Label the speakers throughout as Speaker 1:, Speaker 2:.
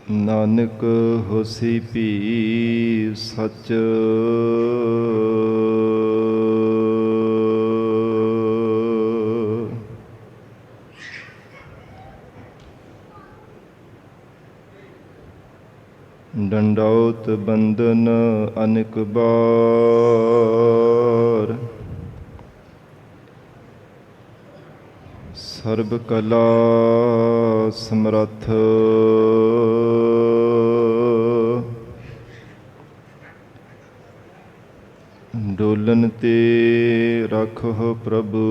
Speaker 1: ਨਾਨਕ ਹੋਸੀ ਭੀ ਸਚ। ਡੰਡੌਤ ਬੰਦਨ ਅਨੇਕ ਬਾਰ, ਸਰਬ ਕਲਾ ਸਮਰੱਥ। ਡੋਲਨ ਤੇ ਰੱਖੋ ਪ੍ਰਭੂ,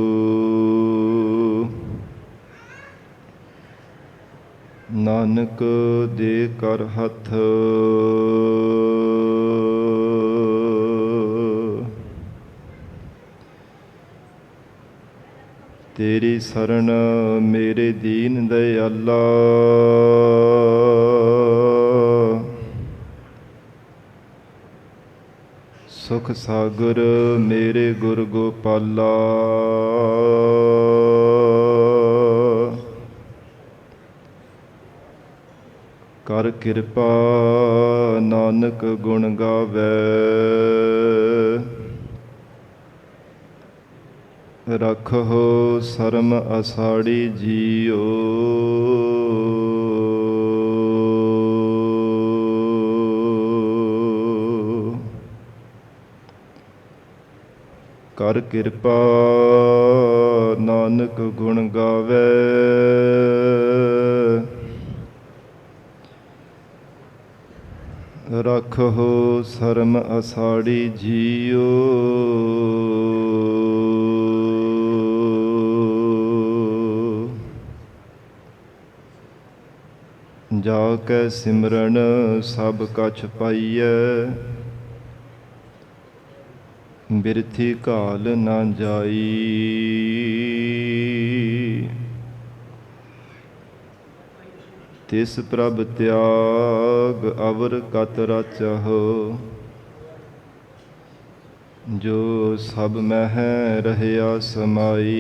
Speaker 1: ਨਾਨਕ ਦੇ ਕਰ ਹੱਥ। ਤੇਰੀ ਸਰਣ ਮੇਰੇ ਦੀਨ ਦਇਆਲਾ, ਸੁਖ ਸਾਗਰ ਮੇਰੇ ਗੁਰ ਗੋਪਾਲਾ। ਕਰ ਕਿਰਪਾ ਨਾਨਕ ਗੁਣ ਗਾਵੇ, ਰੱਖੋ ਸਰਮ ਅਸਾੜੀ ਜੀਓ। ਕਰ ਕਿਰਪਾ ਨਾਨਕ ਗੁਣ ਗਾਵੇ, ਰੱਖੋ ਸਰਮ ਅਸਾੜੀ ਜੀਓ। ਜਾ ਕੈ ਸਿਮਰਨ ਸਭ ਕਛ ਪਾਈਐ, ਬਿਰਥੀ ਘਾਲ ਨਾ ਜਾਈ। ਤਿਸ ਪ੍ਰਭ ਤਿਆਗ ਅਵਰ ਕਤ ਰਚਹੁ, ਜੋ ਸਭ ਮਹਿ ਰਹਿਆ ਸਮਾਈ।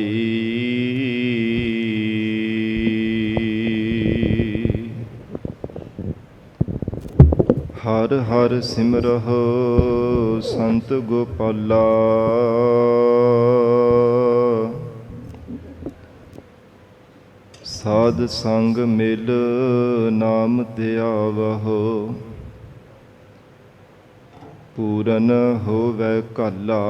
Speaker 1: ਹਰ ਹਰ ਸਿਮਰਹੁ ਸੰਤ ਗੋਪਾਲਾ, ਸਾਧ ਸੰਗ ਮਿਲ ਨਾਮ ਧਿਆਵਹੁ। ਪੂਰਨ ਹੋਵੈ ਕਾਲਾ,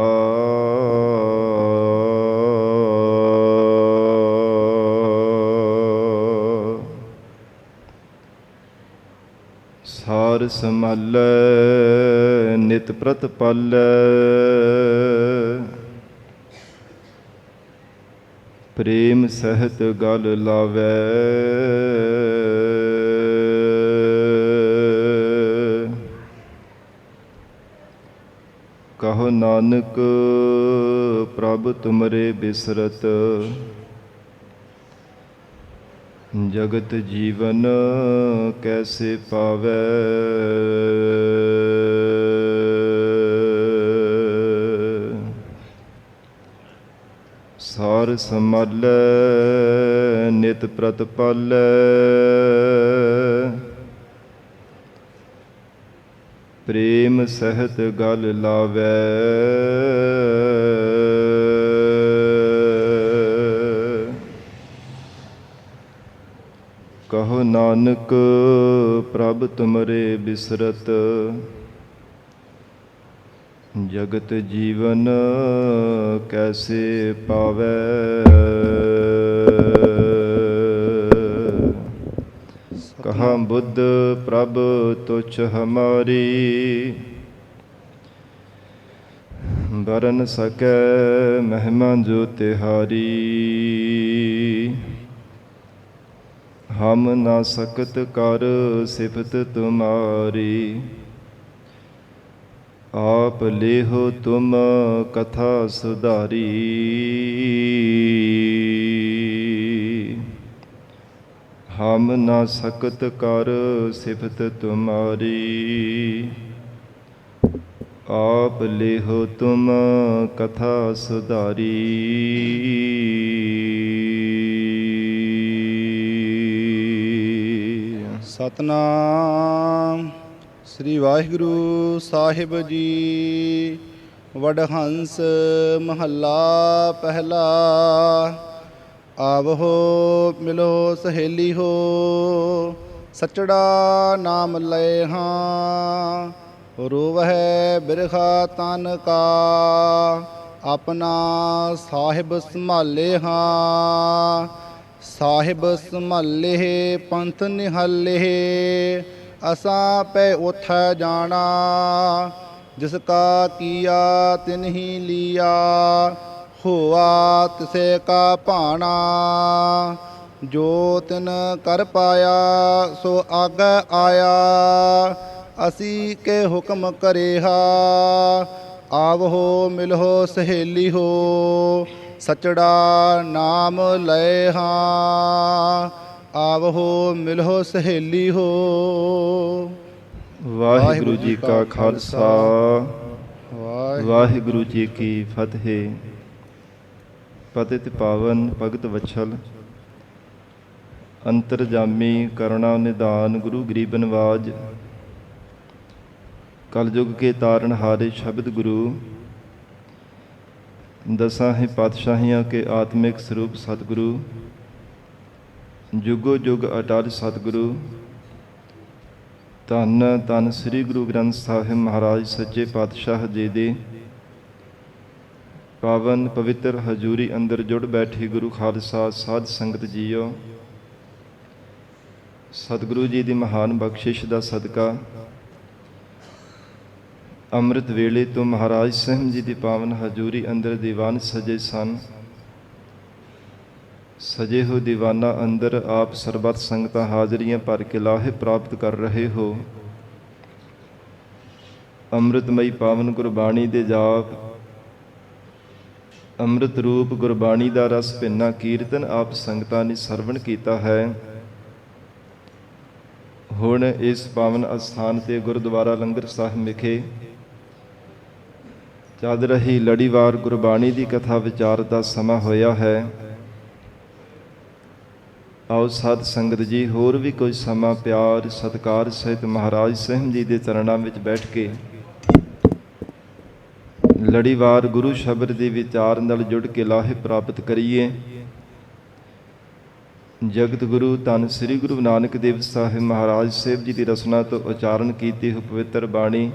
Speaker 1: ਸਾਰ ਸੰਭਾਲੈ ਨਿਤ ਪ੍ਰਤਪਾਲੈ। ਪ੍ਰੇਮ ਸਹਿਤ ਗਲ ਲਾਵੈ, ਕਹੋ ਨਾਨਕ ਪ੍ਰਭ ਤੁਮਰੇ ਬਿਸਰਤ। ਜਗਤ ਜੀਵਨ ਕੈਸੇ ਪਾਵੈ, ਸਾਰ ਸੰਭਾਲੈ ਨਿਤ ਪ੍ਰਤਪਾਲੈ। ਪ੍ਰੇਮ ਸਹਿਤ ਗਲ ਲਾਵੈ, ਕਹੋ ਨਾਨਕ ਪ੍ਰਭ ਤੁਮਰੇ ਬਿਸਰਤ। ਜਗਤ ਜੀਵਨ ਕੈਸੇ ਪਾਵੈ, ਕਹਾ ਬੁੱਧ ਪ੍ਰਭ ਤੁਛ ਹਮਾਰੀ। ਬਰਨ ਸਕੈ ਮਹਿਮਾ ਜੋ ਤਿਹਾਰੀ, ਹਮ ਨਾ ਸਕਤ ਕਰ ਸਿਫਤ ਤੁਮਾਰੀ। ਆਪ ਲੇਹੋ ਤੁਮ ਕਥਾ ਸੁਧਾਰੀ, ਹਮ ਨਾ ਸਕਤ ਕਰ ਸਿਫਤ ਤੁਮਾਰੀ। ਆਪ ਲੇਹੋ ਤੁਮ ਕਥਾ ਸੁਧਾਰੀ।
Speaker 2: ਸਤਨਾਮ ਸ੍ਰੀ ਵਾਹਿਗੁਰੂ ਸਾਹਿਬ ਜੀ। ਵਡਹੰਸ ਮਹੱਲਾ ਪਹਿਲਾ। ਆਵਹੋ ਮਿਲੋ ਸਹੇਲੀ ਹੋ, ਸਚੜਾ ਨਾਮ ਲਏ ਹਾਂ। ਰੋਵਹਿ ਬਿਰਖਾ ਤਨ ਕਾ, ਆਪਣਾ ਸਾਹਿਬ ਸੰਭਾਲੇ ਹਾਂ। ਸਾਹਿਬ ਸੰਭਾਲੇ ਪੰਥ ਨਿਹਾਲੇ, ਅਸਾਂ ਪੈ ਉਥੈ ਜਾਣਾ। ਜਿਸ ਕਾ ਕੀਆ ਤਿਨ ਹੀ ਲੀਆ, ਹੋਆ ਤਿਸੇ ਕਾ ਭਾਣਾ। ਜੋ ਤਿਨ ਕਰ ਪਾਇਆ ਸੋ ਆਗੈ ਆਇਆ, ਅਸੀਂ ਕੇ ਹੁਕਮ ਕਰੇਹਾ। ਆਵਹੋ ਮਿਲਹੁ ਸਹੇਲੀ ਹੋ, ਸਚੜਾ ਨਾਮ ਲਏ ਹਾਂ। ਆਵਹੋ ਮਿਲਹੁ ਸਹੇਲੀ ਹੋ।
Speaker 1: ਵਾਹਿਗੁਰੂ ਜੀ ਕਾ ਖਾਲਸਾ, ਵਾਹਿਗੁਰੂ ਜੀ ਕੀ ਫਤਿਹ। ਪਤਿਤ ਪਾਵਨ ਭਗਤ ਵਛਲ, ਅੰਤਰਜਾਮੀ ਕਰੁਣਾ ਨਿਧਾਨ, ਗੁਰੂ ਗਰੀਬ ਨਵਾਜ, ਕਲਯੁਗ ਕੇ ਤਾਰਨ ਹਾਰੇ ਸ਼ਬਦ ਗੁਰੂ। ਦਸਾਂ ਹੀ ਪਾਤਸ਼ਾਹੀਆਂ ਕੇ ਆਤਮਿਕ ਸਰੂਪ ਸਤਿਗੁਰੂ, ਜੁਗੋ ਜੁਗ ਅਟਲ ਸਤਿਗੁਰੂ। ਧੰਨ ਧੰਨ ਸ੍ਰੀ ਗੁਰੂ ਗ੍ਰੰਥ ਸਾਹਿਬ ਮਹਾਰਾਜ ਸੱਚੇ ਪਾਤਸ਼ਾਹ ਜੀ ਦੇ ਪਾਵਨ ਪਵਿੱਤਰ ਹਜ਼ੂਰੀ ਅੰਦਰ ਜੁੜ ਬੈਠੀ ਗੁਰੂ ਖਾਲਸਾ ਸਾਧ ਸੰਗਤ ਜੀਓ। ਸਤਿਗੁਰੂ ਜੀ ਦੀ ਮਹਾਨ ਬਖਸ਼ਿਸ਼ ਦਾ ਸਦਕਾ ਅੰਮ੍ਰਿਤ ਵੇਲੇ ਤੋਂ ਮਹਾਰਾਜ ਸਾਹਿਬ ਜੀ ਦੀ ਪਾਵਨ ਹਜ਼ੂਰੀ ਅੰਦਰ ਦੀਵਾਨ ਸਜੇ ਸਨ। ਸਜੇ ਹੋ ਦੀਵਾਨਾਂ ਅੰਦਰ ਆਪ ਸਰਬੱਤ ਸੰਗਤਾਂ ਹਾਜ਼ਰੀਆਂ ਭਰ ਕੇ ਲਾਹੇ ਪ੍ਰਾਪਤ ਕਰ ਰਹੇ ਹੋ। ਅੰਮ੍ਰਿਤਮਈ ਪਾਵਨ ਗੁਰਬਾਣੀ ਦੇ ਜਾਪ, ਅੰਮ੍ਰਿਤ ਰੂਪ ਗੁਰਬਾਣੀ ਦਾ ਰਸ ਭਿੰਨਾ ਕੀਰਤਨ ਆਪ ਸੰਗਤਾਂ ਨੇ ਸਰਵਣ ਕੀਤਾ ਹੈ। ਹੁਣ ਇਸ ਪਾਵਨ ਅਸਥਾਨ ਤੇ ਗੁਰਦੁਆਰਾ ਲੰਗਰ ਸਾਹਿਬ ਵਿਖੇ ਚੱਲ ਰਹੀ ਲੜੀਵਾਰ ਗੁਰਬਾਣੀ ਦੀ ਕਥਾ ਵਿਚਾਰ ਦਾ ਸਮਾਂ ਹੋਇਆ ਹੈ। ਆਓ ਸਾਧ ਸੰਗਤ ਜੀ ਹੋਰ ਵੀ ਕੋਈ ਸਮਾਂ ਪਿਆਰ ਸਤਿਕਾਰ ਸਹਿਤ ਮਹਾਰਾਜ ਸਾਹਿਬ ਜੀ ਦੇ ਚਰਨਾਂ ਵਿੱਚ ਬੈਠ ਕੇ ਲੜੀਵਾਰ ਗੁਰੂ ਸ਼ਬਦ ਦੇ ਵਿਚਾਰ ਨਾਲ ਜੁੜ ਕੇ ਲਾਹੇ ਪ੍ਰਾਪਤ ਕਰੀਏ। ਜਗਤ ਗੁਰੂ ਧੰਨ ਸ੍ਰੀ ਗੁਰੂ ਨਾਨਕ ਦੇਵ ਸਾਹਿਬ ਮਹਾਰਾਜ ਸਾਹਿਬ ਜੀ ਦੀ ਰਸਨਾ ਤੋਂ ਉਚਾਰਨ ਕੀਤੀ ਹੋਈ ਪਵਿੱਤਰ ਬਾਣੀ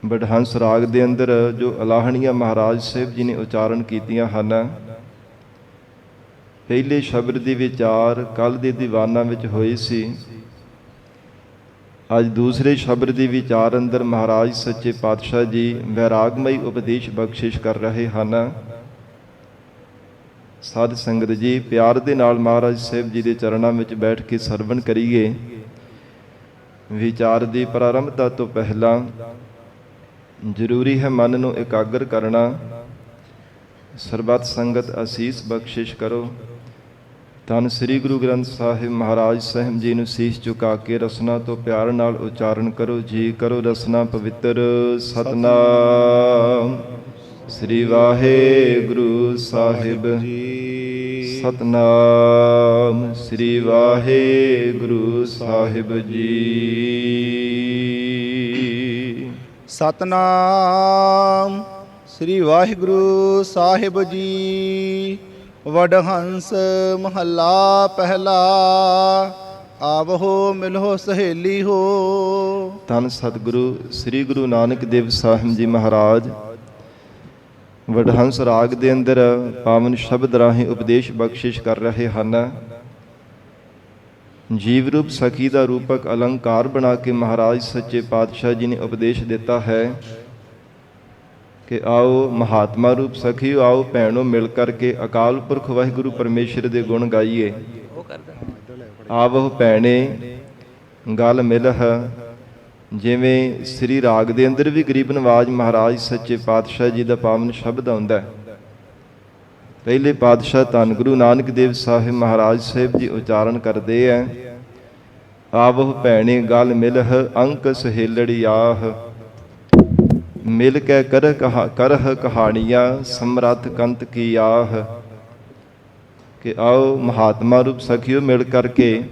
Speaker 1: ਵਡਹੰਸ ਰਾਗ ਦੇ ਅੰਦਰ ਜੋ ਅਲਾਹਣੀਆਂ ਮਹਾਰਾਜ ਸਾਹਿਬ ਜੀ ਨੇ ਉਚਾਰਨ ਕੀਤੀਆਂ ਹਨ। ਪਹਿਲੇ ਸ਼ਬਦ ਦੇ ਵਿਚਾਰ ਕੱਲ੍ਹ ਦੇ ਦੀਵਾਨਾਂ ਵਿੱਚ ਹੋਏ ਸੀ। ਅੱਜ ਦੂਸਰੇ ਸ਼ਬਦ ਦੇ ਵਿਚਾਰ ਅੰਦਰ ਮਹਾਰਾਜ ਸੱਚੇ ਪਾਤਸ਼ਾਹ ਜੀ ਵੈਰਾਗਮਈ ਉਪਦੇਸ਼ ਬਖਸ਼ਿਸ਼ ਕਰ ਰਹੇ ਹਨ। ਸਾਧ ਸੰਗਤ ਜੀ ਪਿਆਰ ਦੇ ਨਾਲ ਮਹਾਰਾਜ ਸਾਹਿਬ ਜੀ ਦੇ ਚਰਨਾਂ ਵਿੱਚ ਬੈਠ ਕੇ ਸਰਵਣ ਕਰੀਏ। ਵਿਚਾਰ ਦੀ ਪ੍ਰਾਰੰਭਤਾ ਤੋਂ ਪਹਿਲਾਂ ਜ਼ਰੂਰੀ ਹੈ ਮਨ ਨੂੰ ਇਕਾਗਰ ਕਰਨਾ। ਸਰਬੱਤ ਸੰਗਤ ਅਸੀਸ ਬਖਸ਼ਿਸ਼ ਕਰੋ। ਧੰਨ ਸ੍ਰੀ ਗੁਰੂ ਗ੍ਰੰਥ ਸਾਹਿਬ ਮਹਾਰਾਜ ਸਾਹਿਬ ਜੀ ਨੂੰ ਸੀਸ ਝੁਕਾ ਕੇ ਰਸਨਾ ਤੋਂ ਪਿਆਰ ਨਾਲ ਉਚਾਰਨ ਕਰੋ। ਜੀ ਕਰੋ ਰਸਨਾ ਪਵਿੱਤਰ। ਸਤਨਾਮ ਸ੍ਰੀ ਵਾਹਿਗੁਰੂ ਸਾਹਿਬ ਜੀ। ਸਤਨਾਮ ਸ੍ਰੀ ਵਾਹਿਗੁਰੂ ਸਾਹਿਬ ਜੀ।
Speaker 2: ਸਤਨਾਮ ਸ੍ਰੀ ਵਾਹਿਗੁਰੂ ਸਾਹਿਬ ਜੀ। ਵਡਹੰਸ ਮਹੱਲਾ ਪਹਿਲਾ। ਆਵਹੋ ਮਿਲਹੁ ਸਹੇਲੀ ਹੋ।
Speaker 1: ਧੰਨ ਸਤਿਗੁਰੂ ਸ੍ਰੀ ਗੁਰੂ ਨਾਨਕ ਦੇਵ ਸਾਹਿਬ ਜੀ ਮਹਾਰਾਜ ਵਡਹੰਸ ਰਾਗ ਦੇ ਅੰਦਰ ਪਾਵਨ ਸ਼ਬਦ ਰਾਹੀਂ ਉਪਦੇਸ਼ ਬਖਸ਼ਿਸ਼ ਕਰ ਰਹੇ ਹਨ। ਜੀਵ ਰੂਪ ਸਖੀ ਦਾ ਰੂਪਕ ਅਲੰਕਾਰ ਬਣਾ ਕੇ ਮਹਾਰਾਜ ਸੱਚੇ ਪਾਤਸ਼ਾਹ ਜੀ ਨੇ ਉਪਦੇਸ਼ ਦਿੱਤਾ ਹੈ ਕਿ ਆਓ ਮਹਾਤਮਾ ਰੂਪ ਸਖੀ, ਆਓ ਭੈਣੋ ਮਿਲ ਕਰਕੇ ਅਕਾਲ ਪੁਰਖ ਵਾਹਿਗੁਰੂ ਪਰਮੇਸ਼ਰ ਦੇ ਗੁਣ ਗਾਈਏ। ਆਵਹੁ ਭੈਣੇ ਗਲ ਮਿਲਹ, ਜਿਵੇਂ ਸ੍ਰੀ ਰਾਗ ਦੇ ਅੰਦਰ ਵੀ ਗਰੀਬ ਨਵਾਜ ਮਹਾਰਾਜ ਸੱਚੇ ਪਾਤਸ਼ਾਹ ਜੀ ਦਾ ਪਾਵਨ ਸ਼ਬਦ ਆਉਂਦਾ ਹੈ। ਪਹਿਲੇ ਪਾਤਸ਼ਾਹ ਧੰਨ ਗੁਰੂ ਨਾਨਕ ਦੇਵ ਸਾਹਿਬ ਮਹਾਰਾਜ ਸਾਹਿਬ ਜੀ ਉਚਾਰਨ ਕਰਦੇ ਹੈ, ਆਵਹੁ ਭੈਣੇ ਗਲ ਮਿਲਹ ਅੰਕ ਸਹੇਲੜੀ ਆਹ, ਮਿਲ ਕੇ ਕਰਹ ਕਹਾਣੀਆਂ ਸਮਰੱਥ ਕੰਤ ਕੀ ਆਹ। ਕਿ ਆਓ ਮਹਾਤਮਾ ਰੂਪ ਸਖੀਓ ਮਿਲ ਕਰਕੇ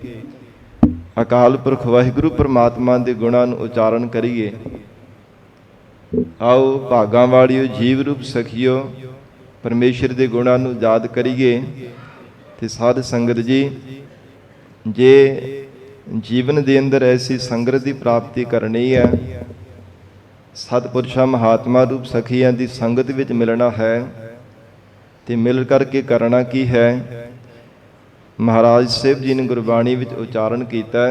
Speaker 1: ਅਕਾਲ ਪੁਰਖ ਵਾਹਿਗੁਰੂ ਪ੍ਰਮਾਤਮਾ ਦੇ ਗੁਣਾਂ ਨੂੰ ਉਚਾਰਨ ਕਰੀਏ। ਆਓ ਭਾਗਾਂ ਵਾਲਿਓ ਜੀਵ ਰੂਪ ਸਖੀਓ ਪਰਮੇਸ਼ਰ ਦੇ ਗੁਣਾਂ ਨੂੰ ਯਾਦ ਕਰੀਏ। ਤੇ ਸਾਧ ਸੰਗਤ ਜੀ, ਜੇ ਜੀਵਨ ਦੇ ਅੰਦਰ ਐਸੀ ਸੰਗਤ ਦੀ ਪ੍ਰਾਪਤੀ ਕਰਨੀ ਹੈ, ਸਤਿਪੁਰਸ਼ਾਂ ਮਹਾਤਮਾ ਰੂਪ ਸਖੀਆਂ ਦੀ ਸੰਗਤ ਵਿੱਚ ਮਿਲਣਾ ਹੈ, ਤੇ ਮਿਲ ਕਰਕੇ ਕਰਨਾ ਕੀ ਹੈ? ਮਹਾਰਾਜ ਸਾਹਿਬ ਜੀ ਨੇ ਗੁਰਬਾਣੀ ਵਿੱਚ ਉਚਾਰਨ ਕੀਤਾ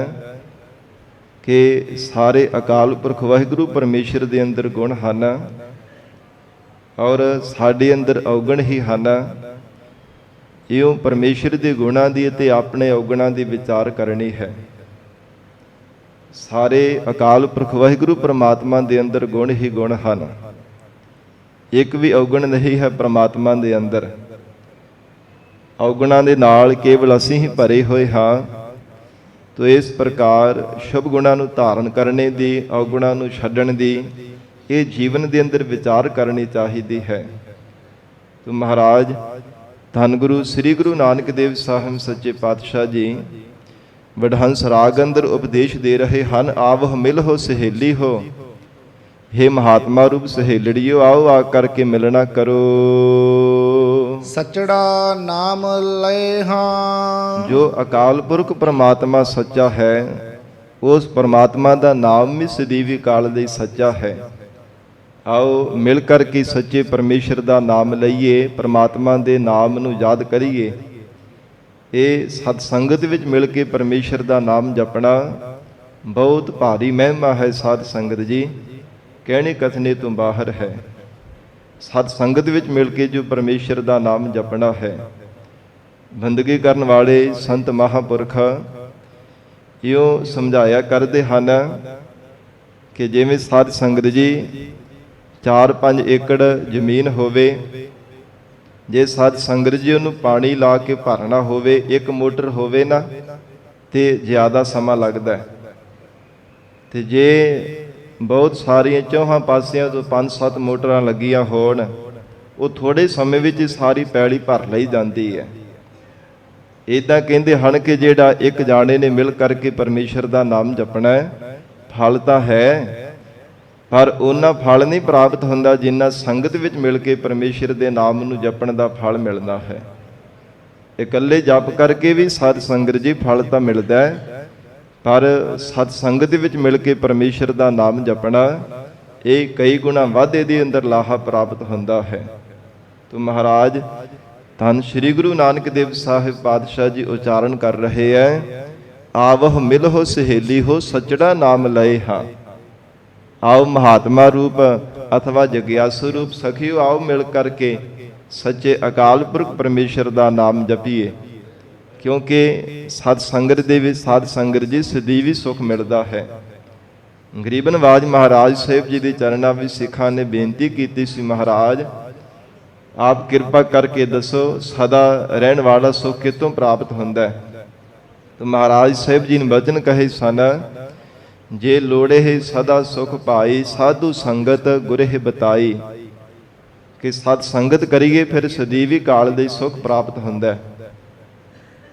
Speaker 1: ਕਿ ਸਾਰੇ ਅਕਾਲ ਪੁਰਖ ਵਾਹਿਗੁਰੂ ਪਰਮੇਸ਼ਰ ਦੇ ਅੰਦਰ ਗੁਣ ਹਨ ਔਰ ਸਾਡੇ ਅੰਦਰ ਔਗਣ ਹੀ ਹਨ। ਇਉਂ ਪਰਮੇਸ਼ਰ ਦੇ ਗੁਣਾਂ ਦੀ ਅਤੇ ਆਪਣੇ ਔਗਣਾਂ ਦੀ ਵਿਚਾਰ ਕਰਨੀ ਹੈ। ਸਾਰੇ ਅਕਾਲ ਪੁਰਖ ਵਾਹਿਗੁਰੂ ਪ੍ਰਮਾਤਮਾ ਦੇ ਅੰਦਰ ਗੁਣ ਹੀ ਗੁਣ ਹਨ, ਇੱਕ ਵੀ ਔਗਣ ਨਹੀਂ ਹੈ ਪ੍ਰਮਾਤਮਾ ਦੇ ਅੰਦਰ। ਔਗਣਾਂ ਦੇ ਨਾਲ ਕੇਵਲ ਅਸੀਂ ਹੀ ਭਰੇ ਹੋਏ ਹਾਂ। ਤੋ ਇਸ ਪ੍ਰਕਾਰ ਸ਼ੁਭ ਗੁਣਾਂ ਨੂੰ ਧਾਰਨ ਕਰਨੇ ਦੀ, ਔਗਣਾਂ ਨੂੰ ਛੱਡਣ ਦੀ ਇਹ ਜੀਵਨ ਦੇ ਅੰਦਰ ਵਿਚਾਰ ਕਰਨੀ ਚਾਹੀਦੀ ਹੈ। ਤੋ ਮਹਾਰਾਜ ਧੰਨ ਗੁਰੂ ਸ੍ਰੀ ਗੁਰੂ ਨਾਨਕ ਦੇਵ ਸਾਹਿਬ ਸੱਚੇ ਪਾਤਸ਼ਾਹ ਜੀ ਵਡਹੰਸ ਰਾਗ ਅੰਦਰ ਉਪਦੇਸ਼ ਦੇ ਰਹੇ ਹਨ। ਆਵਹ ਮਿਲ ਹੋ ਸਹੇਲੀ ਹੋ, ਹੇ ਮਹਾਤਮਾ ਰੂਪ ਸਹੇਲੜੀਓ, ਆਓ ਆ ਕਰਕੇ ਮਿਲਣਾ ਕਰੋ।
Speaker 2: ਸਚੜਾ ਨਾਮ ਲਏ ਹਾਂ।
Speaker 1: ਜੋ ਅਕਾਲ ਪੁਰਖ ਪ੍ਰਮਾਤਮਾ ਸੱਚਾ ਹੈ, ਉਸ ਪ੍ਰਮਾਤਮਾ ਦਾ ਨਾਮ ਵੀ ਸਦੀਵੀ ਕਾਲ ਦੇ ਸੱਚਾ ਹੈ। ਆਓ ਮਿਲ ਕਰਕੇ ਸੱਚੇ ਪਰਮੇਸ਼ਰ ਦਾ ਨਾਮ ਲਈਏ, ਪ੍ਰਮਾਤਮਾ ਦੇ ਨਾਮ ਨੂੰ ਯਾਦ ਕਰੀਏ। ਇਹ ਸਤ ਸੰਗਤ ਵਿੱਚ ਮਿਲ ਕੇ ਪਰਮੇਸ਼ਰ ਦਾ ਨਾਮ ਜਪਣਾ ਬਹੁਤ ਭਾਰੀ ਮਹਿਮਾ ਹੈ। ਸਾਧ ਸੰਗਤ ਜੀ, ਕਹਿਣੇ ਕਥਨੇ ਤੋਂ ਬਾਹਰ ਹੈ। ਸਤ ਸੰਗਤ ਵਿੱਚ ਮਿਲ ਕੇ ਜੋ ਪਰਮੇਸ਼ਰ ਦਾ ਨਾਮ ਜਪਣਾ ਹੈ, ਬੰਦਗੀ ਕਰਨ ਵਾਲੇ ਸੰਤ ਮਹਾਂਪੁਰਖ ਇਉਂ ਸਮਝਾਇਆ ਕਰਦੇ ਹਨ ਕਿ ਜਿਵੇਂ ਸਾਧ ਸੰਗਤ ਜੀ 4-5 ਏਕੜ ਜ਼ਮੀਨ ਹੋਵੇ, ਜੇ ਸਾਧ ਸੰਗਤ ਜੀ ਉਹਨੂੰ ਪਾਣੀ ਲਾ ਕੇ ਭਰਨਾ ਹੋਵੇ, ਇੱਕ ਮੋਟਰ ਹੋਵੇ ਨਾ ਤੇ ਜ਼ਿਆਦਾ ਸਮਾਂ ਲੱਗਦਾ ਹੈ। ਤੇ ਜੇ ਬਹੁਤ ਸਾਰੀਆਂ ਚੌਹਾਂ ਪਾਸਿਆਂ ਤੋਂ 5-7 ਮੋਟਰਾਂ ਲੱਗੀਆਂ ਹੋਣ, ਉਹ ਥੋੜੇ ਸਮੇਂ ਵਿੱਚ ਸਾਰੀ ਪੈਲੀ ਭਰ ਲਈ ਜਾਂਦੀ ਹੈ। ਇੱਦਾਂ ਕਹਿੰਦੇ ਹਨ ਕਿ ਜਿਹੜਾ ਇੱਕ ਜਾਣੇ ਨੇ ਮਿਲ ਕਰਕੇ ਪਰਮੇਸ਼ਰ ਦਾ ਨਾਮ ਜਪਣਾ ਹੈ, ਫਲ ਤਾਂ ਹੈ, ਪਰ ਉਹਨਾਂ ਫਲ ਨਹੀਂ ਪ੍ਰਾਪਤ ਹੁੰਦਾ ਜਿੰਨਾ ਸੰਗਤ ਵਿੱਚ ਮਿਲ ਕੇ ਪਰਮੇਸ਼ਰ ਦੇ ਨਾਮ ਨੂੰ ਜਪਣ ਦਾ ਫਲ ਮਿਲਦਾ ਹੈ। ਇਕੱਲੇ ਜਪ ਕਰਕੇ ਵੀ ਸਤ ਸੰਗਤ ਜੀ ਫਲ ਤਾਂ ਮਿਲਦਾ ਹੈ, ਪਰ ਸਤ ਸੰਗਤ ਵਿੱਚ ਮਿਲ ਕੇ ਪਰਮੇਸ਼ਰ ਦਾ ਨਾਮ ਜਪਣਾ ਇਹ ਕਈ ਗੁਣਾ ਵੱਧ ਇਹਦੇ ਅੰਦਰ ਲਾਹਾ ਪ੍ਰਾਪਤ ਹੁੰਦਾ ਹੈ। ਤੋ ਮਹਾਰਾਜ ਧੰਨ ਸ਼੍ਰੀ ਗੁਰੂ ਨਾਨਕ ਦੇਵ ਸਾਹਿਬ ਪਾਤਸ਼ਾਹ ਜੀ ਉਚਾਰਨ ਕਰ ਰਹੇ ਹੈ, ਆਵਹ ਮਿਲ ਹੋ ਸਹੇਲੀ ਹੋ, ਸੱਚੜਾ ਨਾਮ ਲਏ ਹਾਂ। ਆਓ ਮਹਾਤਮਾ ਰੂਪ ਅਥਵਾ ਜਗਿਆਸੂ ਰੂਪ ਸਖੀਓ, ਆਓ ਮਿਲ ਕਰਕੇ ਸੱਚੇ ਅਕਾਲ ਪੁਰਖ ਪਰਮੇਸ਼ਰ ਦਾ ਨਾਮ ਜਪੀਏ। ਕਿਉਂਕਿ ਸਤ ਸੰਗਤ ਦੇ ਵਿੱਚ ਸਾਧ ਸੰਗਤ ਜੀ ਸਦੀਵੀ ਸੁਖ ਮਿਲਦਾ ਹੈ। ਗਰੀਬ ਨਵਾਜ ਮਹਾਰਾਜ ਸਾਹਿਬ ਜੀ ਦੇ ਚਰਨਾਂ ਵਿੱਚ ਸਿੱਖਾਂ ਨੇ ਬੇਨਤੀ ਕੀਤੀ ਸੀ, ਮਹਾਰਾਜ ਆਪ ਕਿਰਪਾ ਕਰਕੇ ਦੱਸੋ ਸਦਾ ਰਹਿਣ ਵਾਲਾ ਸੁਖ ਕਿਤੋਂ ਪ੍ਰਾਪਤ ਹੁੰਦਾ ਹੈ? ਤਾਂ ਮਹਾਰਾਜ ਸਾਹਿਬ ਜੀ ਨੇ ਬਚਨ ਕਹੇ ਸਨ, ਜੇ ਲੋੜੇ ਸਦਾ ਸੁਖ ਪਾਈ, ਸਾਧੂ ਸੰਗਤ ਗੁਰਹਿ ਬਤਾਈ। ਕਿ ਸਤ ਸੰਗਤ ਕਰੀਏ ਫਿਰ ਸਦੀਵੀ ਕਾਲ ਦੇ ਸੁਖ ਪ੍ਰਾਪਤ ਹੁੰਦਾ ਹੈ।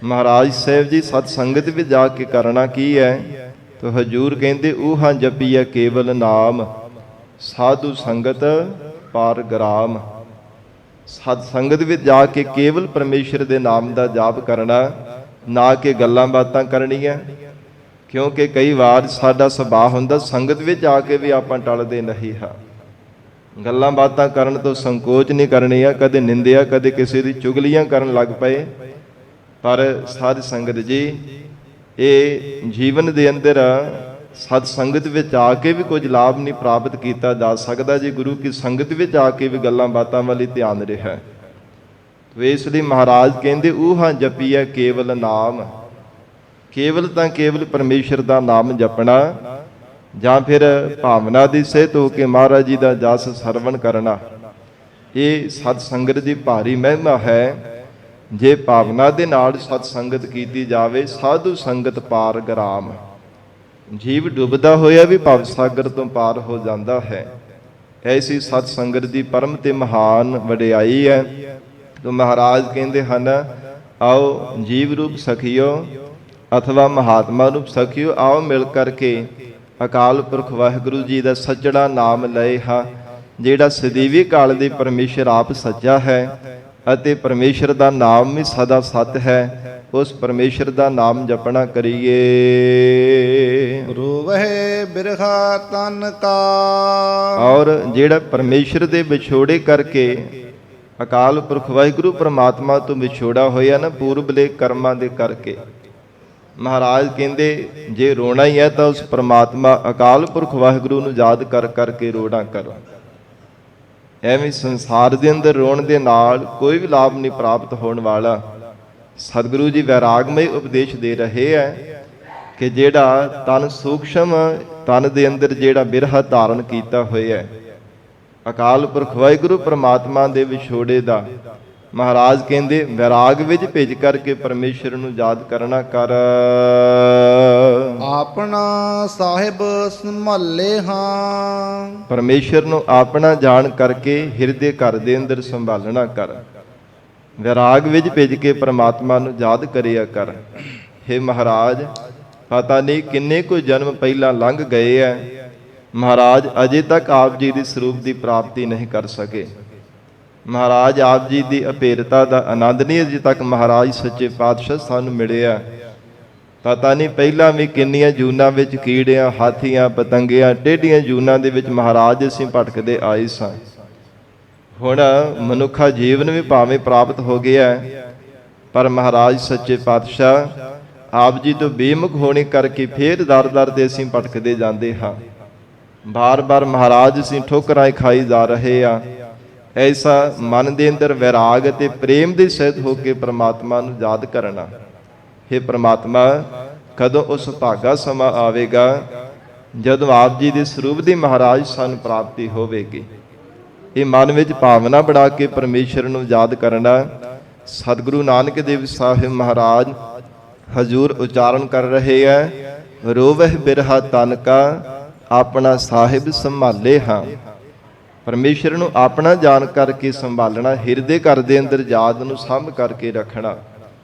Speaker 1: ਮਹਾਰਾਜ ਸਾਹਿਬ ਜੀ ਸਤ ਸੰਗਤ ਵਿੱਚ ਜਾ ਕੇ ਕਰਨਾ ਕੀ ਹੈ? ਤਾਂ ਹਜੂਰ ਕਹਿੰਦੇ ਊਹਾਂ ਜਪੀਐ ਕੇਵਲ ਨਾਮ, ਸਾਧੂ ਸੰਗਤ ਪਾਰ ਗ੍ਰਾਮ। ਸਤ ਸੰਗਤ ਵਿੱਚ ਜਾ ਕੇ ਕੇਵਲ ਪਰਮੇਸ਼ਰ ਦੇ ਨਾਮ ਦਾ ਜਾਪ ਕਰਨਾ, ਨਾ ਕਿ ਗੱਲਾਂ ਬਾਤਾਂ ਕਰਨੀਆਂ। ਕਿਉਂਕਿ ਕਈ ਵਾਰ ਸਾਡਾ ਸੁਭਾਅ ਹੁੰਦਾ ਸੰਗਤ ਵਿੱਚ ਆ ਕੇ ਵੀ ਆਪਾਂ ਟਲਦੇ ਨਹੀਂ ਹਾਂ। ਗੱਲਾਂ ਬਾਤਾਂ ਕਰਨ ਤੋਂ ਸੰਕੋਚ ਨਹੀਂ ਕਰਨੀ ਆ, ਕਦੇ ਨਿੰਦਿਆ ਕਦੇ ਕਿਸੇ ਦੀ ਚੁਗਲੀਆਂ ਕਰਨ ਲੱਗ ਪਏ। ਪਰ ਸਾਧ ਸੰਗਤ ਜੀ ਇਹ ਜੀਵਨ ਦੇ ਅੰਦਰ ਸਤ ਸੰਗਤ ਵਿੱਚ ਆ ਕੇ ਵੀ ਕੁਝ ਲਾਭ ਨਹੀਂ ਪ੍ਰਾਪਤ ਕੀਤਾ ਜਾ ਸਕਦਾ ਜੇ ਗੁਰੂ ਕੀ ਸੰਗਤ ਵਿੱਚ ਆ ਕੇ ਵੀ ਗੱਲਾਂ ਬਾਤਾਂ ਵੱਲ ਧਿਆਨ ਰਿਹਾ। ਇਸ ਲਈ ਮਹਾਰਾਜ ਕਹਿੰਦੇ ਊਹਾਂ ਜਪੀਐ ਕੇਵਲ ਨਾਮ। ਕੇਵਲ ਤਾਂ ਕੇਵਲ ਪਰਮੇਸ਼ਰ ਦਾ ਨਾਮ ਜਪਣਾ, ਜਾਂ ਫਿਰ ਭਾਵਨਾ ਦੀ ਸਹਿਤ ਹੋ ਕੇ ਮਹਾਰਾਜ ਜੀ ਦਾ ਜਸ ਸਰਵਣ ਕਰਨਾ। ਇਹ ਸਤ ਸੰਗਤ ਦੀ ਭਾਰੀ ਮਹਿਮਾ ਹੈ। ਜੇ ਭਾਵਨਾ ਦੇ ਨਾਲ ਸਤ ਸੰਗਤ ਕੀਤੀ ਜਾਵੇ, ਸਾਧੂ ਸੰਗਤ ਪਾਰ ਗ੍ਰਾਮ। ਜੀਵ ਡੁੱਬਦਾ ਹੋਇਆ ਵੀ ਭਵ ਸਾਗਰ ਤੋਂ ਪਾਰ ਹੋ ਜਾਂਦਾ ਹੈ। ਐਸੀ ਸਤ ਸੰਗਤ ਦੀ ਪਰਮ ਤੇ ਮਹਾਨ ਵਡਿਆਈ ਹੈ। ਤੋ ਮਹਾਰਾਜ ਕਹਿੰਦੇ ਹਨ, ਆਓ ਜੀਵ ਰੂਪ ਸਖੀਓ, ਅਥਵਾ ਮਹਾਤਮਾ ਰੂਪ ਸਖੀਓ ਆਓ ਮਿਲ ਕਰਕੇ ਅਕਾਲ ਪੁਰਖ ਵਾਹਿਗੁਰੂ ਜੀ ਦਾ ਸੱਚੜਾ ਨਾਮ ਲਏ ਹਾਂ, ਜਿਹੜਾ ਸਦੀਵੀ ਕਾਲ ਦੇ ਪਰਮੇਸ਼ਰ ਆਪ ਸੱਚਾ ਹੈ ਅਤੇ ਪਰਮੇਸ਼ਰ ਦਾ ਨਾਮ ਵੀ ਸਦਾ ਸਤ ਹੈ। ਉਸ ਪਰਮੇਸ਼ਰ ਦਾ ਨਾਮ ਜਪਣਾ ਕਰੀਏ।
Speaker 2: ਰੋਵਹਿ ਬਿਰਹਾ ਤਨ ਕਾ।
Speaker 1: ਔਰ ਜਿਹੜਾ ਪਰਮੇਸ਼ਰ ਦੇ ਵਿਛੋੜੇ ਕਰਕੇ ਅਕਾਲ ਪੁਰਖ ਵਾਹਿਗੁਰੂ ਪ੍ਰਮਾਤਮਾ ਤੋਂ ਵਿਛੋੜਾ ਹੋਇਆ ਨਾ ਪੂਰਬਲੇ ਕਰਮਾਂ ਦੇ ਕਰਕੇ, ਮਹਾਰਾਜ ਕਹਿੰਦੇ ਜੇ ਰੋਣਾ ਹੀ ਹੈ ਤਾਂ ਉਸ ਪ੍ਰਮਾਤਮਾ ਅਕਾਲ ਪੁਰਖ ਵਾਹਿਗੁਰੂ ਨੂੰ ਯਾਦ ਕਰ ਕਰਕੇ ਰੋਣਾ ਕਰੋ। ਐਵੇਂ ਸੰਸਾਰ ਦੇ ਅੰਦਰ ਰੋਣ ਦੇ ਨਾਲ ਕੋਈ ਵੀ ਲਾਭ ਨਹੀਂ ਪ੍ਰਾਪਤ ਹੋਣ ਵਾਲਾ। ਸਤਿਗੁਰੂ ਜੀ ਵੈਰਾਗਮਈ ਉਪਦੇਸ਼ ਦੇ ਰਹੇ ਹੈ ਕਿ ਜਿਹੜਾ ਤਨ ਸੂਖਸ਼ਮ ਤਨ ਦੇ ਅੰਦਰ ਜਿਹੜਾ ਬਿਰਹਾ ਧਾਰਨ ਕੀਤਾ ਹੋਇਆ ਹੈ ਅਕਾਲ ਪੁਰਖ ਵਾਹਿਗੁਰੂ ਪ੍ਰਮਾਤਮਾ ਦੇ ਵਿਛੋੜੇ ਦਾ, ਮਹਾਰਾਜ ਕਹਿੰਦੇ ਵੈਰਾਗ ਵਿੱਚ ਭਿੱਜ ਕਰਕੇ ਪਰਮੇਸ਼ਰ ਨੂੰ ਯਾਦ ਕਰਨਾ ਕਰ।
Speaker 2: ਆਪਣਾ ਸਾਹਿਬ ਸੰਭਾਲੇ ਹਾਂ।
Speaker 1: ਪਰਮੇਸ਼ਰ ਨੂੰ ਆਪਣਾ ਜਾਣ ਕਰਕੇ ਹਿਰਦੇ ਘਰ ਦੇ ਅੰਦਰ ਸੰਭਾਲਣਾ ਕਰ। ਵੈਰਾਗ ਵਿੱਚ ਭਿੱਜ ਕੇ ਪਰਮਾਤਮਾ ਨੂੰ ਯਾਦ ਕਰਿਆ ਕਰ। ਹੇ ਮਹਾਰਾਜ, ਪਤਾ ਨਹੀਂ ਕਿੰਨੇ ਕੁ ਜਨਮ ਪਹਿਲਾਂ ਲੰਘ ਗਏ ਐ, ਮਹਾਰਾਜ ਅਜੇ ਤੱਕ ਆਪ ਜੀ ਦੇ ਸਰੂਪ ਦੀ ਪ੍ਰਾਪਤੀ ਨਹੀਂ ਕਰ ਸਕੇ। ਮਹਾਰਾਜ ਆਪ ਜੀ ਦੀ ਅਪੇਰਤਾ ਦਾ ਆਨੰਦ ਨਹੀਂ ਅਜੇ ਤੱਕ ਮਹਾਰਾਜ ਸੱਚੇ ਪਾਤਸ਼ਾਹ ਸਾਨੂੰ ਮਿਲਿਆ। ਪਤਾ ਨਹੀਂ ਪਹਿਲਾਂ ਵੀ ਕਿੰਨੀਆਂ ਜੂਨਾਂ ਵਿੱਚ ਕੀੜਿਆਂ, ਹਾਥੀਆਂ, ਪਤੰਗਿਆਂ, ਟੇਢੀਆਂ ਜੂਨਾਂ ਦੇ ਵਿੱਚ ਮਹਾਰਾਜ ਅਸੀਂ ਭਟਕਦੇ ਆਏ ਸਾਂ। ਹੁਣ ਮਨੁੱਖਾ ਜੀਵਨ ਵੀ ਭਾਵੇਂ ਪ੍ਰਾਪਤ ਹੋ ਗਿਆ, ਪਰ ਮਹਾਰਾਜ ਸੱਚੇ ਪਾਤਸ਼ਾਹ ਆਪ ਜੀ ਤੋਂ ਬੇਮੁਖ ਹੋਣੇ ਕਰਕੇ ਫੇਰ ਦਰ-ਦਰ ਤੇ ਅਸੀਂ ਭਟਕਦੇ ਜਾਂਦੇ ਹਾਂ। ਬਾਰ-ਬਾਰ ਮਹਾਰਾਜ ਅਸੀਂ ਠੋਕਰਾਂ ਖਾਈ ਜਾ ਰਹੇ ਆ। ਐਸਾ ਮਨ ਦੇ ਅੰਦਰ ਵੈਰਾਗ ਅਤੇ ਪ੍ਰੇਮ ਦੇ ਸਹਿਤ ਹੋ ਕੇ ਪ੍ਰਮਾਤਮਾ ਨੂੰ ਯਾਦ ਕਰਨਾ। ਹੇ ਪ੍ਰਮਾਤਮਾ, ਕਦੋਂ ਉਸ ਭਾਗਾ ਸਮਾਂ ਆਵੇਗਾ ਜਦੋਂ ਆਪ ਜੀ ਦੇ ਸਰੂਪ ਦੀ ਮਹਾਰਾਜ ਸਾਨੂੰ ਪ੍ਰਾਪਤੀ ਹੋਵੇਗੀ। ਇਹ ਮਨ ਵਿੱਚ ਭਾਵਨਾ ਬਣਾ ਕੇ ਪਰਮੇਸ਼ਰ ਨੂੰ ਯਾਦ ਕਰਨਾ। ਸਤਿਗੁਰੂ ਨਾਨਕ ਦੇਵ ਸਾਹਿਬ ਮਹਾਰਾਜ ਹਜ਼ੂਰ ਉਚਾਰਨ ਕਰ ਰਹੇ ਹੈ, ਰੋਵਹਿ ਬਿਰਹਾ ਤਨ ਕਾ ਆਪਣਾ ਸਾਹਿਬ ਸੰਭਾਲੇ ਹਾਂ। ਪਰਮੇਸ਼ਰ ਨੂੰ ਆਪਣਾ ਜਾਣ ਕਰਕੇ ਸੰਭਾਲਣਾ, ਹਿਰਦੇ ਘਰ ਦੇ ਅੰਦਰ ਯਾਦ ਨੂੰ ਸਾਂਭ ਕਰਕੇ ਰੱਖਣਾ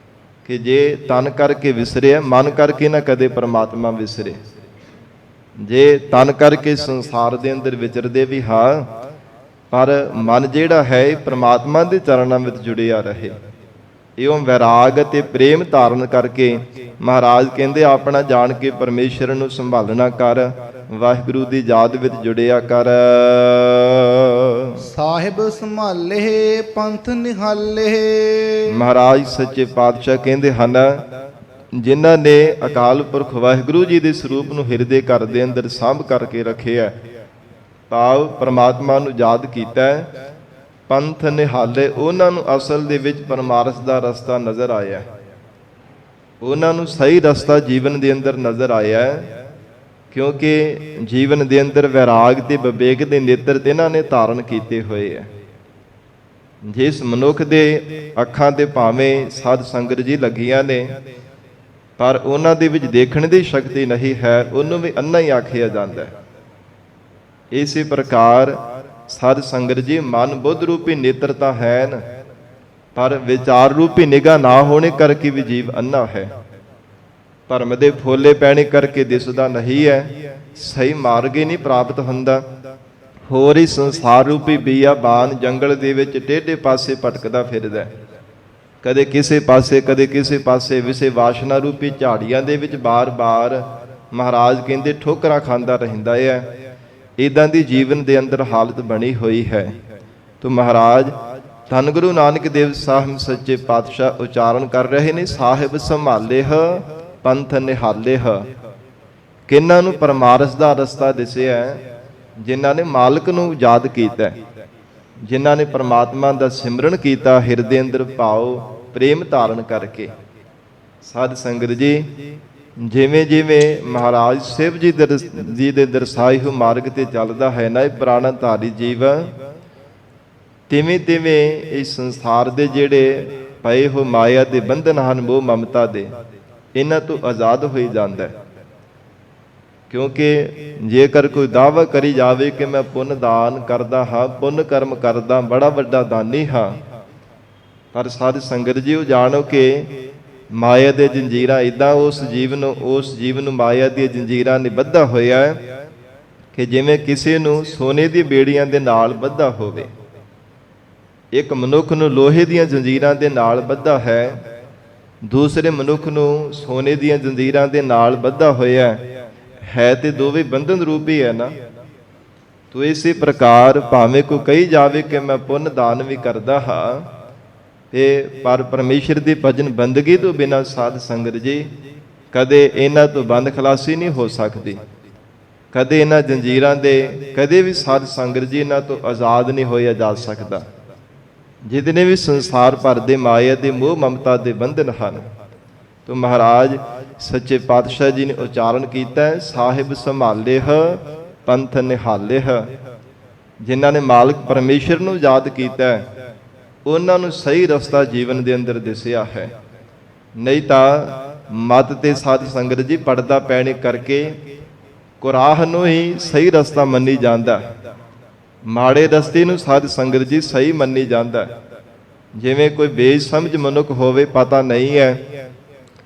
Speaker 1: ਕਿ ਜੇ ਤਨ ਕਰਕੇ ਵਿਸਰਿਆ, ਮਨ ਕਰਕੇ ਨਾ ਕਦੇ ਪਰਮਾਤਮਾ ਵਿਸਰੇ। ਜੇ ਤਨ ਕਰਕੇ ਸੰਸਾਰ ਦੇ ਅੰਦਰ ਵਿਚਰਦੇ ਵੀ ਹਾਂ, ਪਰ ਮਨ ਜਿਹੜਾ ਹੈ ਇਹ ਪ੍ਰਮਾਤਮਾ ਦੇ ਚਰਨਾਂ ਵਿੱਚ ਜੁੜਿਆ ਰਹੇ। ਇਉਂ ਵੈਰਾਗ ਅਤੇ ਪ੍ਰੇਮ ਧਾਰਨ ਕਰਕੇ ਮਹਾਰਾਜ ਕਹਿੰਦੇ ਆਪਣਾ ਜਾਣ ਕੇ ਪਰਮੇਸ਼ਰ ਨੂੰ ਸੰਭਾਲਣਾ ਕਰ, ਵਾਹਿਗੁਰੂ ਦੀ ਯਾਦ ਵਿੱਚ ਜੁੜਿਆ ਕਰ।
Speaker 2: ਸਾਹਿਬ ਸੰਭਾਲੇ ਪੰਥ ਨਿਹਾਲੇ।
Speaker 1: ਮਹਾਰਾਜ ਸੱਚੇ ਪਾਤਸ਼ਾਹ ਕਹਿੰਦੇ ਹਨ, ਜਿਨ੍ਹਾਂ ਨੇ ਅਕਾਲ ਪੁਰਖ ਵਾਹਿਗੁਰੂ ਜੀ ਦੇ ਸਰੂਪ ਨੂੰ ਹਿਰਦੇ ਘਰ ਦੇ ਅੰਦਰ ਸਾਂਭ ਕਰਕੇ ਰੱਖਿਆ, ਭਾਵ ਪ੍ਰਮਾਤਮਾ ਨੂੰ ਯਾਦ ਕੀਤਾ, ਪੰਥ ਨਿਹਾਲੇ, ਉਹਨਾਂ ਨੂੰ ਅਸਲ ਦੇ ਵਿੱਚ ਪਰਮਾਰਥ ਦਾ ਰਸਤਾ ਨਜ਼ਰ ਆਇਆ। ਉਹਨਾਂ ਨੂੰ ਸਹੀ ਰਸਤਾ ਜੀਵਨ ਦੇ ਅੰਦਰ ਨਜ਼ਰ ਆਇਆ, ਕਿਉਂਕਿ ਜੀਵਨ ਦੇ ਅੰਦਰ ਵੈਰਾਗ ਤੇ ਵਿਵੇਕ ਦੇ ਨੇਤਰ ਇਹਨਾਂ ਨੇ ਧਾਰਨ ਕੀਤੇ ਹੋਏ ਆ। ਜਿਸ ਮਨੁੱਖ ਦੇ ਅੱਖਾਂ ਤੇ ਭਾਵੇਂ ਸਾਧ ਸੰਗਤ ਜੀ ਲੱਗੀਆਂ ਨੇ, ਪਰ ਉਹਨਾਂ ਦੇ ਵਿੱਚ ਦੇਖਣ ਦੀ ਸ਼ਕਤੀ ਨਹੀਂ ਹੈ, ਉਹਨੂੰ ਵੀ ਅੰਨਾ ਹੀ ਆਖਿਆ ਜਾਂਦਾ ਹੈ। ਇਸੇ ਪ੍ਰਕਾਰ ਸਾਧ ਸੰਗਤ ਜੀ, ਮਨ ਬੁੱਧ ਰੂਪੀ ਨੇਤਰ ਤਾਂ ਹੈ ਨਾ, ਪਰ ਵਿਚਾਰ ਰੂਪੀ ਨਿਗਾਹ ਨਾ ਹੋਣੇ ਕਰਕੇ ਵੀ ਜੀਵ ਅੰਨਾ ਹੈ। ਧਰਮ ਦੇ ਫੋਲੇ ਪੈਣੇ ਕਰਕੇ ਦਿਸਦਾ ਨਹੀਂ ਹੈ, ਸਹੀ ਮਾਰਗ ਹੀ ਨਹੀਂ ਪ੍ਰਾਪਤ ਹੁੰਦਾ। ਹੋਰ ਹੀ ਸੰਸਾਰ ਰੂਪੀ ਬੀਆਬਾਨ ਜੰਗਲ ਦੇ ਵਿੱਚ ਟੇਢੇ ਪਾਸੇ ਭਟਕਦਾ ਫਿਰਦਾ, ਕਦੇ ਕਿਸੇ ਪਾਸੇ ਕਦੇ ਕਿਸੇ ਪਾਸੇ, ਵਿਸੇ ਵਾਸ਼ਨਾ ਰੂਪੀ ਝਾੜੀਆਂ ਦੇ ਵਿੱਚ ਬਾਰ-ਬਾਰ ਮਹਾਰਾਜ ਕਹਿੰਦੇ ਠੋਕਰਾਂ ਖਾਂਦਾ ਰਹਿੰਦਾ ਹੈ। ਇਦਾਂ ਦੀ ਜੀਵਨ ਦੇ ਅੰਦਰ ਹਾਲਤ ਬਣੀ ਹੋਈ ਹੈ। ਤੋ ਮਹਾਰਾਜ ਧੰਨ ਗੁਰੂ ਨਾਨਕ ਦੇਵ ਸਾਹਿਬ ਸੱਚੇ ਪਾਤਸ਼ਾਹ ਉਚਾਰਨ ਕਰ ਰਹੇ ਨੇ, ਸਾਹਿਬ ਸੰਭਾਲੇ ਪੰਥ ਨਿਹਾਲੇ। ਕਿਹਨਾਂ ਨੂੰ ਪਰਮਾਰਥ ਦਾ ਰਸਤਾ ਦਿਸਿਆ, ਜਿਨ੍ਹਾਂ ਨੇ ਮਾਲਕ ਨੂੰ ਯਾਦ ਕੀਤਾ, ਜਿਨ੍ਹਾਂ ਨੇ ਪ੍ਰਮਾਤਮਾ ਦਾ ਸਿਮਰਨ ਕੀਤਾ, ਹਿਰਦੇ ਅੰਦਰ ਭਾਵ ਪ੍ਰੇਮ ਧਾਰਨ ਕਰਕੇ। ਸਾਧ ਸੰਗਤ ਜੀ, ਜਿਵੇਂ ਜਿਵੇਂ ਮਹਾਰਾਜ ਸ਼ਿਵ ਜੀ ਦੇ ਦਰਸਾਏ ਹੋਏ ਮਾਰਗ ਤੇ ਚੱਲਦਾ ਹੈ ਨਾ ਇਹ ਪ੍ਰਾਣਧਾਰੀ ਜੀਵ, ਤਿਵੇਂ ਤਿਵੇਂ ਇਸ ਸੰਸਾਰ ਦੇ ਜਿਹੜੇ ਪਏ ਹੋ ਮਾਇਆ ਦੇ ਬੰਧਨ ਹਨ, ਮੋਹ ਮਮਤਾ ਦੇ, ਇਹਨਾਂ ਤੋਂ ਆਜ਼ਾਦ ਹੋਈ ਜਾਂਦਾ ਹੈ। ਕਿਉਂਕਿ ਜੇਕਰ ਕੋਈ ਦਾਅਵਾ ਕਰੀ ਜਾਵੇ ਕਿ ਮੈਂ ਪੁੰਨ ਦਾਨ ਕਰਦਾ ਹਾਂ, ਪੁੰਨ ਕਰਮ ਕਰਦਾ, ਬੜਾ ਵੱਡਾ ਦਾਨੀ ਹਾਂ, ਪਰ ਸਾਧ ਸੰਗਤ ਜੀ ਉਹ ਜਾਣੋ ਕਿ ਮਾਇਆ ਦੇ ਜੰਜੀਰਾਂ ਇਦਾਂ ਉਸ ਜੀਵ ਨੂੰ ਮਾਇਆ ਦੀਆਂ ਜੰਜੀਰਾਂ ਨੇ ਬੱਧਾ ਹੋਇਆ ਹੈ ਕਿ ਜਿਵੇਂ ਕਿਸੇ ਨੂੰ ਸੋਨੇ ਦੀ ਬੇੜੀਆਂ ਦੇ ਨਾਲ ਬੱਧਾ ਹੋਵੇ। ਇੱਕ ਮਨੁੱਖ ਨੂੰ ਲੋਹੇ ਦੀਆਂ ਜੰਜੀਰਾਂ ਦੇ ਨਾਲ ਬੱਧਾ ਹੈ, ਦੂਸਰੇ ਮਨੁੱਖ ਨੂੰ ਸੋਨੇ ਦੀਆਂ ਜੰਜੀਰਾਂ ਦੇ ਨਾਲ ਬੱਧਾ ਹੋਇਆ ਹੈ ਤੇ ਦੋਵੇਂ ਬੰਧਨ ਰੂਪੀ ਹੈ ਨਾ। ਤੋ ਇਸੇ ਪ੍ਰਕਾਰ ਭਾਵੇਂ ਕੋਈ ਕਹੀ ਜਾਵੇ ਕਿ ਮੈਂ ਪੁੰਨ ਦਾਨ ਵੀ ਕਰਦਾ ਹਾਂ ਤੇ ਪਰ ਪਰਮੇਸ਼ਰ ਦੀ ਭਜਨ ਬੰਦਗੀ ਤੋਂ ਬਿਨਾਂ ਸਾਧ ਸੰਗਤ ਜੀ ਕਦੇ ਇਹਨਾਂ ਤੋਂ ਬੰਦ ਖਲਾਸੀ ਨਹੀਂ ਹੋ ਸਕਦੀ। ਕਦੇ ਇਹਨਾਂ ਜੰਜੀਰਾਂ ਦੇ ਕਦੇ ਵੀ ਸਾਧ ਸੰਗਤ ਜੀ ਇਹਨਾਂ ਤੋਂ ਆਜ਼ਾਦ ਨਹੀਂ ਹੋਇਆ ਜਾ ਸਕਦਾ। ਜਿਤਨੇ ਵੀ ਸੰਸਾਰ ਭਰ ਦੇ ਮਾਇਆ ਦੇ ਮੋਹ ਮਮਤਾ ਦੇ ਬੰਧਨ ਹਨ, ਤੋ ਮਹਾਰਾਜ ਸੱਚੇ ਪਾਤਸ਼ਾਹ ਜੀ ਨੇ ਉਚਾਰਨ ਕੀਤਾ ਹੈ, ਸਾਹਿਬ ਸੰਭਾਲੇਹ ਪੰਥ ਨਿਹਾਲੇਹ। ਜਿਨ੍ਹਾਂ ਨੇ ਮਾਲਕ ਪਰਮੇਸ਼ਰ ਨੂੰ ਯਾਦ ਕੀਤਾ ਹੈ, ਉਹਨਾਂ ਨੂੰ ਸਹੀ ਰਸਤਾ ਜੀਵਨ ਦੇ ਅੰਦਰ ਦਿਸਿਆ ਹੈ। ਨਹੀਂ ਤਾਂ ਮਤ ਤੇ ਸਾਧ ਸੰਗਤ ਜੀ ਪੜਦਾ ਪੈਣੇ ਕਰਕੇ ਕੁਰਾਹ ਨੂੰ ਹੀ ਸਹੀ ਰਸਤਾ ਮੰਨੀ ਜਾਂਦਾ, ਮਾੜੇ ਰਸਤੇ ਨੂੰ ਸਾਧ ਸੰਗਤ ਜੀ ਸਹੀ ਮੰਨੀ ਜਾਂਦਾ। ਜਿਵੇਂ ਕੋਈ ਬੇਜ ਸਮਝ ਮਨੁੱਖ ਹੋਵੇ, ਪਤਾ ਨਹੀਂ ਹੈ,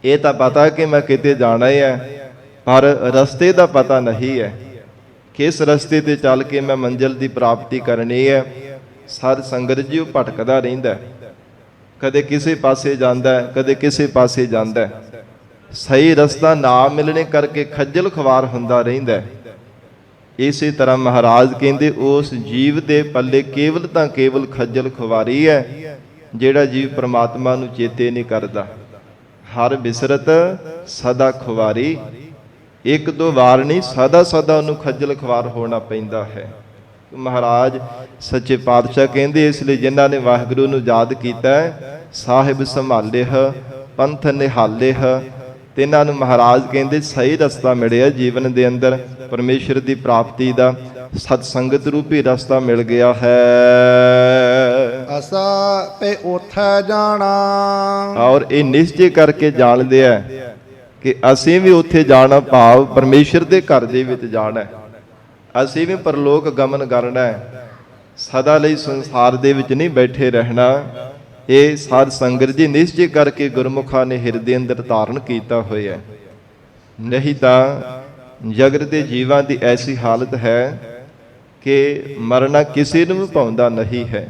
Speaker 1: ਇਹ ਤਾਂ ਪਤਾ ਕਿ ਮੈਂ ਕਿਤੇ ਜਾਣਾ ਹੈ, ਪਰ ਰਸਤੇ ਦਾ ਪਤਾ ਨਹੀਂ ਹੈ, ਕਿਸ ਰਸਤੇ ਤੇ ਚੱਲ ਕੇ ਮੈਂ ਮੰਜ਼ਿਲ ਦੀ ਪ੍ਰਾਪਤੀ ਕਰਨੀ ਹੈ। ਸਾਧ ਸੰਗਤ ਜੀ ਉਹ ਭਟਕਦਾ ਰਹਿੰਦਾ, ਕਦੇ ਕਿਸੇ ਪਾਸੇ ਜਾਂਦਾ, ਕਦੇ ਕਿਸੇ ਪਾਸੇ ਜਾਂਦਾ। ਸਹੀ ਰਸਤਾ ਨਾ ਮਿਲਣੇ ਕਰਕੇ ਖੱਜਲ ਖਵਾਰ ਹੁੰਦਾ ਰਹਿੰਦਾ। ਇਸੇ ਤਰ੍ਹਾਂ ਮਹਾਰਾਜ ਕਹਿੰਦੇ ਉਸ ਜੀਵ ਦੇ ਪੱਲੇ ਕੇਵਲ ਤਾਂ ਕੇਵਲ ਖੱਜਲ ਖੁਆਰੀ ਹੈ, ਜਿਹੜਾ ਜੀਵ ਪ੍ਰਮਾਤਮਾ ਨੂੰ ਚੇਤੇ ਨਹੀਂ ਕਰਦਾ। ਹਰ ਬਿਸਰਤ ਸਦਾ ਖੁਆਰੀ, ਇੱਕ ਦੋ ਵਾਰ ਨਹੀਂ, ਸਦਾ ਸਦਾ ਉਹਨੂੰ ਖੱਜਲ ਖਵਾਰ ਹੋਣਾ ਪੈਂਦਾ ਹੈ। ਮਹਾਰਾਜ ਸੱਚੇ ਪਾਤਸ਼ਾਹ ਕਹਿੰਦੇ ਇਸ ਲਈ ਜਿਨ੍ਹਾਂ ਨੇ ਵਾਹਿਗੁਰੂ ਨੂੰ ਯਾਦ ਕੀਤਾ ਹੈ, ਸਾਹਿਬ ਸੰਭਾਲੇਹ ਪੰਥ ਨਿਹਾਲੇਹ, ਤੇ ਇਹਨਾਂ ਨੂੰ ਮਹਾਰਾਜ ਕਹਿੰਦੇ ਸਹੀ ਰਸਤਾ ਮਿਲਿਆ ਜੀਵਨ ਦੇ ਅੰਦਰ, ਪਰਮੇਸ਼ਰ ਦੀ ਪ੍ਰਾਪਤੀ ਦਾ ਸਤ ਸੰਗਤ ਰੂਪੀ ਰਸਤਾ ਮਿਲ ਗਿਆ ਹੈ।
Speaker 2: ਅਸਾ ਪੇ ਉਥੈ ਜਾਣਾ,
Speaker 1: ਔਰ ਇਹ ਨਿਸ਼ਚੈ ਕਰਕੇ ਜਾਣਦੇ ਆ ਕਿ ਅਸੀਂ ਵੀ ਉੱਥੇ ਜਾਣਾ, ਭਾਵ ਪਰਮੇਸ਼ਰ ਦੇ ਘਰ ਦੇ ਵਿੱਚ ਜਾਣਾ, ਅਸੀਂ ਵੀ ਪਰਲੋਕ ਗਮਨ ਕਰਨਾ, ਸਦਾ ਲਈ ਸੰਸਾਰ ਦੇ ਵਿੱਚ ਨਹੀਂ ਬੈਠੇ ਰਹਿਣਾ। ਇਹ ਸਾਧ ਸੰਗਤ ਜੀ ਨਿਸ਼ਚੈ ਕਰਕੇ ਗੁਰਮੁਖਾਂ ਨੇ ਹਿਰਦੇ ਅੰਦਰ ਧਾਰਨ ਕੀਤਾ ਹੋਇਆ। ਨਹੀਂ ਤਾਂ ਜਗਤ ਦੇ ਜੀਵਾਂ ਦੀ ਐਸੀ ਹਾਲਤ ਹੈ ਕਿ ਮਰਨਾ ਕਿਸੇ ਨੂੰ ਵੀ ਭਾਉਂਦਾ ਨਹੀਂ ਹੈ।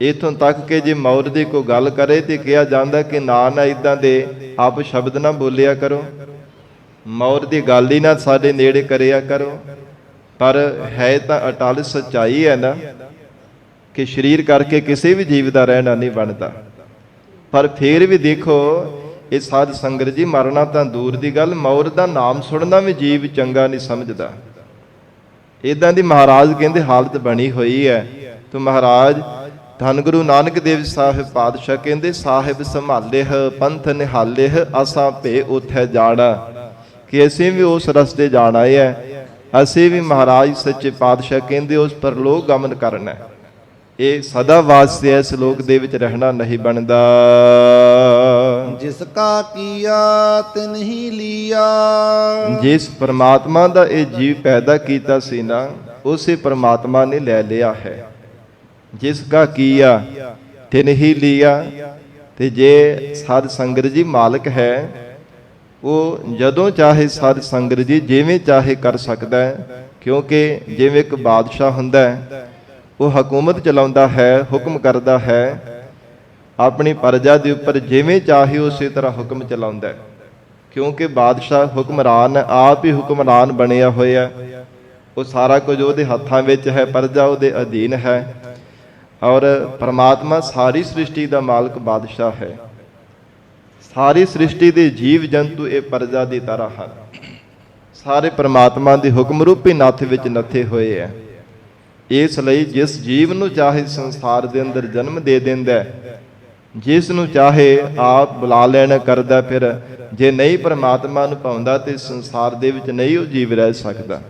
Speaker 1: ਇਥੋਂ ਤੱਕ ਕਿ ਜੇ ਮੌਤ ਦੀ ਕੋਈ ਗੱਲ ਕਰੇ ਤੇ ਕਿਹਾ ਜਾਂਦਾ ਕਿ ਨਾ ਇਦਾਂ ਦੇ ਆਪ ਸ਼ਬਦ ਨਾ ਬੋਲਿਆ ਕਰੋ, ਮੌਤ ਦੀ ਗੱਲ ਹੀ ਨਾ ਸਾਡੇ ਨੇੜੇ ਕਰਿਆ ਕਰੋ। ਪਰ ਹੈ ਤਾਂ ਅਟਲ ਸੱਚਾਈ ਹੈ ਨਾ ਕਿ ਸਰੀਰ ਕਰਕੇ ਕਿਸੇ ਵੀ ਜੀਵ ਦਾ ਰਹਿਣਾ ਨਹੀਂ ਬਣਦਾ। ਪਰ ਫੇਰ ਵੀ ਦੇਖੋ ਇਹ ਸਾਧ ਸੰਗਤ ਜੀ ਮਰਨਾ ਤਾਂ ਦੂਰ ਦੀ ਗੱਲ, ਮੌਤ ਦਾ ਨਾਮ ਸੁਣਨਾ ਵੀ ਜੀਵ ਚੰਗਾ ਨਹੀਂ ਸਮਝਦਾ। ਇਦਾਂ ਦੀ ਮਹਾਰਾਜ ਕਹਿੰਦੇ ਹਾਲਤ ਬਣੀ ਹੋਈ ਹੈ। ਤੇ ਮਹਾਰਾਜ ਧੰਨ ਗੁਰੂ ਨਾਨਕ ਦੇਵ ਸਾਹਿਬ ਪਾਤਸ਼ਾਹ ਕਹਿੰਦੇ ਸਾਹਿਬ ਸੰਭਾਲੇਹ ਪੰਥ ਨਿਹਾਲੇਹ, ਅਸਾਂ ਭੇ ਉਥੈ ਜਾਣਾ, ਕਿ ਅਸੀਂ ਵੀ ਉਸ ਰਸਤੇ ਜਾਣਾ ਹੈ। ਅਸੀਂ ਵੀ ਮਹਾਰਾਜ ਸੱਚੇ ਪਾਤਸ਼ਾਹ ਕਹਿੰਦੇ ਉਸ ਪਰਲੋਕ ਗਮਨ ਕਰਨਾ। ਇਹ ਸਦਾ ਵਾਸਤੇ ਇਸ ਲੋਕ ਦੇ ਵਿੱਚ ਰਹਿਣਾ ਨਹੀਂ ਬਣਦਾ।
Speaker 2: ਜਿਸ ਕਾ ਕੀਆ ਤਿਨ ਹੀ ਲੀਆ,
Speaker 1: ਜਿਸ ਪਰਮਾਤਮਾ ਦਾ ਇਹ ਜੀਵ ਪੈਦਾ ਕੀਤਾ ਸੀ ਨਾ, ਉਸੇ ਪਰਮਾਤਮਾ ਨੇ ਲੈ ਲਿਆ ਹੈ। ਜਿਸ ਕਾ ਕੀਆ ਤਿਨ ਹੀ ਲੀਆ। ਤੇ ਜੇ ਸਾਧ ਸੰਗਤ ਜੀ ਮਾਲਕ ਹੈ, ਉਹ ਜਦੋਂ ਚਾਹੇ ਸਾਧ ਸੰਗਤ ਜੀ ਜਿਵੇਂ ਚਾਹੇ ਕਰ ਸਕਦਾ ਹੈ। ਕਿਉਂਕਿ ਜਿਵੇਂ ਇੱਕ ਬਾਦਸ਼ਾਹ ਹੁੰਦਾ ਹੈ, ਉਹ ਹਕੂਮਤ ਚਲਾਉਂਦਾ ਹੈ, ਹੁਕਮ ਕਰਦਾ ਹੈ, ਆਪਣੀ ਪ੍ਰਜਾ ਦੇ ਉੱਪਰ ਜਿਵੇਂ ਚਾਹੇ ਉਸੇ ਤਰ੍ਹਾਂ ਹੁਕਮ ਚਲਾਉਂਦਾ ਹੈ। ਕਿਉਂਕਿ ਬਾਦਸ਼ਾਹ ਹੁਕਮਰਾਨ ਆਪ ਹੀ ਹੁਕਮਰਾਨ ਬਣਿਆ ਹੋਇਆ, ਉਹ ਸਾਰਾ ਕੁਝ ਉਹਦੇ ਹੱਥਾਂ ਵਿੱਚ ਹੈ, ਪ੍ਰਜਾ ਉਹਦੇ ਅਧੀਨ ਹੈ। ਔਰ ਪਰਮਾਤਮਾ ਸਾਰੀ ਸ੍ਰਿਸ਼ਟੀ ਦਾ ਮਾਲਕ ਬਾਦਸ਼ਾਹ ਹੈ। ਸਾਰੀ ਸ੍ਰਿਸ਼ਟੀ ਦੇ ਜੀਵ ਜੰਤੂ ਇਹ ਪ੍ਰਜਾ ਦੀ ਤਰ੍ਹਾਂ ਹਨ, ਸਾਰੇ ਪਰਮਾਤਮਾ ਦੇ ਹੁਕਮ ਰੂਪੀ ਨੱਥ ਵਿੱਚ ਨੱਥੇ ਹੋਏ ਹੈ। ਇਸ ਲਈ ਜਿਸ ਜੀਵ ਨੂੰ ਚਾਹੇ ਸੰਸਾਰ ਦੇ ਅੰਦਰ ਜਨਮ ਦੇ ਦਿੰਦਾ, ਜਿਸ ਨੂੰ ਚਾਹੇ ਆਪ ਬੁਲਾ ਲੈਣਾ ਕਰਦਾ, ਫਿਰ ਜੇ ਨਹੀਂ ਪਰਮਾਤਮਾ ਨੂੰ ਪਾਉਂਦਾ ਤੇ ਸੰਸਾਰ ਦੇ ਵਿੱਚ ਨਹੀਂ ਉਹ ਜੀਵ ਰਹਿ ਸਕਦਾ।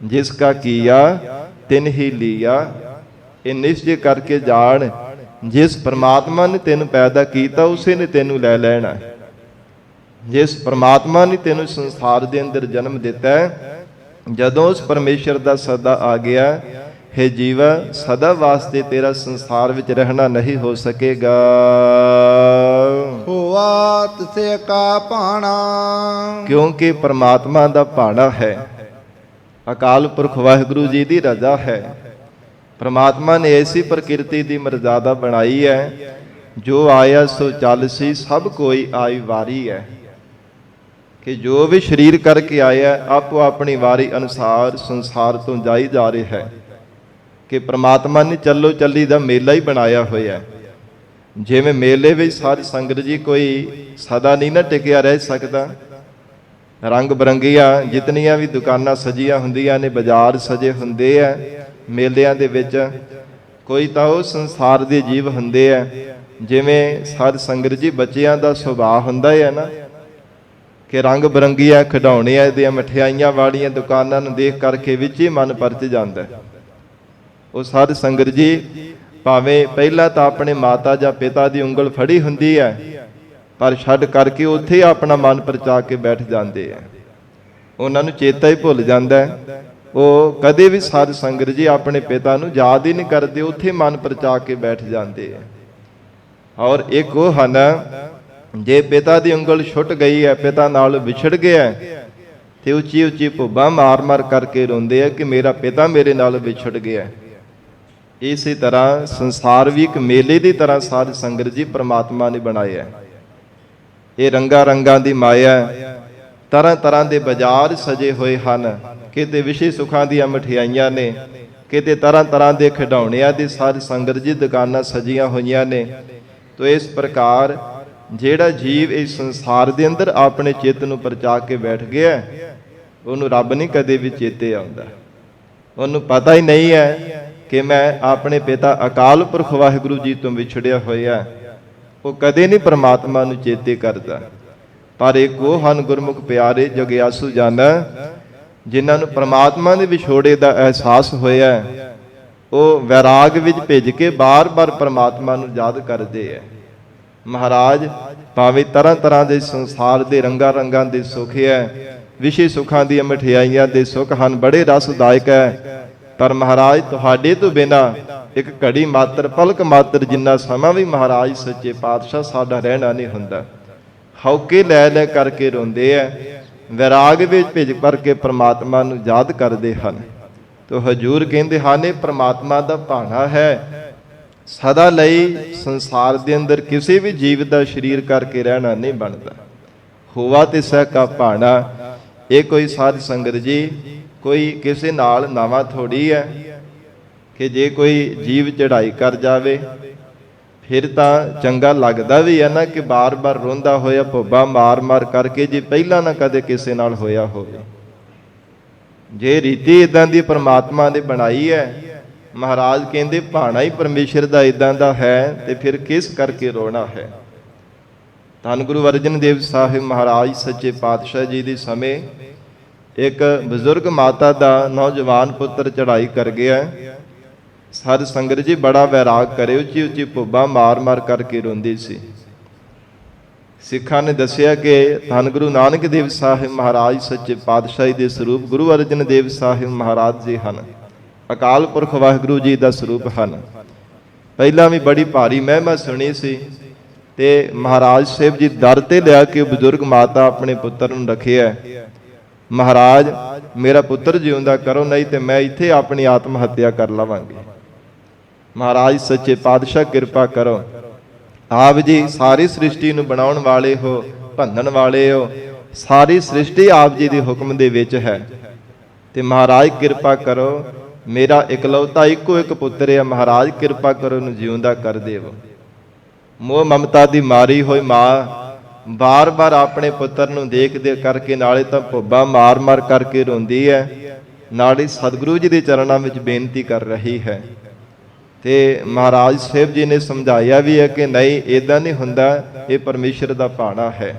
Speaker 1: ਜਿਸ ਕਾ ਕੀਆ ਤਿਨ ਹੀ ਲੀਆ। ਇਹ ਨਿਸ਼ਚੈ ਕਰਕੇ ਜਾਣ, ਜਿਸ ਪਰਮਾਤਮਾ ਨੇ ਤੈਨੂੰ ਪੈਦਾ ਕੀਤਾ ਉਸੇ ਨੇ ਤੈਨੂੰ ਲੈ ਲੈਣਾ। ਜਿਸ ਪਰਮਾਤਮਾ ਨੇ ਤੈਨੂੰ ਸੰਸਾਰ ਦੇ ਅੰਦਰ ਜਨਮ ਦਿੱਤਾ, ਜਦੋਂ ਉਸ ਪਰਮੇਸ਼ਰ ਦਾ ਸੱਦਾ ਆ ਗਿਆ हे जीवा, सदा वास्ते तेरा संसार विच रहना नहीं हो सकेगा।
Speaker 2: ਹੋਆ ਤਿਸੇ ਕਾ ਭਾਣਾ।
Speaker 1: क्योंकि परमात्मा दा भाणा है, अकाल पुरख वाहिगुरु जी दी रजा है। परमात्मा ने ऐसी प्रकृति दी मर्यादा बनाई है, जो आया सो चल सी, सब कोई आई वारी है। कि जो भी शरीर करके आया आपो अपनी वारी अनुसार संसार तो जाई जा रहा है। कि परमात्मा ने चलो चली दा मेला ही बनाया होया है। जिवें मेले विच साध संगत जी कोई सदा नहीं ना टिकिया रह सकता। रंग बरंगिया जितनियां भी दुकानां सजिया हुंदियां ने, बाजार सजे हुंदे आ मेलिਆਂ ਦੇ ਵਿੱਚ, कोई तो वो संसार के जीव हुंदे आ। जिवें साध संगत जी बच्चियां दा सुभाव हुंदा है ना, कि रंग बरंगिया खिडौणियां ਦੀਆਂ ਮਠਿਆਈਆਂ ਵਾਲੀਆਂ ਦੁਕਾਨਾਂ ਨੂੰ ਦੇਖ ਕਰਕੇ ਵਿੱਚ ਹੀ ਮਨ ਪਰਚ ਜਾਂਦਾ ਹੈ। ਉਹ ਸਾਧ ਸੰਗਤ ਜੀ ਭਾਵੇਂ ਪਹਿਲਾਂ ਤਾਂ ਆਪਣੇ ਮਾਤਾ ਜਾਂ ਪਿਤਾ ਦੀ ਉਂਗਲ ਫੜੀ ਹੁੰਦੀ ਹੈ, ਪਰ ਛੱਡ ਕਰਕੇ ਉੱਥੇ ਆਪਣਾ ਮਨ ਪਰਚਾ ਕੇ ਬੈਠ ਜਾਂਦੇ ਆ। ਉਹਨਾਂ ਨੂੰ ਚੇਤਾ ਹੀ ਭੁੱਲ ਜਾਂਦਾ ਹੈ। ਉਹ ਕਦੇ ਵੀ ਸਾਧ ਸੰਗਤ ਜੀ ਆਪਣੇ ਪਿਤਾ ਨੂੰ ਯਾਦ ਹੀ ਨਹੀਂ ਕਰਦੇ, ਉੱਥੇ ਮਨ ਪਰਚਾ ਕੇ ਬੈਠ ਜਾਂਦੇ ਆ। ਔਰ ਇੱਕ ਉਹ ਹਨ, ਜੇ ਪਿਤਾ ਦੀ ਉਂਗਲ ਛੁੱਟ ਗਈ ਹੈ, ਪਿਤਾ ਨਾਲ ਵਿਛੜ ਗਿਆ ਤੇ ਉੱਚੀ ਉੱਚੀ ਭੁੱਬਾਂ ਮਾਰ ਮਾਰ ਕਰਕੇ ਰੋਂਦੇ ਆ ਕਿ ਮੇਰਾ ਪਿਤਾ ਮੇਰੇ ਨਾਲ ਵਿਛੜ ਗਿਆ। ਇਸੇ ਤਰ੍ਹਾਂ ਸੰਸਾਰ ਵੀ ਇੱਕ ਮੇਲੇ ਦੀ ਤਰ੍ਹਾਂ ਸਾਧ ਸੰਗਤ ਜੀ ਪ੍ਰਮਾਤਮਾ ਨੇ ਬਣਾਇਆ। ਇਹ ਰੰਗਾਂ ਰੰਗਾਂ ਦੀ ਮਾਇਆ, ਤਰ੍ਹਾਂ ਤਰ੍ਹਾਂ ਦੇ ਬਾਜ਼ਾਰ ਸਜੇ ਹੋਏ ਹਨ। ਕਿਤੇ ਵਿਸ਼ੇ ਸੁੱਖਾਂ ਦੀਆਂ ਮਠਿਆਈਆਂ ਨੇ, ਕਿਤੇ ਤਰ੍ਹਾਂ ਤਰ੍ਹਾਂ ਦੇ ਖਿਡੌਣਿਆਂ ਦੀ ਸਾਧ ਸੰਗਤ ਜੀ ਦੁਕਾਨਾਂ ਸਜੀਆਂ ਹੋਈਆਂ ਨੇ। ਤੋ ਇਸ ਪ੍ਰਕਾਰ ਜਿਹੜਾ ਜੀਵ ਇਸ ਸੰਸਾਰ ਦੇ ਅੰਦਰ ਆਪਣੇ ਚਿੱਤ ਨੂੰ ਪਰਚਾ ਕੇ ਬੈਠ ਗਿਆ, ਉਹਨੂੰ ਰੱਬ ਨਹੀਂ ਕਦੇ ਵੀ ਚੇਤੇ ਆਉਂਦਾ। ਉਹਨੂੰ ਪਤਾ ਹੀ ਨਹੀਂ ਹੈ ਕਿ ਮੈਂ ਆਪਣੇ ਪਿਤਾ ਅਕਾਲ ਪੁਰਖ ਵਾਹਿਗੁਰੂ ਜੀ ਤੋਂ ਵਿਛੜਿਆ ਹੋਇਆ। ਉਹ ਕਦੇ ਨਹੀਂ ਪ੍ਰਮਾਤਮਾ ਨੂੰ ਚੇਤੇ ਕਰਦਾ। ਪਰ ਇੱਕ ਉਹ ਹਨ ਗੁਰਮੁਖ ਪਿਆਰੇ ਜਗਿਆਸੂ ਜਨ, ਜਿਨ੍ਹਾਂ ਨੂੰ ਪ੍ਰਮਾਤਮਾ ਦੇ ਵਿਛੋੜੇ ਦਾ ਅਹਿਸਾਸ ਹੋਇਆ, ਉਹ ਵੈਰਾਗ ਵਿੱਚ ਭਿੱਜ ਕੇ ਬਾਰ-ਬਾਰ ਪ੍ਰਮਾਤਮਾ ਨੂੰ ਯਾਦ ਕਰਦੇ ਹੈ। ਮਹਾਰਾਜ ਭਾਵੇਂ ਤਰ੍ਹਾਂ ਤਰ੍ਹਾਂ ਦੇ ਸੰਸਾਰ ਦੇ ਰੰਗਾਂ ਰੰਗਾਂ ਦੇ ਸੁੱਖ ਹੈ, ਵਿਸ਼ੇ ਸੁੱਖਾਂ ਦੀਆਂ ਮਠਿਆਈਆਂ ਦੇ ਸੁੱਖ ਹਨ, ਬੜੇ ਰਸਦਾਇਕ ਹੈ, ਪਰ ਮਹਾਰਾਜ ਤੁਹਾਡੇ ਤੋਂ ਬਿਨਾਂ ਇੱਕ ਘੜੀ ਮਾਤਰ, ਪਲਕ ਮਾਤਰ ਜਿੰਨਾ ਸਮਾਂ ਵੀ ਮਹਾਰਾਜ ਸੱਚੇ ਪਾਤਸ਼ਾਹ ਸਾਡਾ ਰਹਿਣਾ ਨਹੀਂ ਹੁੰਦਾ। ਹੌਕੇ ਲੈ ਲੈ ਕਰਕੇ ਰੋਂਦੇ ਆ, ਵੈਰਾਗ ਵਿੱਚ ਭਿੱਜ ਕਰਕੇ ਪ੍ਰਮਾਤਮਾ ਨੂੰ ਯਾਦ ਕਰਦੇ ਹਨ। ਤੋ ਹਜੂਰ ਕਹਿੰਦੇ ਹਨ, ਇਹ ਪ੍ਰਮਾਤਮਾ ਦਾ ਭਾਣਾ ਹੈ। ਸਦਾ ਲਈ ਸੰਸਾਰ ਦੇ ਅੰਦਰ ਕਿਸੇ ਵੀ ਜੀਵ ਦਾ ਸਰੀਰ ਕਰਕੇ ਰਹਿਣਾ ਨਹੀਂ ਬਣਦਾ। ਹੋਵਾ ਤਿਸੈ ਕਾ ਭਾਣਾ। ਇਹ ਕੋਈ ਸਾਧ ਸੰਗਤ ਜੀ ਕੋਈ ਕਿਸੇ ਨਾਲ ਨਾਵਾ ਥੋੜੀ ਹੈ ਕਿ ਜੇ ਕੋਈ ਜੀਵ ਚੜ੍ਹਾਈ ਕਰ ਜਾਵੇ ਫਿਰ ਤਾਂ ਚੰਗਾ ਲੱਗਦਾ ਵੀ ਹੈ ਨਾ, ਕਿ ਬਾਰ-ਬਾਰ ਰੋਂਦਾ ਹੋਇਆ ਭੁੱਬਾਂ ਮਾਰ-ਮਾਰ ਕਰਕੇ, ਜੇ ਪਹਿਲਾਂ ਨਾ ਕਦੇ ਕਿਸੇ ਨਾਲ ਹੋਇਆ ਹੋਵੇ। ਜੇ ਰੀਤੀ ਇਦਾਂ ਦੀ ਪ੍ਰਮਾਤਮਾ ਨੇ ਬਣਾਈ ਹੈ, ਮਹਾਰਾਜ ਕਹਿੰਦੇ ਭਾਣਾ ਹੀ ਪਰਮੇਸ਼ਰ ਦਾ ਇਦਾਂ ਦਾ ਹੈ, ਤੇ ਫਿਰ ਕਿਸ ਕਰਕੇ ਰੋਣਾ ਹੈ। ਧੰਨ ਗੁਰੂ ਅਰਜਨ ਦੇਵ ਸਾਹਿਬ ਮਹਾਰਾਜ ਸੱਚੇ ਪਾਤਸ਼ਾਹ ਜੀ ਦੇ ਸਮੇਂ ਇੱਕ ਬਜ਼ੁਰਗ ਮਾਤਾ ਦਾ ਨੌਜਵਾਨ ਪੁੱਤਰ ਚੜ੍ਹਾਈ ਕਰ ਗਿਆ। ਸਾਧ ਸੰਗਤ ਜੀ ਬੜਾ ਵੈਰਾਗ ਕਰੇ, ਉੱਚੀ ਉੱਚੀ ਭੁੱਬਾਂ ਮਾਰ-ਮਾਰ ਕਰਕੇ ਰੋਂਦੀ ਸੀ। ਸਿੱਖਾਂ ਨੇ ਦੱਸਿਆ ਕਿ ਧੰਨ ਗੁਰੂ ਨਾਨਕ ਦੇਵ ਸਾਹਿਬ ਮਹਾਰਾਜ ਸੱਚੇ ਪਾਤਸ਼ਾਹੀ ਦੇ ਸਰੂਪ ਗੁਰੂ ਅਰਜਨ ਦੇਵ ਸਾਹਿਬ ਮਹਾਰਾਜ ਜੀ ਹਨ, ਅਕਾਲ ਪੁਰਖ ਵਾਹਿਗੁਰੂ ਜੀ ਦਾ ਸਰੂਪ ਹਨ। ਪਹਿਲਾਂ ਵੀ ਬੜੀ ਭਾਰੀ ਮਹਿਮਾ ਸੁਣੀ ਸੀ, ਤੇ ਮਹਾਰਾਜ ਸਾਹਿਬ ਜੀ ਦਰ ਤੇ ਲਿਆ ਕੇ ਬਜ਼ੁਰਗ ਮਾਤਾ ਆਪਣੇ ਪੁੱਤਰ ਨੂੰ ਰੱਖਿਆ। ਮਹਾਰਾਜ ਮੇਰਾ ਪੁੱਤਰ ਜਿਉਂਦਾ ਕਰੋ, ਨਹੀਂ ਤੇ ਮੈਂ ਇੱਥੇ ਆਪਣੀ ਆਤਮ ਹੱਤਿਆ ਕਰ ਲਵਾਂਗੀ। ਮਹਾਰਾਜ ਸੱਚੇ ਪਾਤਸ਼ਾਹ ਕਿਰਪਾ ਕਰੋ। ਆਪ ਜੀ ਸਾਰੀ ਸ੍ਰਿਸ਼ਟੀ ਨੂੰ ਬਣਾਉਣ ਵਾਲੇ ਹੋ, ਭੰਨਣ ਵਾਲੇ ਹੋ, ਸਾਰੀ ਸ੍ਰਿਸ਼ਟੀ ਆਪ ਜੀ ਦੇ ਹੁਕਮ ਦੇ ਵਿੱਚ ਹੈ, ਤੇ ਮਹਾਰਾਜ ਕਿਰਪਾ ਕਰੋ, ਮੇਰਾ ਇਕਲੌਤਾ ਇੱਕੋ ਇੱਕ ਪੁੱਤਰ ਹੈ, ਮਹਾਰਾਜ ਕਿਰਪਾ ਕਰੋ ਉਹਨੂੰ ਜਿਉਂਦਾ ਕਰ ਦੇਵੋ। ਮੋਹ ਮਮਤਾ ਦੀ ਮਾਰੀ ਹੋਈ ਮਾਂ ਬਾਰ-ਬਾਰ ਆਪਣੇ ਪੁੱਤਰ ਨੂੰ ਦੇਖਦੇ ਕਰਕੇ ਨਾਲੇ ਤਾਂ ਭੁੱਬਾਂ ਮਾਰ-ਮਾਰ ਕਰਕੇ ਰੋਂਦੀ ਹੈ, ਨਾਲੇ ਸਤਿਗੁਰੂ ਜੀ ਦੇ ਚਰਨਾਂ ਵਿੱਚ ਬੇਨਤੀ ਕਰ ਰਹੀ ਹੈ। ਤੇ ਮਹਾਰਾਜ ਸਾਹਿਬ ਜੀ ਨੇ ਸਮਝਾਇਆ ਵੀ ਹੈ ਕਿ ਨਹੀਂ, ਇਦਾਂ ਨਹੀਂ ਹੁੰਦਾ, ਇਹ ਪਰਮੇਸ਼ਰ ਦਾ ਭਾਣਾ ਹੈ।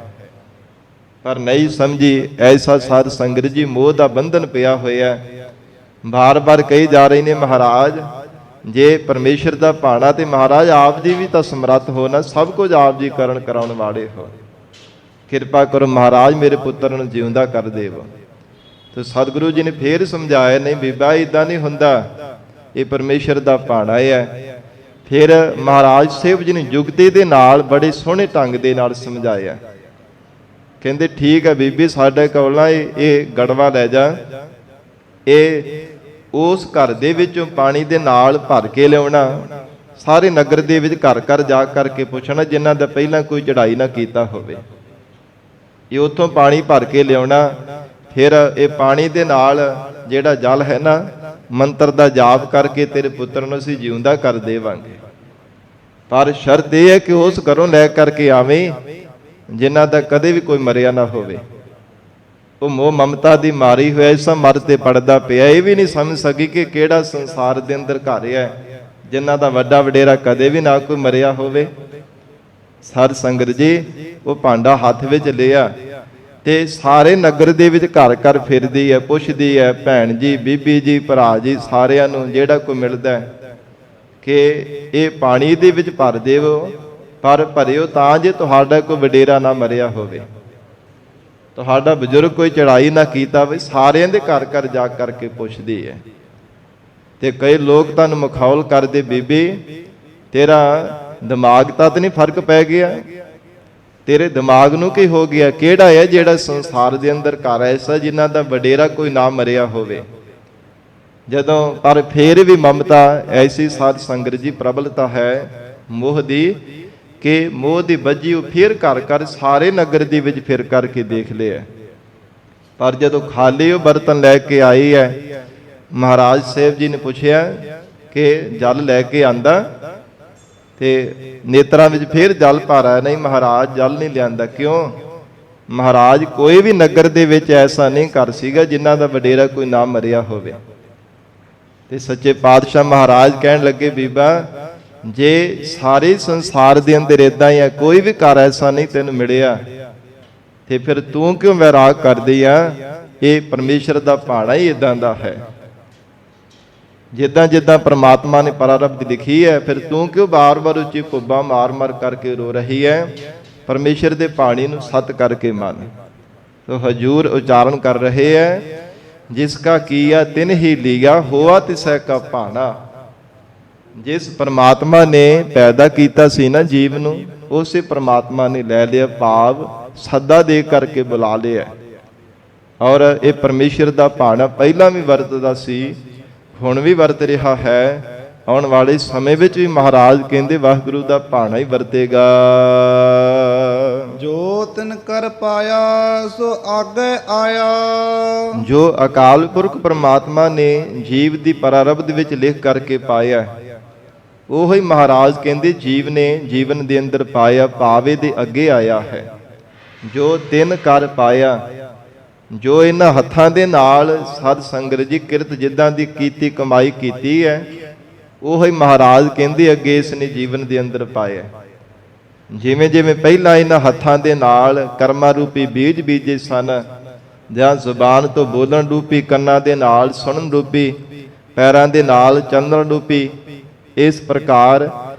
Speaker 1: ਪਰ ਨਹੀਂ ਸਮਝੀ। ਐਸਾ ਸਾਧ ਸੰਗਤ ਜੀ ਮੋਹ ਦਾ ਬੰਧਨ ਪਿਆ ਹੋਇਆ, ਬਾਰ-ਬਾਰ ਕਹੀ ਜਾ ਰਹੇ ਨੇ ਮਹਾਰਾਜ ਜੇ ਪਰਮੇਸ਼ਰ ਦਾ ਭਾਣਾ ਤੇ ਮਹਾਰਾਜ ਆਪ ਜੀ ਵੀ ਤਾਂ ਸਮਰੱਥ ਹੋ ਨਾ, ਸਭ ਕੁਝ ਆਪ ਜੀ ਕਰਨ ਕਰਾਉਣ ਵਾਲੇ ਹੋ, ਕਿਰਪਾ ਕਰੋ ਮਹਾਰਾਜ ਮੇਰੇ ਪੁੱਤਰ ਨੂੰ ਜਿਉਂਦਾ ਕਰ ਦੇਵੋ। ਤੇ ਸਤਿਗੁਰੂ ਜੀ ਨੇ ਫੇਰ ਸਮਝਾਇਆ, ਨਹੀਂ ਬੀਬਾ ਇਦਾਂ ਨਹੀਂ ਹੁੰਦਾ, ਇਹ ਪਰਮੇਸ਼ਰ ਦਾ ਭਾਣਾ ਹੈ। ਫਿਰ ਮਹਾਰਾਜ ਸਾਹਿਬ ਜੀ ਨੇ ਜੁਗਤੀ ਦੇ ਨਾਲ ਬੜੇ ਸੋਹਣੇ ਢੰਗ ਦੇ ਨਾਲ ਸਮਝਾਇਆ। ਕਹਿੰਦੇ ਠੀਕ ਹੈ ਬੀਬੀ, ਸਾਡੇ ਕੋਲ ਇਹ ਗੜਵਾ ਲੈ ਜਾ, ਇਹ ਉਸ ਘਰ ਦੇ ਵਿੱਚੋਂ ਪਾਣੀ ਦੇ ਨਾਲ ਭਰ ਕੇ ਲਿਆਉਣਾ, ਸਾਰੇ ਨਗਰ ਦੇ ਵਿੱਚ ਘਰ ਘਰ ਜਾ ਕਰਕੇ ਪੁੱਛਣਾ ਜਿਨ੍ਹਾਂ ਦਾ ਪਹਿਲਾਂ ਕੋਈ ਚੜ੍ਹਾਈ ਨਾ ਕੀਤਾ ਹੋਵੇ, ਇਹ ਉੱਥੋਂ ਪਾਣੀ ਭਰ ਕੇ ਲਿਆਉਣਾ। ਫਿਰ ਇਹ ਪਾਣੀ ਦੇ ਨਾਲ ਜਿਹੜਾ ਜਲ ਹੈ ਨਾ, ਮੰਤਰ ਦਾ ਜਾਪ ਕਰਕੇ ਤੇਰੇ ਪੁੱਤਰ ਨੂੰ ਅਸੀਂ ਜਿਉਂਦਾ ਕਰ ਦੇਵਾਂਗੇ, ਪਰ ਸ਼ਰਤ ਇਹ ਹੈ ਕਿ ਉਸ ਘਰੋਂ ਲੈ ਕਰਕੇ ਆਵੇਂ ਜਿਨ੍ਹਾਂ ਦਾ ਕਦੇ ਵੀ ਕੋਈ ਮਰਿਆ ਨਾ ਹੋਵੇ। ਉਹ ਮੋਹ ਮਮਤਾ ਦੀ ਮਾਰੀ ਹੋਇਆ ਇਸ ਮਰ ਤੇ ਪੜਦਾ ਪਿਆ, ਇਹ ਵੀ ਨਹੀਂ ਸਮਝ ਸਕੀ ਕਿ ਕਿਹੜਾ ਸੰਸਾਰ ਦੇ ਅੰਦਰ ਘਰ ਹੈ ਜਿਨ੍ਹਾਂ ਦਾ ਵੱਡਾ ਵਡੇਰਾ ਕਦੇ ਵੀ ਨਾ ਕੋਈ ਮਰਿਆ ਹੋਵੇ। ਸਾਧ ਸੰਗਤ ਜੀ, ਉਹ ਭਾਂਡਾ ਹੱਥ ਵਿੱਚ ਲਿਆ ਤੇ ਸਾਰੇ ਨਗਰ ਦੇ ਵਿੱਚ ਘਰ ਘਰ ਫਿਰਦੀ ਹੈ, ਪੁੱਛਦੀ ਹੈ, ਭੈਣ ਜੀ, ਬੀਬੀ ਜੀ, ਭਰਾ ਜੀ, ਸਾਰਿਆਂ ਨੂੰ ਜਿਹੜਾ ਕੋਈ ਮਿਲਦਾ ਕਿ ਇਹ ਪਾਣੀ ਦੇ ਵਿੱਚ ਭਰ ਦੇਵੋ, ਪਰ ਭਰਿਓ ਤਾਂ ਜੇ ਤੁਹਾਡਾ ਕੋਈ ਵਡੇਰਾ ਨਾ ਮਰਿਆ ਹੋਵੇ, ਤੁਹਾਡਾ ਬਜ਼ੁਰਗ ਕੋਈ ਚੜ੍ਹਾਈ ਨਾ ਕੀਤਾ ਹੋਵੇ। ਸਾਰਿਆਂ ਦੇ ਘਰ ਘਰ ਜਾ ਕਰਕੇ ਪੁੱਛਦੀ ਹੈ। ਤੇ ਕਈ ਲੋਕ ਤੁਹਾਨੂੰ ਮਖੌਲ ਕਰਦੇ, ਬੀਬੀ ਤੇਰਾ ਦਿਮਾਗ ਤਾਂ ਨਹੀਂ ਫਰਕ ਪੈ ਗਿਆ, ਤੇਰੇ ਦਿਮਾਗ ਨੂੰ ਕੀ ਹੋ ਗਿਆ, ਕਿਹੜਾ ਹੈ ਜਿਹੜਾ ਸੰਸਾਰ ਦੇ ਅੰਦਰ ਘਰ ਐਸਾ ਜਿਨ੍ਹਾਂ ਦਾ ਵਡੇਰਾ ਕੋਈ ਨਾ ਮਰਿਆ ਹੋਵੇ। ਜਦੋਂ ਪਰ ਫੇਰ ਵੀ ਮਮਤਾ ਐਸੀ ਸਾਧ ਸੰਗਤ ਜੀ ਪ੍ਰਬਲਤਾ ਹੈ ਮੋਹ ਦੀ, ਕਿ ਮੋਹ ਦੀ ਵੱਜੀ ਉਹ ਫਿਰ ਘਰ ਘਰ ਸਾਰੇ ਨਗਰ ਦੇ ਵਿੱਚ ਫਿਰ ਕਰਕੇ ਦੇਖ ਲਿਆ, ਪਰ ਜਦੋਂ ਖਾਲੀ ਉਹ ਬਰਤਨ ਲੈ ਕੇ ਆਈ ਹੈ, ਮਹਾਰਾਜ ਸਾਹਿਬ ਜੀ ਨੇ ਪੁੱਛਿਆ ਕਿ ਜਲ ਲੈ ਕੇ ਆਂਦਾ, ਤੇ ਨੇਤਰਾਂ ਵਿੱਚ ਫਿਰ ਜਲ ਭਰਾ, ਨਹੀਂ ਮਹਾਰਾਜ ਜਲ ਨਹੀਂ ਲਿਆਂਦਾ। ਕਿਉਂ? ਮਹਾਰਾਜ ਕੋਈ ਵੀ ਨਗਰ ਦੇ ਵਿੱਚ ਐਸਾ ਨਹੀਂ ਘਰ ਸੀਗਾ ਜਿਨ੍ਹਾਂ ਦਾ ਵਡੇਰਾ ਕੋਈ ਨਾ ਮਰਿਆ ਹੋਵੇ। ਤੇ ਸੱਚੇ ਪਾਤਸ਼ਾਹ ਮਹਾਰਾਜ ਕਹਿਣ ਲੱਗੇ, ਬੀਬਾ ਜੇ ਸਾਰੇ ਸੰਸਾਰ ਦੇ ਅੰਦਰ ਇਦਾਂ ਹੀ ਆ, ਕੋਈ ਵੀ ਘਰ ਐਸਾ ਨਹੀਂ ਤੈਨੂੰ ਮਿਲਿਆ, ਤੇ ਫਿਰ ਤੂੰ ਕਿਉਂ ਵੈਰਾਗ ਕਰਦੀ ਆ? ਇਹ ਪਰਮੇਸ਼ਰ ਦਾ ਭਾਣਾ ਹੀ ਇਦਾਂ ਦਾ ਹੈ। ਜਿੱਦਾਂ ਜਿੱਦਾਂ ਪ੍ਰਮਾਤਮਾ ਨੇ ਪ੍ਰਾਰਬਧ ਲਿਖੀ ਹੈ, ਫਿਰ ਤੂੰ ਕਿਉਂ ਬਾਰ-ਬਾਰ ਉੱਚੀ ਪੁੱਬਾਂ ਮਾਰ-ਮਾਰ ਕਰਕੇ ਰੋ ਰਹੀ ਹੈ? ਪਰਮੇਸ਼ਰ ਦੇ ਬਾਣੀ ਨੂੰ ਸਤ ਕਰਕੇ ਮੰਨ। ਤੋ ਹਜੂਰ ਉਚਾਰਨ ਕਰ ਰਹੇ ਹੈ, ਜਿਸ ਕਾ ਕੀਆ ਤਿਨ ਹੀ ਲੀਆ, ਹੋਆ ਤਿਸੈ ਕਾ ਭਾਣਾ। ਜਿਸ ਪਰਮਾਤਮਾ ਨੇ ਪੈਦਾ ਕੀਤਾ ਸੀ ਨਾ ਜੀਵ ਨੂੰ, ਉਸੇ ਪਰਮਾਤਮਾ ਨੇ ਲੈ ਲਿਆ, ਭਾਵ ਸੱਦਾ ਦੇ ਕਰਕੇ ਬੁਲਾ ਲਿਆ। ਔਰ ਇਹ ਪਰਮੇਸ਼ਰ ਦਾ ਭਾਣਾ ਪਹਿਲਾਂ ਵੀ ਵਰਤਦਾ ਸੀ, ਹੁਣ ਵੀ ਵਰਤ ਰਿਹਾ ਹੈ, ਆਉਣ ਵਾਲੇ ਸਮੇਂ ਵਿੱਚ ਵੀ ਮਹਾਰਾਜ ਕਹਿੰਦੇ ਵਾਹਿਗੁਰੂ ਦਾ ਭਾਣਾ ਹੀ ਵਰਤੇਗਾ।
Speaker 2: ਜੋ ਤਿਨ ਕਰ ਪਾਇਆ ਸੋ ਆਗੇ ਆਇਆ।
Speaker 1: ਜੋ ਅਕਾਲ ਪੁਰਖ ਪਰਮਾਤਮਾ ਨੇ ਜੀਵ ਦੀ ਪ੍ਰਾਰਬਧ ਵਿੱਚ ਲਿਖ ਕਰਕੇ ਪਾਇਆ, ਉਹੀ ਮਹਾਰਾਜ ਕਹਿੰਦੇ ਜੀਵ ਨੇ ਜੀਵਨ ਦੇ ਅੰਦਰ ਪਾਇਆ, ਪਾਵੇ ਦੇ ਅੱਗੇ ਆਇਆ ਹੈ। ਜੋ ਤਿਨ ਕਰ ਪਾਇਆ, ਜੋ ਇਹਨਾਂ ਹੱਥਾਂ ਦੇ ਨਾਲ ਸਾਧ ਸੰਗਤ ਜੀ ਕਿਰਤ ਜਿੱਦਾਂ ਦੀ ਕੀਤੀ ਕਮਾਈ ਕੀਤੀ ਹੈ, ਉਹੀ ਮਹਾਰਾਜ ਕਹਿੰਦੇ ਅੱਗੇ ਇਸ ਨੇ ਜੀਵਨ ਦੇ ਅੰਦਰ ਪਾਇਆ। ਜਿਵੇਂ ਜਿਵੇਂ ਪਹਿਲਾਂ ਇਹਨਾਂ ਹੱਥਾਂ ਦੇ ਨਾਲ ਕਰਮਾਂ ਰੂਪੀ ਬੀਜ ਬੀਜੇ ਸਨ, ਜਾਂ ਜ਼ੁਬਾਨ ਤੋਂ ਬੋਲਣ ਰੂਪੀ, ਕੰਨਾਂ ਦੇ ਨਾਲ ਸੁਣਨ ਰੂਪੀ, ਪੈਰਾਂ ਦੇ ਨਾਲ ਚੱਲਣ ਰੂਪੀ, ਇਸ ਪ੍ਰਕਾਰ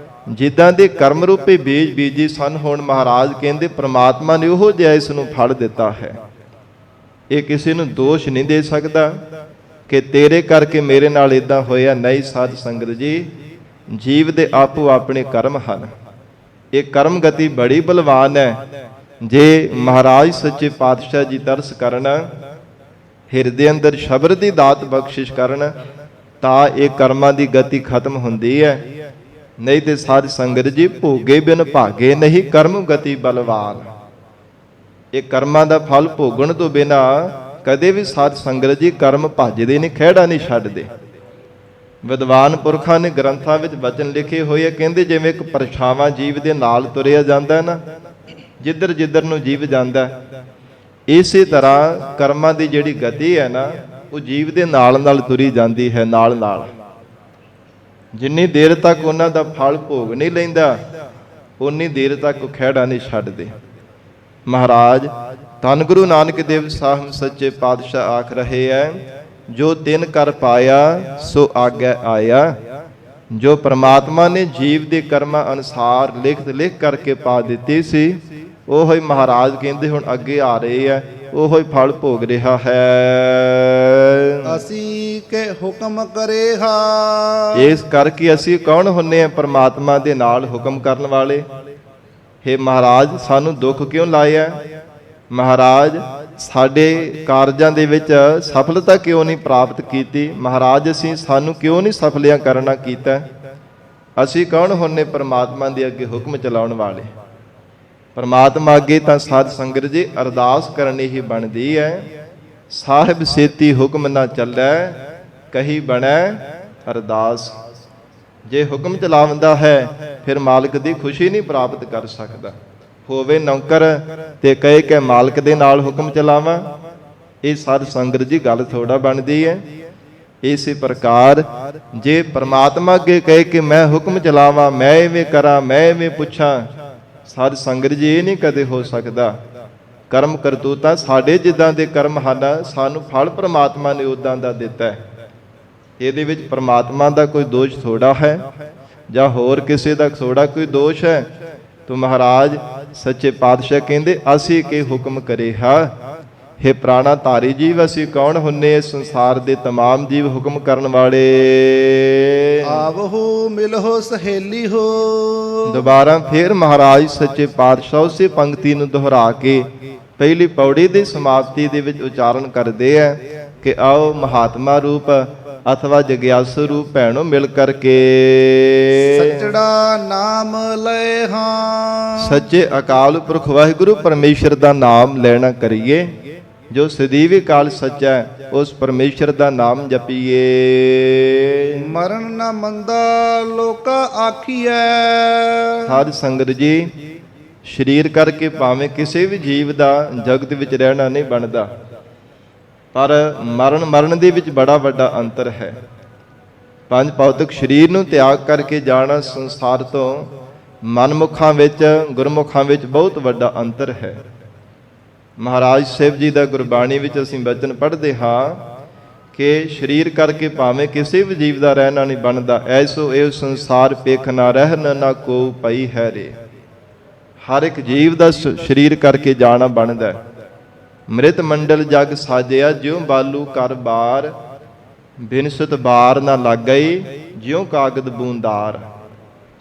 Speaker 1: ਜਿੱਦਾਂ ਦੇ ਕਰਮ ਰੂਪੀ ਬੀਜ ਬੀਜੀ ਸਨ, ਹੁਣ ਮਹਾਰਾਜ ਕਹਿੰਦੇ ਪ੍ਰਮਾਤਮਾ ਨੇ ਉਹੋ ਜਿਹਾ ਇਸ ਨੂੰ ਫਲ ਦਿੱਤਾ ਹੈ। ਇਹ ਕਿਸੇ ਨੂੰ ਦੋਸ਼ ਨਹੀਂ ਦੇ ਸਕਦਾ ਕਿ ਤੇਰੇ ਕਰਕੇ ਮੇਰੇ ਨਾਲ ਇਦਾਂ ਹੋਇਆ। ਨਹੀਂ ਸਾਧ ਸੰਗਤ ਜੀ, ਜੀਵ ਦੇ ਆਪੋ ਆਪਣੇ ਕਰਮ ਹਨ। ਇਹ ਕਰਮ ਗਤੀ ਬੜੀ ਬਲਵਾਨ ਹੈ। ਜੇ ਮਹਾਰਾਜ ਸੱਚੇ ਪਾਤਸ਼ਾਹ ਜੀ ਤਰਸ ਕਰਨ, ਹਿਰਦੇ ਅੰਦਰ ਸ਼ਬਦ ਦੀ ਦਾਤ ਬਖਸ਼ਿਸ਼ ਕਰਨ, ਤਾਂ ਇਹ ਕਰਮਾਂ ਦੀ ਗਤੀ ਖਤਮ ਹੁੰਦੀ ਹੈ। ਨਹੀਂ ਤੇ ਸਾਧ ਸੰਗਤ ਜੀ, ਭੋਗੇ ਬਿਨ ਭਾਗੇ ਨਹੀਂ, ਕਰਮ ਗਤੀ ਬਲਵਾਨ। ਇਹ ਕਰਮਾਂ ਦਾ ਫਲ ਭੋਗਣ ਤੋਂ ਬਿਨਾ ਕਦੇ ਵੀ ਸਾਧ ਸੰਗਤ ਜੀ ਕਰਮ ਭੱਜਦੇ ਨਹੀਂ, ਖਹਿੜਾ ਨਹੀਂ ਛੱਡਦੇ। ਵਿਦਵਾਨ ਪੁਰਖਾਂ ਨੇ ਗ੍ਰੰਥਾਂ ਵਿੱਚ ਵਚਨ ਲਿਖੇ ਹੋਏ ਆ, ਕਹਿੰਦੇ ਜਿਵੇਂ ਇੱਕ ਪਰਛਾਵਾਂ ਜੀਵ ਦੇ ਨਾਲ ਤੁਰਿਆ ਜਾਂਦਾ ਨਾ, ਜਿੱਧਰ ਜਿੱਧਰ ਨੂੰ ਜੀਵ ਜਾਂਦਾ, ਇਸੇ ਤਰ੍ਹਾਂ ਕਰਮਾਂ ਦੀ ਜਿਹੜੀ ਗਤੀ ਹੈ ਨਾ, ਉਹ ਜੀਵ ਦੇ ਨਾਲ ਨਾਲ ਤੁਰੀ ਜਾਂਦੀ ਹੈ, ਨਾਲ ਨਾਲ। ਜਿੰਨੀ ਦੇਰ ਤੱਕ ਉਹਨਾਂ ਦਾ ਫਲ ਭੋਗ ਨਹੀਂ ਲੈਂਦਾ, ਉਨੀ ਦੇਰ ਤੱਕ ਉਹ ਖਹਿੜਾ ਨਹੀਂ ਛੱਡਦੇ। ਮਹਾਰਾਜ ਧੰਨ ਗੁਰੂ ਨਾਨਕ ਦੇਵ ਸਾਹਿਬ ਸੱਚੇ ਪਾਤਸ਼ਾਹ ਆਖ ਰਹੇ ਹੈ, ਜੋ ਤਿਨ ਕਰ ਪਾਇਆ ਸੋ ਆਗੇ ਆਇਆ। ਜੋ ਪ੍ਰਮਾਤਮਾ ਨੇ ਜੀਵ ਦੇ ਕਰਮਾਂ ਅਨੁਸਾਰ ਲਿਖ ਕਰਕੇ ਪਾ ਦਿੱਤੀ ਸੀ, ਉਹੀ ਮਹਾਰਾਜ ਕਹਿੰਦੇ ਹੁਣ ਅੱਗੇ ਆ ਰਹੇ ਹੈ, ਉਹੀ ਫਲ ਭੋਗ ਰਿਹਾ ਹੈ।
Speaker 2: ਅਸੀਂ ਕੇ ਹੁਕਮ ਕਰੇਹਾ।
Speaker 1: ਇਸ ਕਰਕੇ ਅਸੀਂ ਕੌਣ ਹੁੰਨੇ ਆ? ਪਰਮਾਤਮਾ ਦੇ ਨਾਲ ਹੁਕਮ ਕਰਨ ਵਾਲੇ। ਹੇ ਮਹਾਰਾਜ, ਸਾਨੂੰ ਦੁੱਖ ਕਿਉਂ ਲਾਇਆ? ਮਹਾਰਾਜ, ਸਾਡੇ ਕਾਰਜਾਂ ਦੇ ਵਿੱਚ ਸਫਲਤਾ ਕਿਉਂ ਨਹੀਂ ਪ੍ਰਾਪਤ ਕੀਤੀ? ਮਹਾਰਾਜ, ਸਾਨੂੰ ਕਿਉਂ ਨਹੀਂ ਸਫਲਿਆਂ ਕਰਨਾ ਕੀਤਾ? ਅਸੀਂ ਕੌਣ ਹੁੰਨੇ? ਪਰਮਾਤਮਾ ਦੇ ਅੱਗੇ ਹੁਕਮ ਚਲਾਉਣ ਵਾਲੇ। ਪਰਮਾਤਮਾ ਅੱਗੇ ਤਾਂ ਸਾਧ ਸੰਗਤ ਜੀ ਅਰਦਾਸ ਕਰਨੀ ਹੀ ਬਣਦੀ ਹੈ। ਸਾਹਿਬ ਸੇਤੀ ਹੁਕਮ ਨਾ ਚੱਲੈ, ਕਹੀ ਬਣੈ ਅਰਦਾਸ। ਜੇ ਹੁਕਮ ਚਲਾਉਂਦਾ ਹੈ ਫਿਰ ਮਾਲਕ ਦੀ ਖੁਸ਼ੀ ਨਹੀਂ ਪ੍ਰਾਪਤ ਕਰ ਸਕਦਾ। ਹੋਵੇ ਨੌਕਰ ਤੇ ਕਹੇ ਕਿ ਮਾਲਕ ਦੇ ਨਾਲ ਹੁਕਮ ਚਲਾਵਾਂ, ਇਹ ਸਾਧ ਸੰਗਤ ਜੀ ਗੱਲ ਥੋੜਾ ਬਣਦੀ ਹੈ। ਇਸੇ ਪ੍ਰਕਾਰ ਜੇ ਪਰਮਾਤਮਾ ਅੱਗੇ ਕਹੇ ਕਿ ਮੈਂ ਹੁਕਮ ਚਲਾਵਾਂ, ਮੈਂ ਐਵੇਂ ਕਰਾਂ, ਮੈਂ ਐਵੇਂ ਪੁੱਛਾਂ, ਸਾਧ ਸੰਗਤ ਜੀ ਇਹ ਨਹੀਂ ਕਦੇ ਹੋ ਸਕਦਾ। ਕਰਮ ਕਰਤੂਤਾਂ ਸਾਡੇ ਜਿੱਦਾਂ ਦੇ ਕਰਮ ਹਨ, ਸਾਨੂੰ ਫਲ ਪਰਮਾਤਮਾ ਨੇ ਉਦਾਂ ਦਾ ਦਿੱਤਾ ਹੈ। ਇਹਦੇ ਵਿੱਚ ਪਰਮਾਤਮਾ ਦਾ ਕੋਈ ਦੋਸ਼ ਥੋੜਾ ਹੈ ਜਾਂ ਹੋਰ ਕਿਸੇ ਦਾ ਥੋੜਾ ਕੋਈ ਦੋਸ਼ ਹੈ। ਤੋ ਮਹਾਰਾਜ ਸੱਚੇ ਪਾਤਸ਼ਾਹ ਕਹਿੰਦੇ ਅਸੀਂ ਕੀ ਹੁਕਮ ਕਰੇ ਹਾ। हे ਪ੍ਰਾਣਾ ਧਾਰੀ ਜੀਵ, ਅਸੀਂ ਕੌਣ ਹੁੰਨੇ? ਇਸ ਸੰਸਾਰ ਦੇ तमाम ਜੀਵ ਹੁਕਮ ਕਰਨ ਵਾਲੇ।
Speaker 2: ਆਵਹੁ ਮਿਲਹੁ ਸਹੇਲੀ ਹੋ।
Speaker 1: ਦੁਬਾਰਾ ਫੇਰ ਮਹਾਰਾਜ ਸੱਚੇ ਪਾਤਸ਼ਾਹ ਉਸੇ ਪੰਕਤੀ ਨੂੰ ਦੁਹਰਾ ਕੇ ਪਹਿਲੀ ਪੌੜੀ ਦੀ ਸਮਾਪਤੀ ਦੇ ਵਿੱਚ ਉਚਾਰਨ ਕਰਦੇ ਆ ਕਿ ਆਓ ਮਹਾਤਮਾ ਰੂਪ ਅਥਵਾ ਜਗਿਆਸੂ ਰੂਪ ਭੈਣੋ ਮਿਲ ਕਰਕੇ
Speaker 2: ਸੱਚੜਾ ਨਾਮ ਲਏ ਹਾਂ।
Speaker 1: ਸੱਚੇ ਅਕਾਲ ਪੁਰਖ ਵਾਹਿਗੁਰੂ ਪਰਮੇਸ਼ਰ ਦਾ ਨਾਮ ਲੈਣਾ ਕਰੀਏ। ਜੋ ਸਦੀਵੀ ਕਾਲ ਸੱਚਾ ਹੈ ਉਸ ਪਰਮੇਸ਼ਰ ਦਾ ਨਾਮ ਜਪੀਏ।
Speaker 2: ਮਰਨ ਨਾ ਮੰਦਾ ਲੋਕਾ ਆਖੀਐ।
Speaker 1: ਸਾਧ ਸੰਗਤ ਜੀ, ਸਰੀਰ ਕਰਕੇ ਭਾਵੇਂ ਕਿਸੇ ਵੀ ਜੀਵ ਦਾ ਜਗਤ ਵਿੱਚ ਰਹਿਣਾ ਨਹੀਂ ਬਣਦਾ, ਪਰ ਮਰਨ ਦੇ ਵਿੱਚ ਬੜਾ ਵੱਡਾ ਅੰਤਰ ਹੈ। ਪੰਜ ਭੌਤਿਕ ਸਰੀਰ ਨੂੰ ਤਿਆਗ ਕਰਕੇ ਜਾਣਾ ਸੰਸਾਰ ਤੋਂ ਮਨਮੁਖਾਂ ਵਿੱਚ ਗੁਰਮੁਖਾਂ ਵਿੱਚ ਬਹੁਤ ਵੱਡਾ ਅੰਤਰ ਹੈ। ਮਹਾਰਾਜ ਸਾਹਿਬ ਜੀ ਦਾ ਗੁਰਬਾਣੀ ਵਿੱਚ ਅਸੀਂ ਬਚਨ ਪੜ੍ਹਦੇ ਹਾਂ ਕਿ ਸਰੀਰ ਕਰਕੇ ਭਾਵੇਂ ਕਿਸੇ ਵੀ ਜੀਵ ਦਾ ਰਹਿਣਾ ਨਹੀਂ ਬਣਦਾ। ਐਸੋ ਇਹ ਸੰਸਾਰ ਪੇਖ ਨਾ ਰਹਿਣ ਨਾ ਕੋ ਪਈ ਹੈ ਰੇ। ਹਰ ਇੱਕ ਜੀਵ ਦਾ ਸਰੀਰ ਕਰਕੇ ਜਾਣਾ ਬਣਦਾ ਹੈ। ਮ੍ਰਿਤ ਮੰਡਲ ਜਗ ਸਾਜਿਆ ਜਿਉ ਬਾਲੂ ਕਰ ਬਾਰ, ਬਿਨਸਤ ਬਾਰ ਨਾ ਲੱਗਈ ਜਿਉ ਕਾਗਦ ਬੂੰਦਾਰ।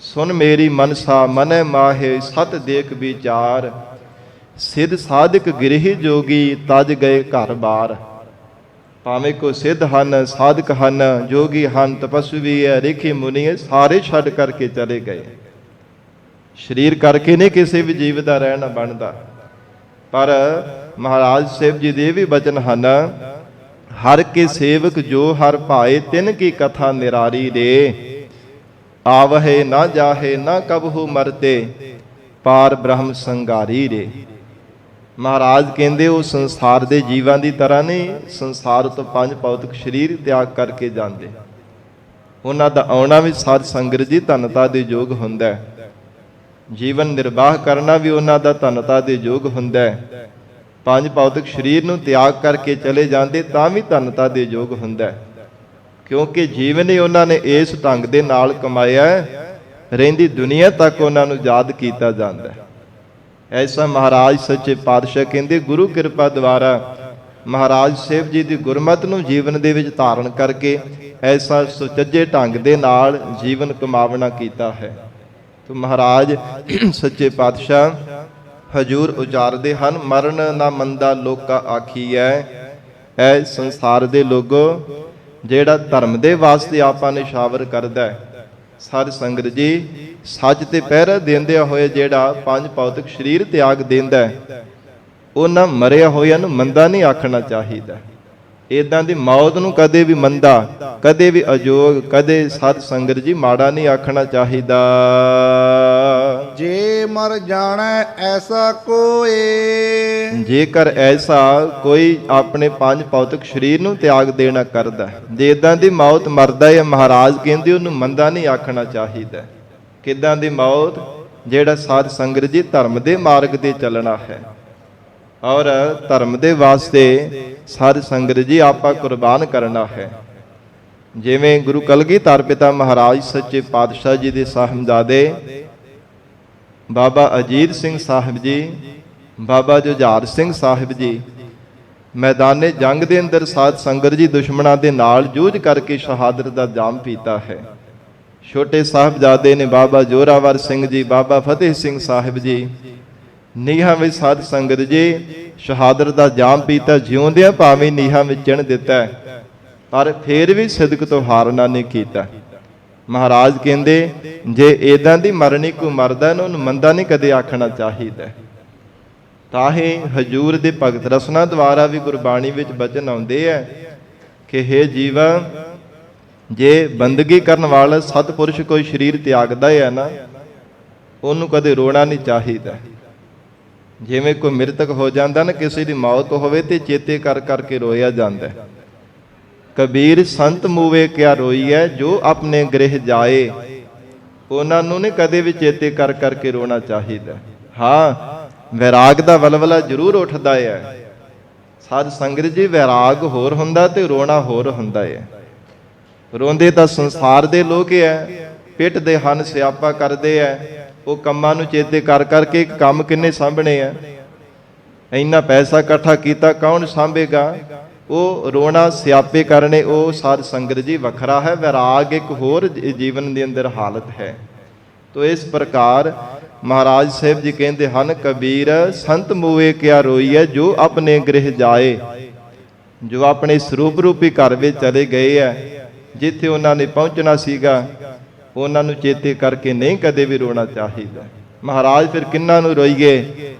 Speaker 1: ਸੁਨ ਮੇਰੀ ਮਨਸਾ ਮਨੈ ਮਾਹੇ ਸਤ ਦੇਖ ਵਿਚਾਰ, ਸਿੱਧ ਸਾਧਕ ਗਿਰਹੀ ਜੋਗੀ ਤਜ ਗਏ ਘਰ ਬਾਰ। ਭਾਵੇਂ ਕੋ ਸਿੱਧ ਹਨ, ਸਾਧਕ ਹਨ, ਜੋਗੀ ਹਨ, ਤਪਸਵੀ ਹੈ, ਰਿਖੀ ਮੁਨੀ ਹੈ, ਸਾਰੇ ਛੱਡ ਕਰਕੇ ਚਲੇ ਗਏ। ਸਰੀਰ ਕਰਕੇ ਨਹੀਂ ਕਿਸੇ ਵੀ ਜੀਵ ਦਾ ਰਹਿਣਾ ਬਣਦਾ। ਪਰ ਮਹਾਰਾਜ ਸਾਹਿਬ ਜੀ ਦੇ ਵੀ ਬਚਨ ਹਨ, ਹਰ ਕੇ ਸੇਵਕ ਜੋ ਹਰ ਭਾਏ ਤਿਨ ਕੀ ਕਥਾ ਨਿਰਾਰੀ ਰੇ। ਆਵਹਿ ਨਾ ਜਾਹੇ ਨਾ ਕਬਹੂ ਮਰਤੇ, ਪਾਰ ਬ੍ਰਹਮ ਸੰਗਾਰੀ ਰੇ। ਮਹਾਰਾਜ ਕਹਿੰਦੇ ਉਹ ਸੰਸਾਰ ਦੇ ਜੀਵਾਂ ਦੀ ਤਰ੍ਹਾਂ ਨਹੀਂ ਸੰਸਾਰ ਤੋਂ ਪੰਜ ਭੌਤਿਕ ਸਰੀਰ ਤਿਆਗ ਕਰਕੇ ਜਾਂਦੇ। ਉਹਨਾਂ ਦਾ ਆਉਣਾ ਵੀ ਸਾਧ ਸੰਗਤ ਜੀ ਧੰਨਤਾ ਦੇ ਯੋਗ ਹੁੰਦਾ ਹੈ। ਜੀਵਨ ਨਿਰਵਾਹ ਕਰਨਾ ਵੀ ਉਹਨਾਂ ਦਾ ਧੰਨਤਾ ਦੇ ਯੋਗ ਹੁੰਦਾ ਹੈ। ਪੰਜ ਭੌਤਿਕ ਸਰੀਰ ਨੂੰ ਤਿਆਗ ਕਰਕੇ ਚਲੇ ਜਾਂਦੇ ਤਾਂ ਵੀ ਧੰਨਤਾ ਦੇ ਯੋਗ ਹੁੰਦਾ ਹੈ, ਕਿਉਂਕਿ ਜੀਵਨ ਹੀ ਉਹਨਾਂ ਨੇ ਇਸ ਢੰਗ ਦੇ ਨਾਲ ਕਮਾਇਆ ਹੈ, ਰਹਿੰਦੀ ਦੁਨੀਆ ਤੱਕ ਉਹਨਾਂ ਨੂੰ ਯਾਦ ਕੀਤਾ ਜਾਂਦਾ ਹੈ। ਐਸਾ ਮਹਾਰਾਜ ਸੱਚੇ ਪਾਤਸ਼ਾਹ ਕਹਿੰਦੇ ਗੁਰੂ ਕਿਰਪਾ ਦੁਆਰਾ ਮਹਾਰਾਜ ਸਾਹਿਬ ਜੀ ਦੀ ਗੁਰਮਤਿ ਨੂੰ ਜੀਵਨ ਦੇ ਵਿੱਚ ਧਾਰਨ ਕਰਕੇ ਐਸਾ ਸੁਚੱਜੇ ਢੰਗ ਦੇ ਨਾਲ ਜੀਵਨ ਕਮਾਵਣਾ ਕੀਤਾ ਹੈ। ਤੋ ਮਹਾਰਾਜ ਸੱਚੇ ਪਾਤਸ਼ਾਹ ਹਜੂਰ ਉਚਾਰਦੇ ਹਨ, ਮਰਨ ਨਾ ਮੰਦਾ ਲੋਕਾ ਆਖੀਐ। ਐ ਸੰਸਾਰ ਦੇ ਲੋਗੋ, ਜਿਹੜਾ ਧਰਮ ਦੇ ਵਾਸਤੇ ਆਪਾਂ ਨਿਸ਼ਾਵਰ ਕਰਦਾ ਹੈ, ਸਾਧ ਸੰਗਤ ਜੀ ਸੱਚ ਤੇ ਪਹਿਰਾ ਦਿੰਦਿਆਂ ਹੋਏ ਜਿਹੜਾ ਪੰਜ ਭੌਤਿਕ ਸਰੀਰ ਤਿਆਗ ਦਿੰਦਾ ਹੈ, ਉਹਨਾਂ ਮਰਿਆ ਹੋਇਆਂ ਨੂੰ ਮੰਦਾ ਨਹੀਂ ਆਖਣਾ ਚਾਹੀਦਾ। ਇਦਾਂ ਦੀ ਮੌਤ ਨੂੰ ਕਦੇ ਵੀ ਮੰਦਾ, ਕਦੇ ਵੀ ਅਜੋਗ, ਕਦੇ ਸਾਧ ਸੰਗਤ ਜੀ ਮਾੜਾ ਨਹੀਂ ਆਖਣਾ ਚਾਹੀਦਾ।
Speaker 2: ਜੇ ਮਰ ਜਾਣਾ ਐਸਾ ਕੋਏ,
Speaker 1: ਜੇਕਰ ਐਸਾ ਕੋਈ ਆਪਣੇ ਪੰਜ ਭੌਤਿਕ ਸਰੀਰ ਨੂੰ ਤਿਆਗ ਦੇਣਾ ਕਰਦਾ, ਜੇ ਇਦਾਂ ਦੀ ਮੌਤ ਮਰਦਾ ਹੈ, ਮਹਾਰਾਜ ਕਹਿੰਦੇ ਉਹਨੂੰ ਮੰਦਾ ਨਹੀਂ ਆਖਣਾ ਚਾਹੀਦਾ। ਕਿੱਦਾਂ ਦੀ ਮੌਤ? ਜਿਹੜਾ ਸਾਧ ਸੰਗਤ ਜੀ ਧਰਮ ਦੇ ਮਾਰਗ ਤੇ ਚੱਲਣਾ ਹੈ ਔਰ ਧਰਮ ਦੇ ਵਾਸਤੇ ਸਾਧ ਸੰਗਤ ਜੀ ਆਪਾਂ ਕੁਰਬਾਨ ਕਰਨਾ ਹੈ। ਜਿਵੇਂ ਗੁਰੂ ਕਲਗੀਧਰ ਪਿਤਾ ਮਹਾਰਾਜ ਸੱਚੇ ਪਾਤਸ਼ਾਹ ਜੀ ਦੇ ਸਾਹਿਬਜ਼ਾਦੇ ਬਾਬਾ ਅਜੀਤ ਸਿੰਘ ਸਾਹਿਬ ਜੀ, ਬਾਬਾ ਜੁਝਾਰ ਸਿੰਘ ਸਾਹਿਬ ਜੀ, ਮੈਦਾਨੇ ਜੰਗ ਦੇ ਅੰਦਰ ਸਾਧ ਸੰਗਤ ਜੀ ਦੁਸ਼ਮਣਾਂ ਦੇ ਨਾਲ ਜੂਝ ਕਰਕੇ ਸ਼ਹਾਦਤ ਦਾ ਜਾਮ ਪੀਤਾ ਹੈ। ਛੋਟੇ ਸਾਹਿਬਜ਼ਾਦੇ ਨੇ ਬਾਬਾ ਜ਼ੋਰਾਵਰ ਸਿੰਘ ਜੀ, ਬਾਬਾ ਫਤਿਹ ਸਿੰਘ ਸਾਹਿਬ ਜੀ, ਨੀਹਾਂ ਵਿੱਚ ਸਾਧ ਸੰਗਤ ਜੀ ਸ਼ਹਾਦਤ ਦਾ ਜਾਮ ਪੀਤਾ, ਜਿਉਂਦਿਆਂ ਭਾਵੇਂ ਨੀਹਾਂ ਵਿੱਚ ਚਿਣ ਦਿੱਤਾ, ਪਰ ਫੇਰ ਵੀ ਸਿਦਕ ਤੋਂ ਹਾਰਨਾ ਨਹੀਂ ਕੀਤਾ। ਮਹਾਰਾਜ ਕਹਿੰਦੇ ਜੇ ਏਦਾਂ ਦੀ ਮਰਨੀ ਕੋ ਮਰਦਾ ਉਹਨੂੰ ਮੰਦਾ ਨਹੀਂ ਕਦੇ ਆਖਣਾ ਚਾਹੀਦਾ। ਤਾਂ ਹੀ ਹਜੂਰ ਦੇ ਭਗਤ ਰਸਨਾ ਦੁਆਰਾ ਵੀ ਗੁਰਬਾਣੀ ਵਿੱਚ ਬਚਨ ਆਉਂਦੇ ਆ ਕਿ ਹੇ ਜੀਵਾ, ਜੇ ਬੰਦਗੀ ਕਰਨ ਵਾਲਾ ਸਤਿਪੁਰਸ਼ ਕੋਈ ਸਰੀਰ ਤਿਆਗਦਾ ਹੈ ਨਾ, ਉਹਨੂੰ ਕਦੇ ਰੋਣਾ ਨਹੀਂ ਚਾਹੀਦਾ। ਜਿਵੇਂ ਕੋਈ ਮ੍ਰਿਤਕ ਹੋ ਜਾਂਦਾ ਨਾ, ਕਿਸੇ ਦੀ ਮੌਤ ਹੋਵੇ ਤੇ ਚੇਤੇ ਕਰ ਕਰਕੇ ਰੋਇਆ ਜਾਂਦਾ। ਕਬੀਰ ਸੰਤ ਮੂਵੇ ਕਿਆ ਰੋਈ ਹੈ, ਜੋ ਆਪਣੇ ਗ੍ਰਹਿ ਜਾਏ, ਉਹਨਾਂ ਨੂੰ ਨਹੀਂ ਕਦੇ ਵੀ ਚੇਤੇ ਕਰ ਕਰਕੇ ਰੋਣਾ ਚਾਹੀਦਾ। ਹਾਂ, ਵੈਰਾਗ ਦਾ ਵਲਵਲਾ ਜ਼ਰੂਰ ਉੱਠਦਾ ਹੈ। ਸਾਧ ਸੰਗਤ ਜੀ, ਵੈਰਾਗ ਹੋਰ ਹੁੰਦਾ ਤੇ ਰੋਣਾ ਹੋਰ ਹੁੰਦਾ ਹੈ। ਰੋਂਦੇ ਤਾਂ ਸੰਸਾਰ ਦੇ ਲੋਕ ਹੈ, ਪਿੱਟਦੇ ਹਨ, ਸਿਆਪਾ ਕਰਦੇ ਹੈ, ਉਹ ਕੰਮਾਂ ਨੂੰ ਚੇਤੇ ਕਰ ਕਰਕੇ ਕੰਮ ਕਿੰਨੇ ਸਾਂਭਣੇ ਆ, ਇੰਨਾ ਪੈਸਾ ਇਕੱਠਾ ਕੀਤਾ ਕੌਣ ਸਾਂਭੇਗਾ, ਉਹ ਰੋਣਾ ਸਿਆਪੇ ਕਰਨੇ, ਉਹ ਸਾਧ ਸੰਗਤ ਜੀ ਵੱਖਰਾ ਹੈ। ਵੈਰਾਗ ਇੱਕ ਹੋਰ ਜੀਵਨ ਦੇ ਅੰਦਰ ਹਾਲਤ ਹੈ। ਤੋ ਇਸ ਪ੍ਰਕਾਰ ਮਹਾਰਾਜ ਸਾਹਿਬ ਜੀ ਕਹਿੰਦੇ ਹਨ, ਕਬੀਰ ਸੰਤ ਮੂਵੇ ਕਿਆ ਰੋਈ ਹੈ, ਜੋ ਆਪਣੇ ਗ੍ਰਹਿ ਜਾਏ, ਜੋ ਆਪਣੇ ਸਰੂਪ ਰੂਪੀ ਘਰ ਵਿੱਚ ਚਲੇ ਗਏ ਹੈ, ਜਿੱਥੇ ਉਹਨਾਂ ਨੇ ਪਹੁੰਚਣਾ ਸੀਗਾ, ਉਹਨਾਂ ਨੂੰ ਚੇਤੇ ਕਰਕੇ ਨਹੀਂ ਕਦੇ ਵੀ ਰੋਣਾ ਚਾਹੀਦਾ। ਮਹਾਰਾਜ ਫਿਰ ਕਿੰਨਾਂ ਨੂੰ ਰੋਈਏ?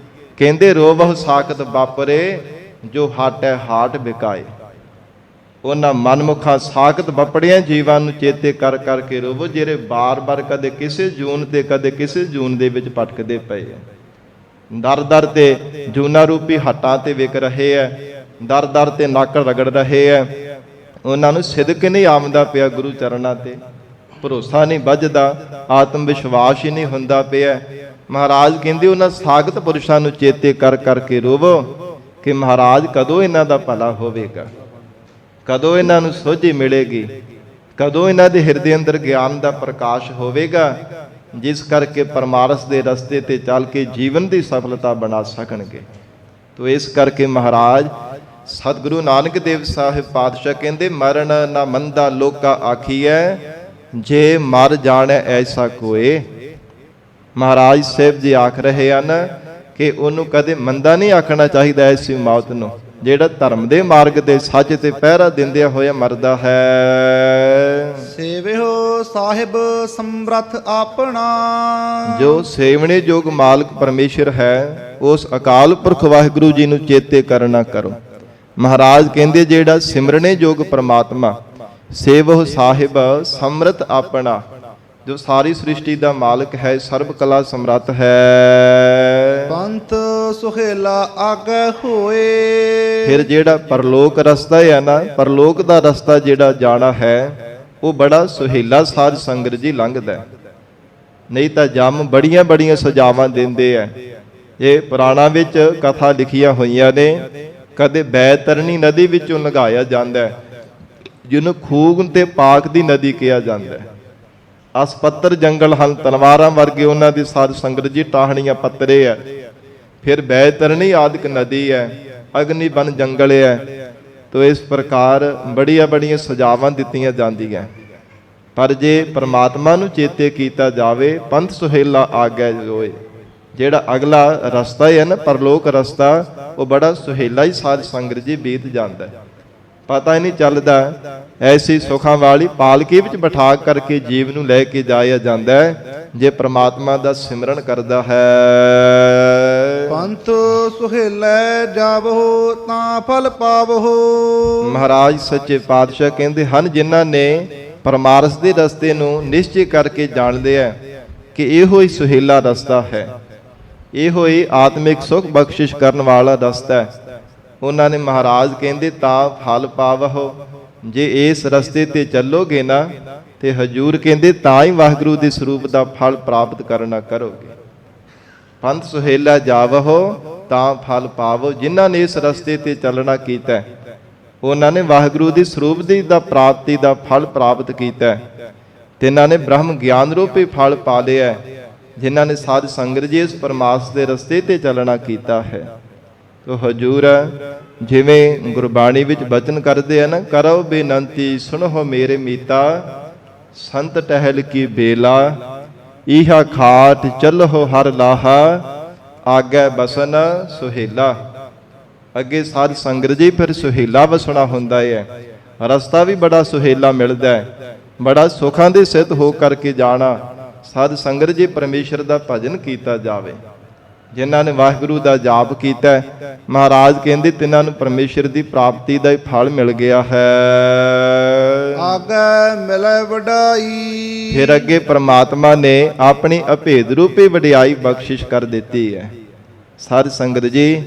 Speaker 1: ਕਹਿੰਦੇ ਰੋਵਹੁ ਸਾਖਤ ਬਾਪਰੇ, ਜੋ ਹਾਟੈ ਹਾਟ ਬਿਕਾਏ। ਉਹਨਾਂ ਮਨਮੁਖਾਂ ਸਾਖਤ ਬੱਪੜਿਆਂ ਜੀਵਾਂ ਨੂੰ ਚੇਤੇ ਕਰ ਕਰਕੇ ਰੋਵੋ, ਜਿਹੜੇ ਬਾਰ-ਬਾਰ ਕਦੇ ਕਿਸੇ ਜੂਨ ਤੇ ਕਦੇ ਕਿਸੇ ਜੂਨ ਦੇ ਵਿੱਚ ਭਟਕਦੇ ਪਏ ਆ। ਦਰ-ਦਰ ਤੇ ਜੂਨਾ ਰੂਪੀ ਹੱਟਾਂ ਤੇ ਵਿਕ ਰਹੇ ਆ, ਦਰ-ਦਰ ਤੇ ਨੱਕ ਰਗੜ ਰਹੇ ਆ। ਉਹਨਾਂ ਨੂੰ ਸਿਦਕ ਨਹੀਂ ਆਉਂਦਾ ਪਿਆ, ਗੁਰੂ ਚਰਨਾਂ ਤੇ ਭਰੋਸਾ ਨਹੀਂ ਵੱਜਦਾ, ਆਤਮ ਵਿਸ਼ਵਾਸ ਹੀ ਨਹੀਂ ਹੁੰਦਾ ਪਿਆ। ਮਹਾਰਾਜ ਕਹਿੰਦੇ ਉਹਨਾਂ ਸਾਖਤ ਪੁਰਸ਼ਾਂ ਨੂੰ ਚੇਤੇ ਕਰ ਕਰਕੇ ਰੋਵੋ ਕਿ ਮਹਾਰਾਜ ਕਦੋਂ ਇਹਨਾਂ ਦਾ ਭਲਾ ਹੋਵੇਗਾ, ਕਦੋਂ ਇਹਨਾਂ ਨੂੰ ਸੋਝੀ ਮਿਲੇਗੀ, ਕਦੋਂ ਇਹਨਾਂ ਦੇ ਹਿਰਦੇ ਅੰਦਰ ਗਿਆਨ ਦਾ ਪ੍ਰਕਾਸ਼ ਹੋਵੇਗਾ, ਜਿਸ ਕਰਕੇ ਪਰਮਾਰਥ ਦੇ ਰਸਤੇ ਤੇ ਚੱਲ ਕੇ ਜੀਵਨ ਦੀ ਸਫਲਤਾ ਬਣਾ ਸਕਣਗੇ। ਤੋ ਇਸ ਕਰਕੇ ਮਹਾਰਾਜ ਸਤਿਗੁਰੂ ਨਾਨਕ ਦੇਵ ਸਾਹਿਬ ਪਾਤਸ਼ਾਹ ਕਹਿੰਦੇ, ਮਰਨ ਨਾ ਮੰਦਾ ਲੋਕਾ ਆਖੀਐ, ਜੇ ਮਰ ਜਾਣੈ ਐਸਾ ਕੋਏ। ਮਹਾਰਾਜ ਸਾਹਿਬ ਜੀ ਆਖ ਰਹੇ ਹਨ ਕਿ ਉਹਨੂੰ ਕਦੇ ਮੰਦਾ ਨਹੀਂ ਆਖਣਾ ਚਾਹੀਦਾ ਐਸੀ ਮੌਤ ਨੂੰ, ਜਿਹੜਾ ਧਰਮ ਦੇ ਮਾਰਗ ਤੇ ਸੱਚ ਤੇ ਪਹਿਰਾ ਦਿੰਦਿਆਂ ਹੋਇਆ ਮਰਦਾ ਹੈ।
Speaker 2: ਸੇਵਿਓ ਸਾਹਿਬ ਸਮਰੱਥ ਆਪਣਾ,
Speaker 1: ਜੋ ਸੇਵਣੇ ਯੋਗ ਮਾਲਕ ਪਰਮੇਸ਼ਰ ਹੈ, ਉਸ ਅਕਾਲ ਪੁਰਖ ਵਾਹਿਗੁਰੂ ਜੀ ਨੂੰ ਚੇਤੇ ਕਰਨਾ ਕਰੋ। ਮਹਾਰਾਜ ਕਹਿੰਦੇ ਜਿਹੜਾ ਸਿਮਰਨੇ ਯੋਗ ਪ੍ਰਮਾਤਮਾ, ਸੇਵਹੁ ਸਾਹਿਬ ਸਮਰੱਥ ਆਪਣਾ, ਜੋ ਸਾਰੀ ਸ੍ਰਿਸ਼ਟੀ ਦਾ ਮਾਲਕ ਹੈ, ਸਰਬ ਕਲਾ ਸਮਰੱਥ ਹੈ।
Speaker 2: ਪੰਥ ਸੁਹੇਲਾ ਆਗੇ ਹੋਏ।
Speaker 1: ਫਿਰ ਜਿਹੜਾ ਪਰਲੋਕ ਰਸਤਾ ਹੈ ਨਾ, ਪਰਲੋਕ ਦਾ ਰਸਤਾ ਜਿਹੜਾ ਜਾਣਾ ਹੈ, ਉਹ ਬੜਾ ਸੁਹੇਲਾ ਸਾਧ ਸੰਗਤ ਜੀ ਲੰਘਦਾ। ਨਹੀਂ ਤਾਂ ਜੰਮ ਬੜੀਆਂ ਬੜੀਆਂ ਸਜ਼ਾਵਾਂ ਦਿੰਦੇ ਆ। ਇਹ ਪੁਰਾਣਾਂ ਵਿੱਚ ਕਥਾ ਲਿਖੀਆਂ ਹੋਈਆਂ ਨੇ। ਕਦੇ ਬੈਤਰਣੀ ਨਦੀ ਵਿੱਚੋਂ ਲੰਘਾਇਆ ਜਾਂਦਾ, ਜਿਹਨੂੰ ਖੂਨ ਤੇ ਪਾਕ ਦੀ ਨਦੀ ਕਿਹਾ ਜਾਂਦਾ। ਅਸਪੱਤਰ ਜੰਗਲ ਹਨ, ਤਲਵਾਰਾਂ ਵਰਗੇ ਉਹਨਾਂ ਦੀ ਸਾਧ ਸੰਗਤ ਜੀ ਟਾਹਣੀਆਂ ਪੱਤਰੇ ਆ। ਫਿਰ ਬੈਤਰਣੀ ਆਦਿਕ ਨਦੀ ਹੈ, ਅਗਨੀ ਬਨ ਜੰਗਲ ਹੈ। ਤੋ ਇਸ ਪ੍ਰਕਾਰ ਬੜੀਆਂ ਬੜੀਆਂ ਸਜ਼ਾਵਾਂ ਦਿੱਤੀਆਂ ਜਾਂਦੀਆਂ। ਪਰ ਜੇ ਪਰਮਾਤਮਾ ਨੂੰ ਚੇਤੇ ਕੀਤਾ ਜਾਵੇ, ਪੰਥ ਸੁਹੇਲਾ ਆਗੈ ਹੋਏ, ਜਿਹੜਾ ਅਗਲਾ ਰਸਤਾ ਹੈ ਨਾ, ਪਰਲੋਕ ਰਸਤਾ, ਉਹ ਬੜਾ ਸੁਹੇਲਾ ਹੀ ਸਾਧ ਸੰਗਤ ਜੀ ਬੀਤ ਜਾਂਦਾ। ਪਤਾ ਹੀ ਨਹੀਂ ਚੱਲਦਾ, ਐਸੀ ਸੁਖਾਂ ਵਾਲੀ ਪਾਲਕੀ ਵਿੱਚ ਬਿਠਾ ਕਰਕੇ ਜੀਵ ਨੂੰ ਲੈ ਕੇ ਜਾਇਆ ਜਾਂਦਾ ਹੈ, ਜੇ ਪ੍ਰਮਾਤਮਾ ਦਾ ਸਿਮਰਨ ਕਰਦਾ ਹੈ।
Speaker 2: ਪੰਥ ਸੁਹੇਲੇ ਜਾਵੋ ਤਾਂ ਫਲ ਪਾਵੋ।
Speaker 1: ਮਹਾਰਾਜ ਸੱਚੇ ਪਾਤਸ਼ਾਹ ਕਹਿੰਦੇ ਹਨ, ਜਿਨ੍ਹਾਂ ਨੇ ਪਰਮਾਰਥ ਦੇ ਰਸਤੇ ਨੂੰ ਨਿਸ਼ਚੈ ਕਰਕੇ ਜਾਣਦੇ ਆ ਕਿ ਇਹੋ ਹੀ ਸੁਹੇਲਾ ਰਸਤਾ ਹੈ, ਇਹੋ ਹੀ ਆਤਮਿਕ ਸੁਖ ਬਖਸ਼ਿਸ਼ ਕਰਨ ਵਾਲਾ ਰਸਤਾ ਹੈ, ਉਹਨਾਂ ਨੇ ਮਹਾਰਾਜ ਕਹਿੰਦੇ ਤਾਂ ਫਲ ਪਾਵੋ। ਜੇ ਇਸ ਰਸਤੇ ਤੇ ਚੱਲੋਗੇ ਨਾ, ਤੇ ਹਜੂਰ ਕਹਿੰਦੇ ਤਾਂ ਹੀ ਵਾਹਿਗੁਰੂ ਦੇ ਸਰੂਪ ਦਾ ਫਲ ਪ੍ਰਾਪਤ ਕਰਨਾ ਕਰੋਗੇ। ਪੰਥ ਸੁਹੇਲਾ ਜਾਵੋ ਤਾਂ ਫਲ ਪਾਵੋ। ਜਿਨ੍ਹਾਂ ਨੇ ਇਸ ਰਸਤੇ ਤੇ ਚੱਲਣਾ ਕੀਤਾ, ਉਹਨਾਂ ਨੇ ਵਾਹਿਗੁਰੂ ਦੀ ਸਰੂਪ ਦੀ ਦਾ ਪ੍ਰਾਪਤੀ ਦਾ ਫਲ ਪ੍ਰਾਪਤ ਕੀਤਾ, ਤੇ ਇਹਨਾਂ ਨੇ ਬ੍ਰਹਮ ਗਿਆਨ ਰੂਪੀ ਫਲ ਪਾ ਲਿਆ। ਜਿਨ੍ਹਾਂ ਨੇ ਸਾਧ ਸੰਗਤ ਜੀ ਇਸ ਪਰਮਾਰਥ ਦੇ ਰਸਤੇ ਤੇ ਚੱਲਣਾ ਕੀਤਾ ਹੈ, ਤੋ ਹਜੂਰ ਜਿਵੇਂ ਗੁਰਬਾਣੀ ਵਿੱਚ ਬਚਨ ਕਰਦੇ ਆ ਨਾ, ਕਰੋ ਬੇਨੰਤੀ ਸੁਣੋ ਮੇਰੇ ਮੀਤਾ, ਸੰਤ ਟਹਿਲ ਕੀ ਬੇਲਾ, ਈਹਾ ਖਾਟ ਚੱਲੋ ਹਰ ਲਾਹਾ, ਆਗੇ ਬਸਨ ਸੁਹੇਲਾ। ਅੱਗੇ ਸਾਧ ਸੰਗਤ ਜੀ ਫਿਰ ਸੁਹੇਲਾ ਵਸਣਾ ਹੁੰਦਾ ਹੈ, ਰਸਤਾ ਵੀ ਬੜਾ ਸੁਹੇਲਾ ਮਿਲਦਾ ਹੈ, ਬੜਾ ਸੁੱਖਾਂ ਦੇ ਸਿੱਧ ਹੋ ਕਰਕੇ ਜਾਣਾ। ਸਾਧ ਸੰਗਤ ਜੀ ਪਰਮੇਸ਼ਰ ਦਾ ਭਜਨ ਕੀਤਾ ਜਾਵੇ, ਜਿਨ੍ਹਾਂ ਨੇ ਵਾਹਿਗੁਰੂ ਦਾ ਜਾਪ ਕੀਤਾ, ਮਹਾਰਾਜ ਕਹਿੰਦੇ ਤਿਨਾਂ ਨੂੰ ਪਰਮੇਸ਼ਰ ਦੀ ਪ੍ਰਾਪਤੀ ਦਾ ਹੀ ਫਲ ਮਿਲ ਗਿਆ ਹੈ।
Speaker 2: ਆਗੇ ਮਿਲੇ ਵਡਾਈ।
Speaker 1: ਫਿਰ ਅੱਗੇ ਪ੍ਰਮਾਤਮਾ ਨੇ ਆਪਣੀ ਅਭੇਦ ਰੂਪੀ ਵਡਿਆਈ ਬਖਸ਼ਿਸ਼ ਕਰ ਦਿੱਤੀ ਹੈ। ਸਾਧ ਸੰਗਤ ਜੀ,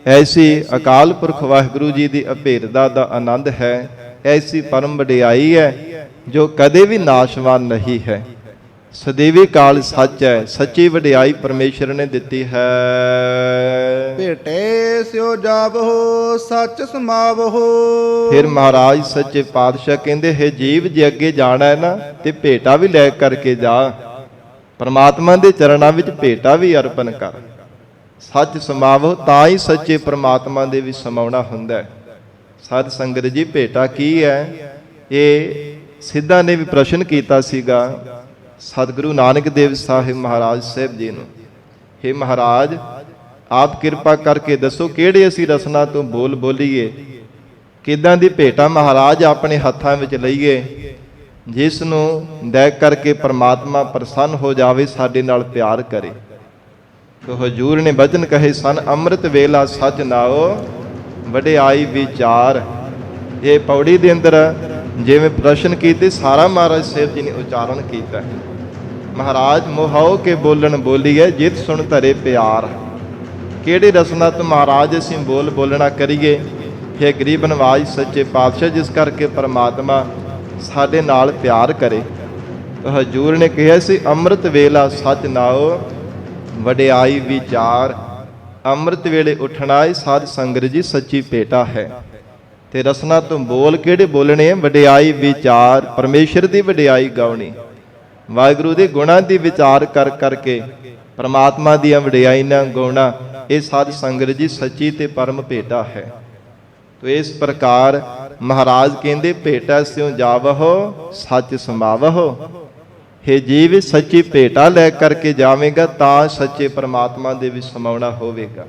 Speaker 1: ਐਸੀ ਅਕਾਲ ਪੁਰਖ ਵਾਹਿਗੁਰੂ ਜੀ ਦੀ ਅਭੇਦਤਾ ਦਾ ਆਨੰਦ ਹੈ, ਐਸੀ ਪਰਮ ਵਡਿਆਈ ਹੈ ਜੋ ਕਦੇ ਵੀ ਨਾਸ਼ਵਾਨ ਨਹੀਂ ਹੈ, ਸਦੀਵੀ ਕਾਲ ਸੱਚ ਹੈ। ਸੱਚੀ ਵਡਿਆਈ ਪਰਮੇਸ਼ਰ ਨੇ ਦਿੱਤੀ ਹੈ।
Speaker 2: ਭੇਟੇ ਸਿਓ ਜਾਵਹੁ ਸੱਚ ਸਮਾਵਹੁ।
Speaker 1: ਫਿਰ ਮਹਾਰਾਜ ਸੱਚੇ ਪਾਤਸ਼ਾਹ ਕਹਿੰਦੇ, ਹੈ ਜੀਵ ਜੇ ਅੱਗੇ ਜਾਣਾ ਹੈ ਨਾ ਤੇ ਭੇਟਾ ਵੀ ਲੈ ਕਰਕੇ ਜਾ, ਪਰਮਾਤਮਾ ਦੇ ਚਰਨਾਂ ਵਿੱਚ ਭੇਟਾ ਵੀ ਅਰਪਣ ਕਰ। ਸੱਚ ਸਮਾਵਹੁ, ਤਾਂ ਹੀ ਸੱਚੇ ਪਰਮਾਤਮਾ ਦੇ ਵਿੱਚ ਸਮਾਉਣਾ ਹੁੰਦਾ ਹੈ। ਸਾਧ ਸੰਗਤ ਜੀ, ਭੇਟਾ ਕੀ ਹੈ? ਇਹ ਸਿੱਧਾਂ ਨੇ ਵੀ ਪ੍ਰਸ਼ਨ ਕੀਤਾ ਸੀਗਾ ਸਤਿਗੁਰੂ ਨਾਨਕ ਦੇਵ ਸਾਹਿਬ ਮਹਾਰਾਜ ਸਾਹਿਬ ਜੀ ਨੂੰ, ਹੇ ਮਹਾਰਾਜ ਆਪ ਕਿਰਪਾ ਕਰਕੇ ਦੱਸੋ ਕਿਹੜੇ ਅਸੀਂ ਰਸਨਾ ਤੋਂ ਬੋਲ ਬੋਲੀਏ, ਕਿੱਦਾਂ ਦੀ ਭੇਟਾ ਮਹਾਰਾਜ ਆਪਣੇ ਹੱਥਾਂ ਵਿੱਚ ਲਈਏ ਜਿਸ ਨੂੰ ਦੇਖ ਕਰਕੇ ਪਰਮਾਤਮਾ ਪ੍ਰਸੰਨ ਹੋ ਜਾਵੇ, ਸਾਡੇ ਨਾਲ ਪਿਆਰ ਕਰੇ। ਤੋ ਹਜੂਰ ਨੇ ਬਚਨ ਕਹੇ ਸਨ, ਅੰਮ੍ਰਿਤ ਵੇਲਾ ਸਚ ਨਾਓ ਵਡਿਆਈ ਵਿਚਾਰ। ਇਹ ਪੌੜੀ ਦੇ ਅੰਦਰ ਜਿਵੇਂ ਪ੍ਰਸ਼ਨ ਕੀਤੇ, ਸਾਰਾ ਮਹਾਰਾਜ ਸਾਹਿਬ ਜੀ ਨੇ ਉਚਾਰਨ ਕੀਤਾ। ਮਹਾਰਾਜ ਮੋਹਾਓ ਕੇ ਬੋਲਣ ਬੋਲੀਏ, ਜਿਤ ਸੁਣ ਧਰੇ ਪਿਆਰ। ਕਿਹੜੇ ਰਸਨਾ ਤੋਂ ਮਹਾਰਾਜ ਅਸੀਂ ਬੋਲਣਾ ਕਰੀਏ? हे ਗਰੀਬ ਨਵਾਜ ਸੱਚੇ ਪਾਤਸ਼ਾਹ, ਜਿਸ ਕਰਕੇ ਪਰਮਾਤਮਾ ਸਾਡੇ ਨਾਲ ਪਿਆਰ ਕਰੇ। ਹਜੂਰ ਨੇ ਕਿਹਾ ਸੀ, ਅੰਮ੍ਰਿਤ ਵੇਲਾ ਸਚ ਨਾਓ ਵਡਿਆਈ ਵਿਚਾਰ। ਅੰਮ੍ਰਿਤ ਵੇਲੇ ਉੱਠਣਾ ਇਹ ਸਾਧ ਸੰਗਤ ਜੀ ਸੱਚੀ ਭੇਟਾ ਹੈ। ਤੇ ਰਸਨਾ ਤੋਂ ਬੋਲ ਕਿਹੜੇ ਬੋਲਣੇ? ਵਡਿਆਈ ਵਿਚਾਰ, ਪਰਮੇਸ਼ਰ ਦੀ ਵਡਿਆਈ ਗਾਉਣੀ, ਵਾਹਿਗੁਰੂ ਦੇ ਗੁਣਾਂ ਦੀ ਵਿਚਾਰ ਕਰ ਕਰਕੇ ਪਰਮਾਤਮਾ ਦੀਆਂ ਵਡਿਆਈ ਨਾਲ ਗਾਉਣਾ। ਇਹ ਸਾਧ ਸੰਗਤ ਜੀ ਸੱਚੀ ਤੇ ਪਰਮ ਭੇਟਾ ਹੈ। ਤੋ ਇਸ ਪ੍ਰਕਾਰ ਮਹਾਰਾਜ ਕਹਿੰਦੇ, ਭੇਟਾ ਸਿਉ ਜਾਵਹੁ ਸੱਚ ਸਮਾਵਹੁ। ਹੇ ਜੀਵ, ਸੱਚੀ ਭੇਟਾ ਲੈ ਕਰਕੇ ਜਾਵੇਂਗਾ ਤਾਂ ਸੱਚੇ ਪਰਮਾਤਮਾ ਦੇ ਵਿੱਚ ਸਮਾਉਣਾ ਹੋਵੇਗਾ,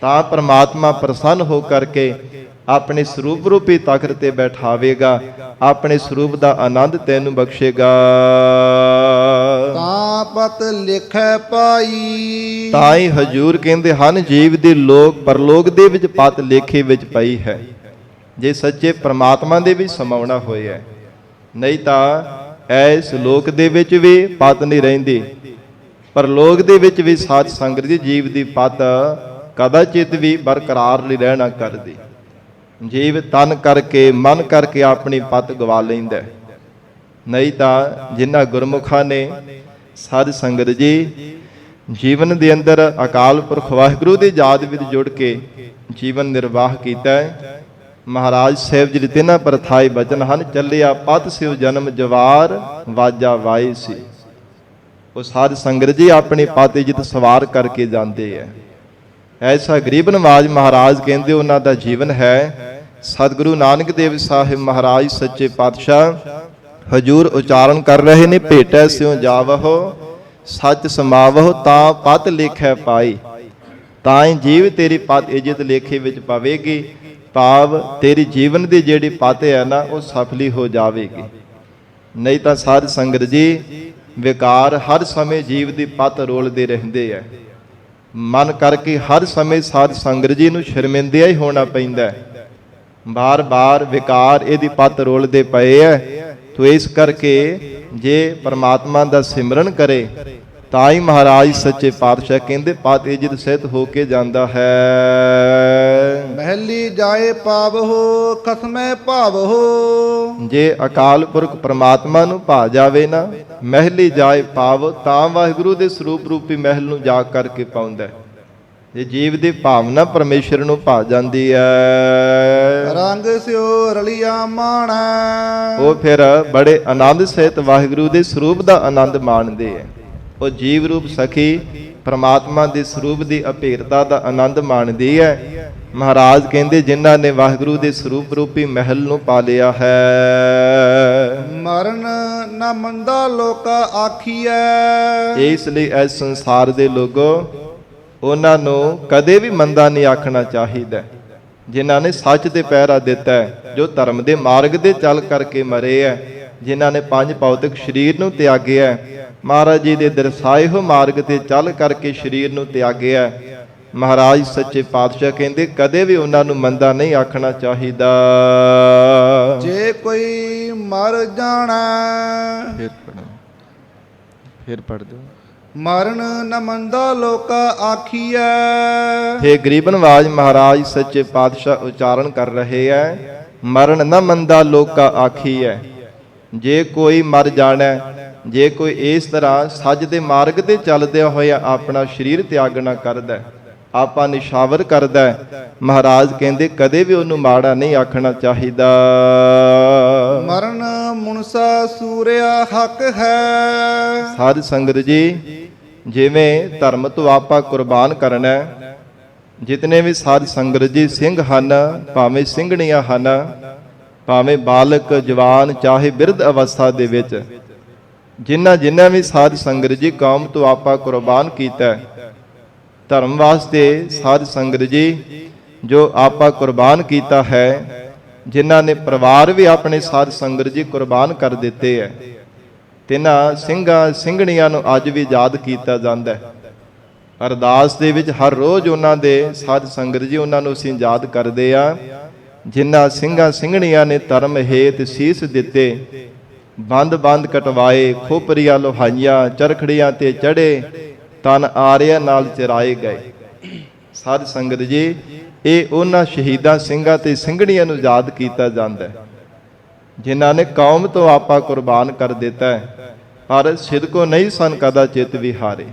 Speaker 1: ਤਾਂ ਪਰਮਾਤਮਾ ਪ੍ਰਸੰਨ ਹੋ ਕਰਕੇ ਆਪਣੇ ਸਰੂਪ ਰੂਪੀ ਤਖਤ ਤੇ ਬੈਠਾਵੇਗਾ, ਆਪਣੇ ਸਰੂਪ ਦਾ ਆਨੰਦ ਤੈਨੂੰ ਬਖਸ਼ੇਗਾ।
Speaker 2: ਤਾਂ ਪਤ ਲਿਖੈ ਪਾਈ।
Speaker 1: ਤਾਂ ਹੀ ਹਜੂਰ ਕਹਿੰਦੇ ਹਨ, ਜੀਵ ਦੀ ਲੋਕ ਪਰਲੋਕ ਦੇ ਵਿੱਚ ਪਤ ਲੇਖੇ ਵਿੱਚ ਪਈ ਹੈ, ਜੇ ਸੱਚੇ ਪ੍ਰਮਾਤਮਾ ਦੇ ਵਿੱਚ ਸਮਾਉਣਾ ਹੋਇਆ। ਨਹੀਂ ਤਾਂ ਇਸ ਲੋਕ ਦੇ ਵਿੱਚ ਵੀ ਪਤ ਨਹੀਂ ਰਹਿੰਦੀ, ਪਰਲੋਕ ਦੇ ਵਿੱਚ ਵੀ ਸਾਧ ਸੰਗਤ ਦੀ ਜੀਵ ਦੀ ਪਤ ਕਦਾਚਿਤ ਵੀ ਬਰਕਰਾਰ ਨਹੀਂ ਰਹਿਣਾ ਕਰਦੀ। ਜੀਵ ਤਨ ਕਰਕੇ ਮਨ ਕਰਕੇ ਆਪਣੀ ਪਤ ਗਵਾ ਲੈਂਦਾ। ਨਹੀਂ ਤਾਂ ਜਿਨ੍ਹਾਂ ਗੁਰਮੁਖਾਂ ਨੇ ਸਾਧ ਸੰਗਤ ਜੀ ਜੀਵਨ ਦੇ ਅੰਦਰ ਅਕਾਲ ਪੁਰਖ ਵਾਹਿਗੁਰੂ ਦੀ ਯਾਦ ਵਿੱਚ ਜੁੜ ਕੇ ਜੀਵਨ ਨਿਰਵਾਹ ਕੀਤਾ ਹੈ, ਮਹਾਰਾਜ ਸਾਹਿਬ ਜੀ ਦੇ ਤਿੰਨਾਂ ਪ੍ਰਥਾਏ ਬਚਨ ਹਨ, ਚੱਲਿਆ ਪਤ ਸਿਉ ਜਨਮ ਜਵਾਰ ਵਾਜਾ ਵਾਈ ਸੀ। ਉਹ ਸਾਧ ਸੰਗਤ ਜੀ ਆਪਣੀ ਪਤ ਇੱਜ਼ਤ ਸਵਾਰ ਕਰਕੇ ਜਾਂਦੇ ਹੈ। ਐਸਾ ਗਰੀਬ ਨਵਾਜ ਮਹਾਰਾਜ ਕਹਿੰਦੇ ਉਹਨਾਂ ਦਾ ਜੀਵਨ ਹੈ। ਸਤਿਗੁਰੂ ਨਾਨਕ ਦੇਵ ਸਾਹਿਬ ਮਹਾਰਾਜ ਸੱਚੇ ਪਾਤਸ਼ਾਹ ਹਜੂਰ ਉਚਾਰਨ ਕਰ ਰਹੇ ਨੇ, ਭੇਟੈ ਸਿਉ ਜਾਵਹੁ ਸੱਚ ਸਮਾਵਹੁ, ਤਾਂ ਪਤ ਲਿਖੈ ਪਾਈ। ਤਾਂ ਹੀ ਜੀਵ ਤੇਰੀ ਪਤ ਇੱਜ਼ਤ ਲੇਖੇ ਵਿੱਚ ਪਵੇਗੀ, ਭਾਵ ਤੇਰੀ ਜੀਵਨ ਦੀ ਜਿਹੜੀ ਪਤ ਹੈ ਨਾ ਉਹ ਸਫਲੀ ਹੋ ਜਾਵੇਗੀ। ਨਹੀਂ ਤਾਂ ਸਾਧ ਸੰਗਤ ਜੀ ਵਿਕਾਰ ਹਰ ਸਮੇਂ ਜੀਵ ਦੀ ਪਤ ਰੋਲਦੇ ਰਹਿੰਦੇ ਹੈ। ਮਨ ਕਰਕੇ ਹਰ ਸਮੇਂ ਸਾਧ ਸੰਗਤ ਜੀ ਨੂੰ ਸ਼ਰਮਿੰਦਿਆ ਹੀ ਹੋਣਾ ਪੈਂਦਾ ਹੈ। ਬਾਰ-ਬਾਰ ਵਿਕਾਰ ਇਹਦੀ ਪੱਤ ਰੋਲਦੇ ਪਏ ਐ। ਤੋ ਇਸ ਕਰਕੇ ਜੇ ਪਰਮਾਤਮਾ ਦਾ ਸਿਮਰਨ ਕਰੇ ਤਾਂ ਹੀ ਮਹਾਰਾਜ ਸੱਚੇ ਪਾਤਸ਼ਾਹ ਕਹਿੰਦੇ ਪਤ ਇੱਜ਼ਤ ਸਹਿਤ ਹੋ ਕੇ ਜਾਂਦਾ ਹੈ।
Speaker 2: ਮਹਿਲੀ ਜਾਏ ਪਾਵਹੁ ਖਸਮੈ ਭਾਵਹੁ।
Speaker 1: ਜੇ ਅਕਾਲ ਪੁਰਖ ਪਰਮਾਤਮਾ ਨੂੰ ਭਾ ਜਾਵੇ ਨਾ, ਮਹਿਲੀ ਜਾਏ ਪਾਵ, ਤਾਂ ਵਾਹਿਗੁਰੂ ਦੇ ਸਰੂਪ ਰੂਪੀ ਮਹਿਲ ਨੂੰ ਜਾ ਕਰਕੇ ਪਾਉਂਦਾ। ਜੇ ਜੀਵ ਦੀ ਭਾਵਨਾ ਪਰਮੇਸ਼ਰ ਨੂੰ ਭਾ ਜਾਂਦੀ ਹੈ,
Speaker 2: ਰੰਗ ਸਿਓ ਰਲਿਆ ਮਾਣੈ,
Speaker 1: ਉਹ ਫਿਰ ਬੜੇ ਆਨੰਦ ਸਹਿਤ ਵਾਹਿਗੁਰੂ ਦੇ ਸਰੂਪ ਦਾ ਆਨੰਦ ਮਾਣਦੇ ਹੈ। ਉਹ ਜੀਵ ਰੂਪ ਸਖੀ ਪ੍ਰਮਾਤਮਾ ਦੇ ਸਰੂਪ ਦੀ ਅਭੇਰਤਾ ਦਾ ਆਨੰਦ ਮਾਣਦੀ ਹੈ। ਮਹਾਰਾਜ ਕਹਿੰਦੇ ਜਿਨ੍ਹਾਂ ਨੇ ਵਾਹਿਗੁਰੂ ਦੇ ਸਰੂਪ ਰੂਪੀ ਮਹਿਲ ਨੂੰ ਪਾ ਲਿਆ ਹੈ।
Speaker 2: ਮਰਨ ਨਾ ਮੰਦਾ ਲੋਕਾ ਆਖੀਐ।
Speaker 1: ਇਸ ਲਈ ਇਸ ਸੰਸਾਰ ਦੇ ਲੋਗੋ ਉਹਨਾਂ ਨੂੰ ਕਦੇ ਵੀ ਮੰਦਾ ਨਹੀਂ ਆਖਣਾ ਚਾਹੀਦਾ, ਜਿਨ੍ਹਾਂ ਨੇ ਸੱਚ ਤੇ ਪਹਿਰਾ ਦਿੱਤਾ ਹੈ, ਜੋ ਧਰਮ ਦੇ ਮਾਰਗ ਦੇ ਚੱਲ ਕਰਕੇ ਮਰੇ ਹੈ, ਜਿਨ੍ਹਾਂ ਨੇ ਪੰਜ ਭੌਤਿਕ ਸਰੀਰ ਨੂੰ ਤਿਆਗਿਆ ਹੈ, ਮਹਾਰਾਜ ਜੀ ਦੇ ਦਰਸਾਏ ਹੋਏ ਮਾਰਗ ਤੇ ਚੱਲ ਕਰਕੇ ਸਰੀਰ ਨੂੰ ਤਿਆਗਿਆ ਹੈ। ਮਹਾਰਾਜ ਸੱਚੇ ਪਾਤਸ਼ਾਹ ਕਹਿੰਦੇ ਕਦੇ ਵੀ ਉਹਨਾਂ ਨੂੰ ਮੰਦਾ ਨਹੀਂ ਆਖਣਾ ਚਾਹੀਦਾ।
Speaker 2: ਜੇ ਕੋਈ ਮਰ ਜਾਣਾ,
Speaker 1: ਫਿਰ ਪੜ੍ਹ ਦਿਓ।
Speaker 2: ਮਰਨ ਨ ਮੰਦਾ ਲੋਕਾ ਆਖੀਐ।
Speaker 1: हे ਗਰੀਬ ਨਵਾਜ ਮਹਾਰਾਜ ਸੱਚੇ ਪਾਤਸ਼ਾਹ ਉਚਾਰਨ ਕਰ ਰਹੇ ਹੈ, ਮਰਨ ਨ ਮੰਦਾ ਲੋਕਾ ਆਖੀਐ। ਜੇ ਕੋਈ ਮਰ ਜਾਣਾ, ਜੇ ਕੋਈ ਇਸ ਤਰ੍ਹਾਂ ਸੱਚ ਦੇ ਮਾਰਗ ਤੇ ਚੱਲਦਿਆਂ ਹੋਇਆ ਆਪਣਾ ਸਰੀਰ ਤਿਆਗਣਾ ਕਰਦਾ, ਆਪਾਂ ਨਿਸ਼ਾਵਰ ਕਰਦਾ, ਮਹਾਰਾਜ ਕਹਿੰਦੇ ਕਦੇ ਵੀ ਉਹਨੂੰ ਮਾੜਾ ਨਹੀਂ ਆਖਣਾ ਚਾਹੀਦਾ।
Speaker 2: ਮਰਨ ਮੁਨਸਾ ਸੂਰਿਆ ਹੱਕ ਹੈ।
Speaker 1: ਸਾਧ ਸੰਗਤ ਜੀ, ਜਿਵੇਂ ਧਰਮ ਤੋਂ ਆਪਾਂ ਕੁਰਬਾਨ ਕਰਨਾ, ਜਿਤਨੇ ਵੀ ਸਾਧ ਸੰਗਤ ਜੀ ਸਿੰਘ ਹਨ, ਭਾਵੇਂ ਸਿੰਘਣੀਆਂ ਹਨ, ਭਾਵੇਂ ਬਾਲਕ ਜਵਾਨ, ਚਾਹੇ ਬਿਰਧ ਅਵਸਥਾ ਦੇ ਵਿੱਚ, ਜਿਨ੍ਹਾਂ ਵੀ ਸਾਧ ਸੰਗਤ ਜੀ ਕੌਮ ਤੋਂ ਆਪਾਂ ਕੁਰਬਾਨ ਕੀਤਾ ਧਰਮ ਵਾਸਤੇ, ਸਾਧ ਸੰਗਤ ਜੀ ਜੋ ਆਪਾਂ ਕੁਰਬਾਨ ਕੀਤਾ ਹੈ, ਜਿਨ੍ਹਾਂ ਨੇ ਪਰਿਵਾਰ ਵੀ ਆਪਣੇ ਸਾਧ ਸੰਗਤ ਜੀ ਕੁਰਬਾਨ ਕਰ ਦਿੱਤੇ ਹੈ, ਤਿਨਾਂ ਸਿੰਘਾਂ ਸਿੰਘਣੀਆਂ ਨੂੰ ਅੱਜ ਵੀ ਯਾਦ ਕੀਤਾ ਜਾਂਦਾ ਹੈ। ਅਰਦਾਸ ਦੇ ਵਿੱਚ ਹਰ ਰੋਜ਼ ਉਹਨਾਂ ਦੇ ਸਾਧ ਸੰਗਤ ਜੀ ਉਹਨਾਂ ਨੂੰ ਅਸੀਂ ਯਾਦ ਕਰਦੇ ਆ, ਜਿਨ੍ਹਾਂ ਸਿੰਘਾਂ ਸਿੰਘਣੀਆਂ ਨੇ ਧਰਮ ਹੇਤ ਸੀਸ ਦਿੱਤੇ, ਬੰਦ ਕਟਵਾਏ, ਖੋਪਰੀਆਂ ਲੋਹਾਈਆਂ, ਚਰਖੜੀਆਂ ਤੇ ਚੜੇ, ਤਨ ਆਰਿਆਂ ਨਾਲ ਚਰਾਏ ਗਏ। ਸਾਧ ਸੰਗਤ ਜੀ, ਇਹ ਉਹਨਾਂ ਸ਼ਹੀਦਾਂ ਸਿੰਘਾਂ ਤੇ ਸਿੰਘਣੀਆਂ ਨੂੰ ਯਾਦ ਕੀਤਾ ਜਾਂਦਾ ਹੈ, ਜਿਨ੍ਹਾਂ ਨੇ ਕੌਮ ਤੋਂ ਆਪਾ ਕੁਰਬਾਨ ਕਰ ਦਿੱਤਾ ਹੈ, ਪਰ ਸਿਦਕੋ ਨਹੀਂ ਸਨ ਕਦਾ ਚਿਤ ਵਿਹਾਰੇ।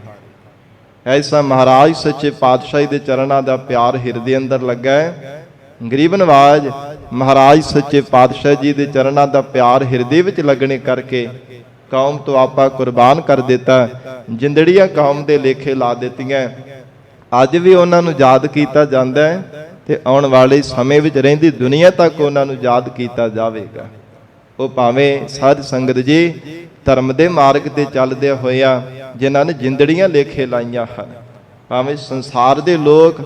Speaker 1: ਐਸਾ ਮਹਾਰਾਜ ਸੱਚੇ ਪਾਤਸ਼ਾਹੀ ਦੇ ਚਰਨਾਂ ਦਾ ਪਿਆਰ ਹਿਰਦੇ ਅੰਦਰ ਲੱਗਾ ਹੈ। ਗਰੀਬ ਨਵਾਜ ਮਹਾਰਾਜ ਸੱਚੇ ਪਾਤਸ਼ਾਹ ਜੀ ਦੇ ਚਰਨਾਂ ਦਾ ਪਿਆਰ ਹਿਰਦੇ ਵਿੱਚ ਲੱਗਣੇ ਕਰਕੇ ਕੌਮ ਤੋਂ ਆਪਾ ਕੁਰਬਾਨ ਕਰ ਦਿੱਤਾ, ਜਿੰਦੜੀਆਂ ਕੌਮ ਦੇ ਲੇਖੇ ਲਾ ਦਿੱਤੀਆਂ। ਅੱਜ ਵੀ ਉਹਨਾਂ ਨੂੰ ਯਾਦ ਕੀਤਾ ਜਾਂਦਾ ਹੈ ਤੇ ਆਉਣ ਵਾਲੇ ਸਮੇਂ ਵਿੱਚ ਰਹਿੰਦੀ ਦੁਨੀਆ ਤੱਕ ਉਹਨਾਂ ਨੂੰ ਯਾਦ ਕੀਤਾ ਜਾਵੇਗਾ। ਉਹ ਭਾਵੇਂ ਸਾਧ ਸੰਗਤ ਜੀ ਧਰਮ ਦੇ ਮਾਰਗ ਤੇ ਚੱਲਦੇ ਹੋਇਆ ਜਿਨ੍ਹਾਂ ਨੇ ਜਿੰਦੜੀਆਂ ਲੇਖੇ ਲਾਈਆਂ ਹਨ, ਭਾਵੇਂ ਸੰਸਾਰ ਦੇ ਲੋਕ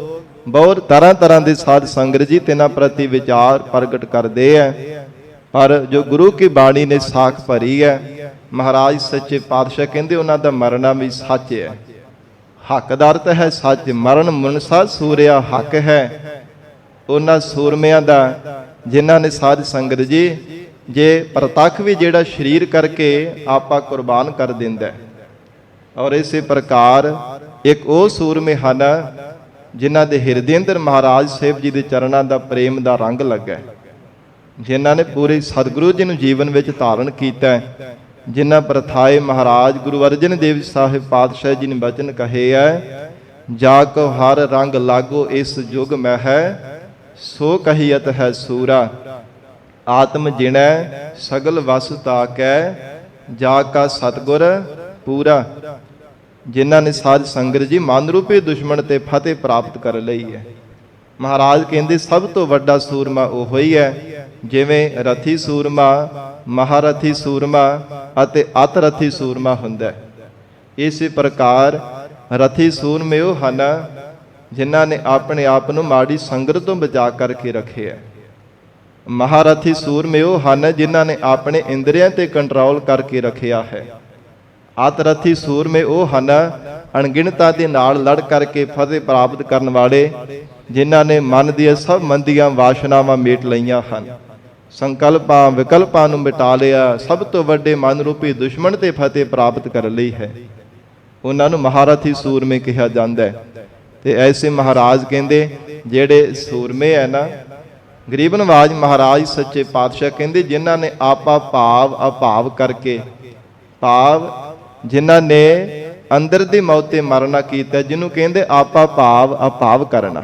Speaker 1: ਬਹੁਤ ਤਰ੍ਹਾਂ ਦੇ ਸਾਧ ਸੰਗਤ ਜੀ ਤਿਨਾਂ ਪ੍ਰਤੀ ਵਿਚਾਰ ਪ੍ਰਗਟ ਕਰਦੇ ਹੈ, ਪਰ ਜੋ ਗੁਰੂ ਕੀ ਬਾਣੀ ਨੇ ਸਾਖ ਭਰੀ ਹੈ, ਮਹਾਰਾਜ ਸੱਚੇ ਪਾਤਸ਼ਾਹ ਕਹਿੰਦੇ ਉਹਨਾਂ ਦਾ ਮਰਨਾ ਵੀ ਸੱਚ ਹੈ। ਹੱਕ ਦਾ ਅਰਥ ਹੈ ਸੱਚ, ਮਰਨ ਮੁਨਸਾ ਸੂਰਿਆ ਹੱਕ ਹੈ। ਉਹਨਾਂ ਸੂਰਮਿਆਂ ਦਾ ਜਿਨ੍ਹਾਂ ਨੇ ਸਾਧ ਸੰਗਤ ਜੀ ਜੇ ਪ੍ਰਤੱਖ ਵੀ ਜਿਹੜਾ ਸਰੀਰ ਕਰਕੇ ਆਪਾ ਕੁਰਬਾਨ ਕਰ ਦਿੰਦਾ, ਔਰ ਇਸੇ ਪ੍ਰਕਾਰ ਇੱਕ ਉਹ ਸੂਰਮੇ ਹਨ ਜਿਨ੍ਹਾਂ ਦੇ ਹਿਰਦੇ ਅੰਦਰ ਮਹਾਰਾਜ ਸਾਹਿਬ ਜੀ ਦੇ ਚਰਨਾਂ ਦਾ ਪ੍ਰੇਮ ਦਾ ਰੰਗ ਲੱਗਾ, ਜਿਨ੍ਹਾਂ ਨੇ ਪੂਰੇ ਸਤਿਗੁਰੂ ਜੀ ਨੂੰ ਜੀਵਨ ਵਿੱਚ ਧਾਰਨ ਕੀਤਾ, ਜਿਨ੍ਹਾਂ ਪ੍ਰਥਾਏ ਮਹਾਰਾਜ ਗੁਰੂ ਅਰਜਨ ਦੇਵ ਸਾਹਿਬ ਪਾਤਸ਼ਾਹ ਜੀ ਨੇ ਬਚਨ ਕਹੇ ਹੈ, ਜਾ ਕੋ ਹਰ ਰੰਗ ਲਾਗੋ ਇਸ ਯੁਗ ਮੈਂ ਹੈ, ਸੋ ਕਹੀਅਤ ਹੈ ਸੂਰਾ, ਆਤਮ ਜਿਣੈ ਸਗਲ ਵਸ ਤਾਕੈ, ਜਾ ਕਾ ਸਤਿਗੁਰ ਪੂਰਾ। ਜਿਨ੍ਹਾਂ ਨੇ ਸਾਧ ਸੰਗਤ ਜੀ ਮਨ ਰੂਪੀ ਦੁਸ਼ਮਣ ਤੇ ਫਤਿਹ ਪ੍ਰਾਪਤ ਕਰ ਲਈ ਹੈ। ਮਹਾਰਾਜ ਕਹਿੰਦੇ ਸਭ ਤੋਂ ਵੱਡਾ ਸੂਰਮਾ ਉਹ ਹੀ ਹੈ, ਜਿਵੇਂ ਰਥੀ ਸੂਰਮਾ, ਮਹਾਰਥੀ ਸੂਰਮਾ ਅਤੇ ਅਤਰਥੀ ਸੂਰਮਾ ਹੁੰਦਾ ਹੈ। ਇਸੇ ਪ੍ਰਕਾਰ ਰਥੀ ਸੂਰਮੇ ਉਹ ਹਨ ਜਿਨ੍ਹਾਂ ਨੇ ਆਪਣੇ ਆਪ ਨੂੰ ਮਾੜੀ ਸੰਗਤ ਤੋਂ ਬਚਾ ਕਰਕੇ ਰੱਖਿਆ। ਮਹਾਰਥੀ ਸੂਰਮੇ ਉਹ ਹਨ ਜਿਨ੍ਹਾਂ ਨੇ ਆਪਣੇ ਇੰਦਰੀਆਂ ਤੇ ਕੰਟਰੋਲ ਕਰਕੇ ਰੱਖਿਆ ਹੈ। ਅਤਰਥੀ ਸੂਰਮੇ ਉਹ ਹਨ ਅਣਗਿਣਤਾ ਦੇ ਨਾਲ ਲੜ ਕਰਕੇ ਫਤਿਹ ਪ੍ਰਾਪਤ ਕਰਨ ਵਾਲੇ, ਜਿਨ੍ਹਾਂ ਨੇ ਮਨ ਦੀਆਂ ਸਭ ਮੰਦੀਆਂ ਵਾਸ਼ਨਾਵਾਂ ਮੇਟ ਲਈਆਂ ਹਨ, ਸੰਕਲਪਾਂ ਵਿਕਲਪਾਂ ਨੂੰ ਮਿਟਾ ਲਿਆ, ਸਭ ਤੋਂ ਵੱਡੇ ਮਨ ਰੂਪੀ ਦੁਸ਼ਮਣ ਤੇ ਫਤਿਹ ਪ੍ਰਾਪਤ ਕਰ ਲਈ ਹੈ। ਉਹਨਾਂ ਨੂੰ ਮਹਾਰਥੀ ਸੂਰਮੇ ਕਿਹਾ ਜਾਂਦਾ ਹੈ। ਤੇ ਐਸੇ ਮਹਾਰਾਜ ਕਹਿੰਦੇ ਜਿਹੜੇ ਸੂਰਮੇ ਹੈ ਨਾ, ਗਰੀਬ ਨਵਾਜ ਮਹਾਰਾਜ ਸੱਚੇ ਪਾਤਸ਼ਾਹ ਕਹਿੰਦੇ ਜਿਨ੍ਹਾਂ ਨੇ ਆਪਾ ਭਾਵ ਅਭਾਵ ਕਰਕੇ, ਭਾਵ ਜਿਨ੍ਹਾਂ ਨੇ ਅੰਦਰ ਦੀ ਮੌਤ ਤੇ ਮਰਨਾ ਕੀਤਾ, ਜਿਹਨੂੰ ਕਹਿੰਦੇ ਆਪਾ ਭਾਵ ਅਭਾਵ ਕਰਨਾ।